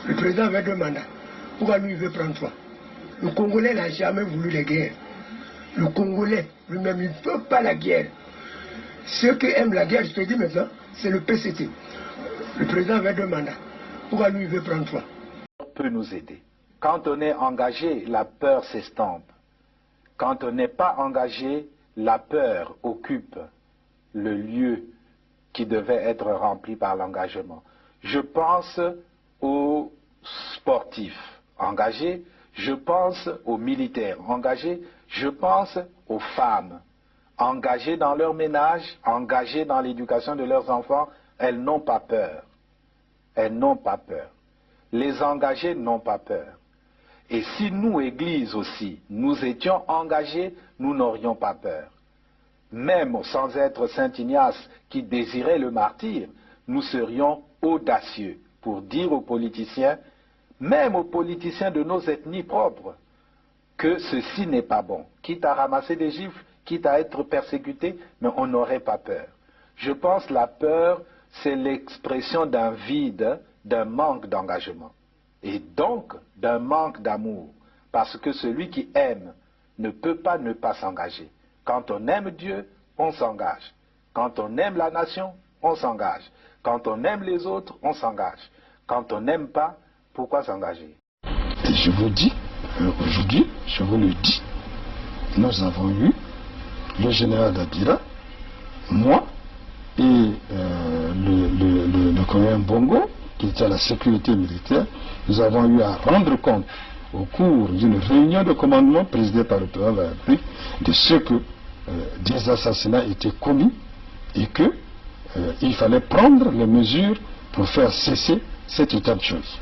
Le président avait 2 mandats. Pourquoi lui, il veut prendre 3? Le Congolais n'a jamais voulu les guerres. Le Congolais lui-même, il ne veut pas la guerre. Ceux qui aiment la guerre, je te dis maintenant, c'est le PCT. Le président avait 2 mandats. Pourquoi lui, il veut prendre 3? Peut nous aider. Quand on est engagé, la peur s'estompe. Quand on n'est pas engagé, la peur occupe le lieu qui devait être rempli par l'engagement. Je pense aux sportifs engagés, je pense aux militaires engagés, je pense aux femmes engagées dans leur ménage, engagées dans l'éducation de leurs enfants. Elles n'ont pas peur. Elles n'ont pas peur. Les engagés n'ont pas peur. Et si nous, Église aussi, nous étions engagés, nous n'aurions pas peur. Même sans être Saint Ignace qui désirait le martyre, nous serions audacieux pour dire aux politiciens, même aux politiciens de nos ethnies propres, que ceci n'est pas bon. Quitte à ramasser des gifles, quitte à être persécuté, mais on n'aurait pas peur. Je pense que la peur, c'est l'expression d'un vide, d'un manque d'engagement. Et donc d'un manque d'amour. Parce que celui qui aime ne peut pas ne pas s'engager. Quand on aime Dieu, on s'engage. Quand on aime la nation, on s'engage. Quand on aime les autres, on s'engage. Quand on n'aime pas, pourquoi s'engager? Et je vous dis, aujourd'hui, je vous le dis, nous avons eu le général Dadira, moi et le colonel Bongo, qui était à la sécurité militaire. Nous avons eu à rendre compte au cours d'une réunion de commandement présidée par le président de la République de ce que des assassinats étaient commis et qu'il fallait prendre les mesures pour faire cesser cet état de choses.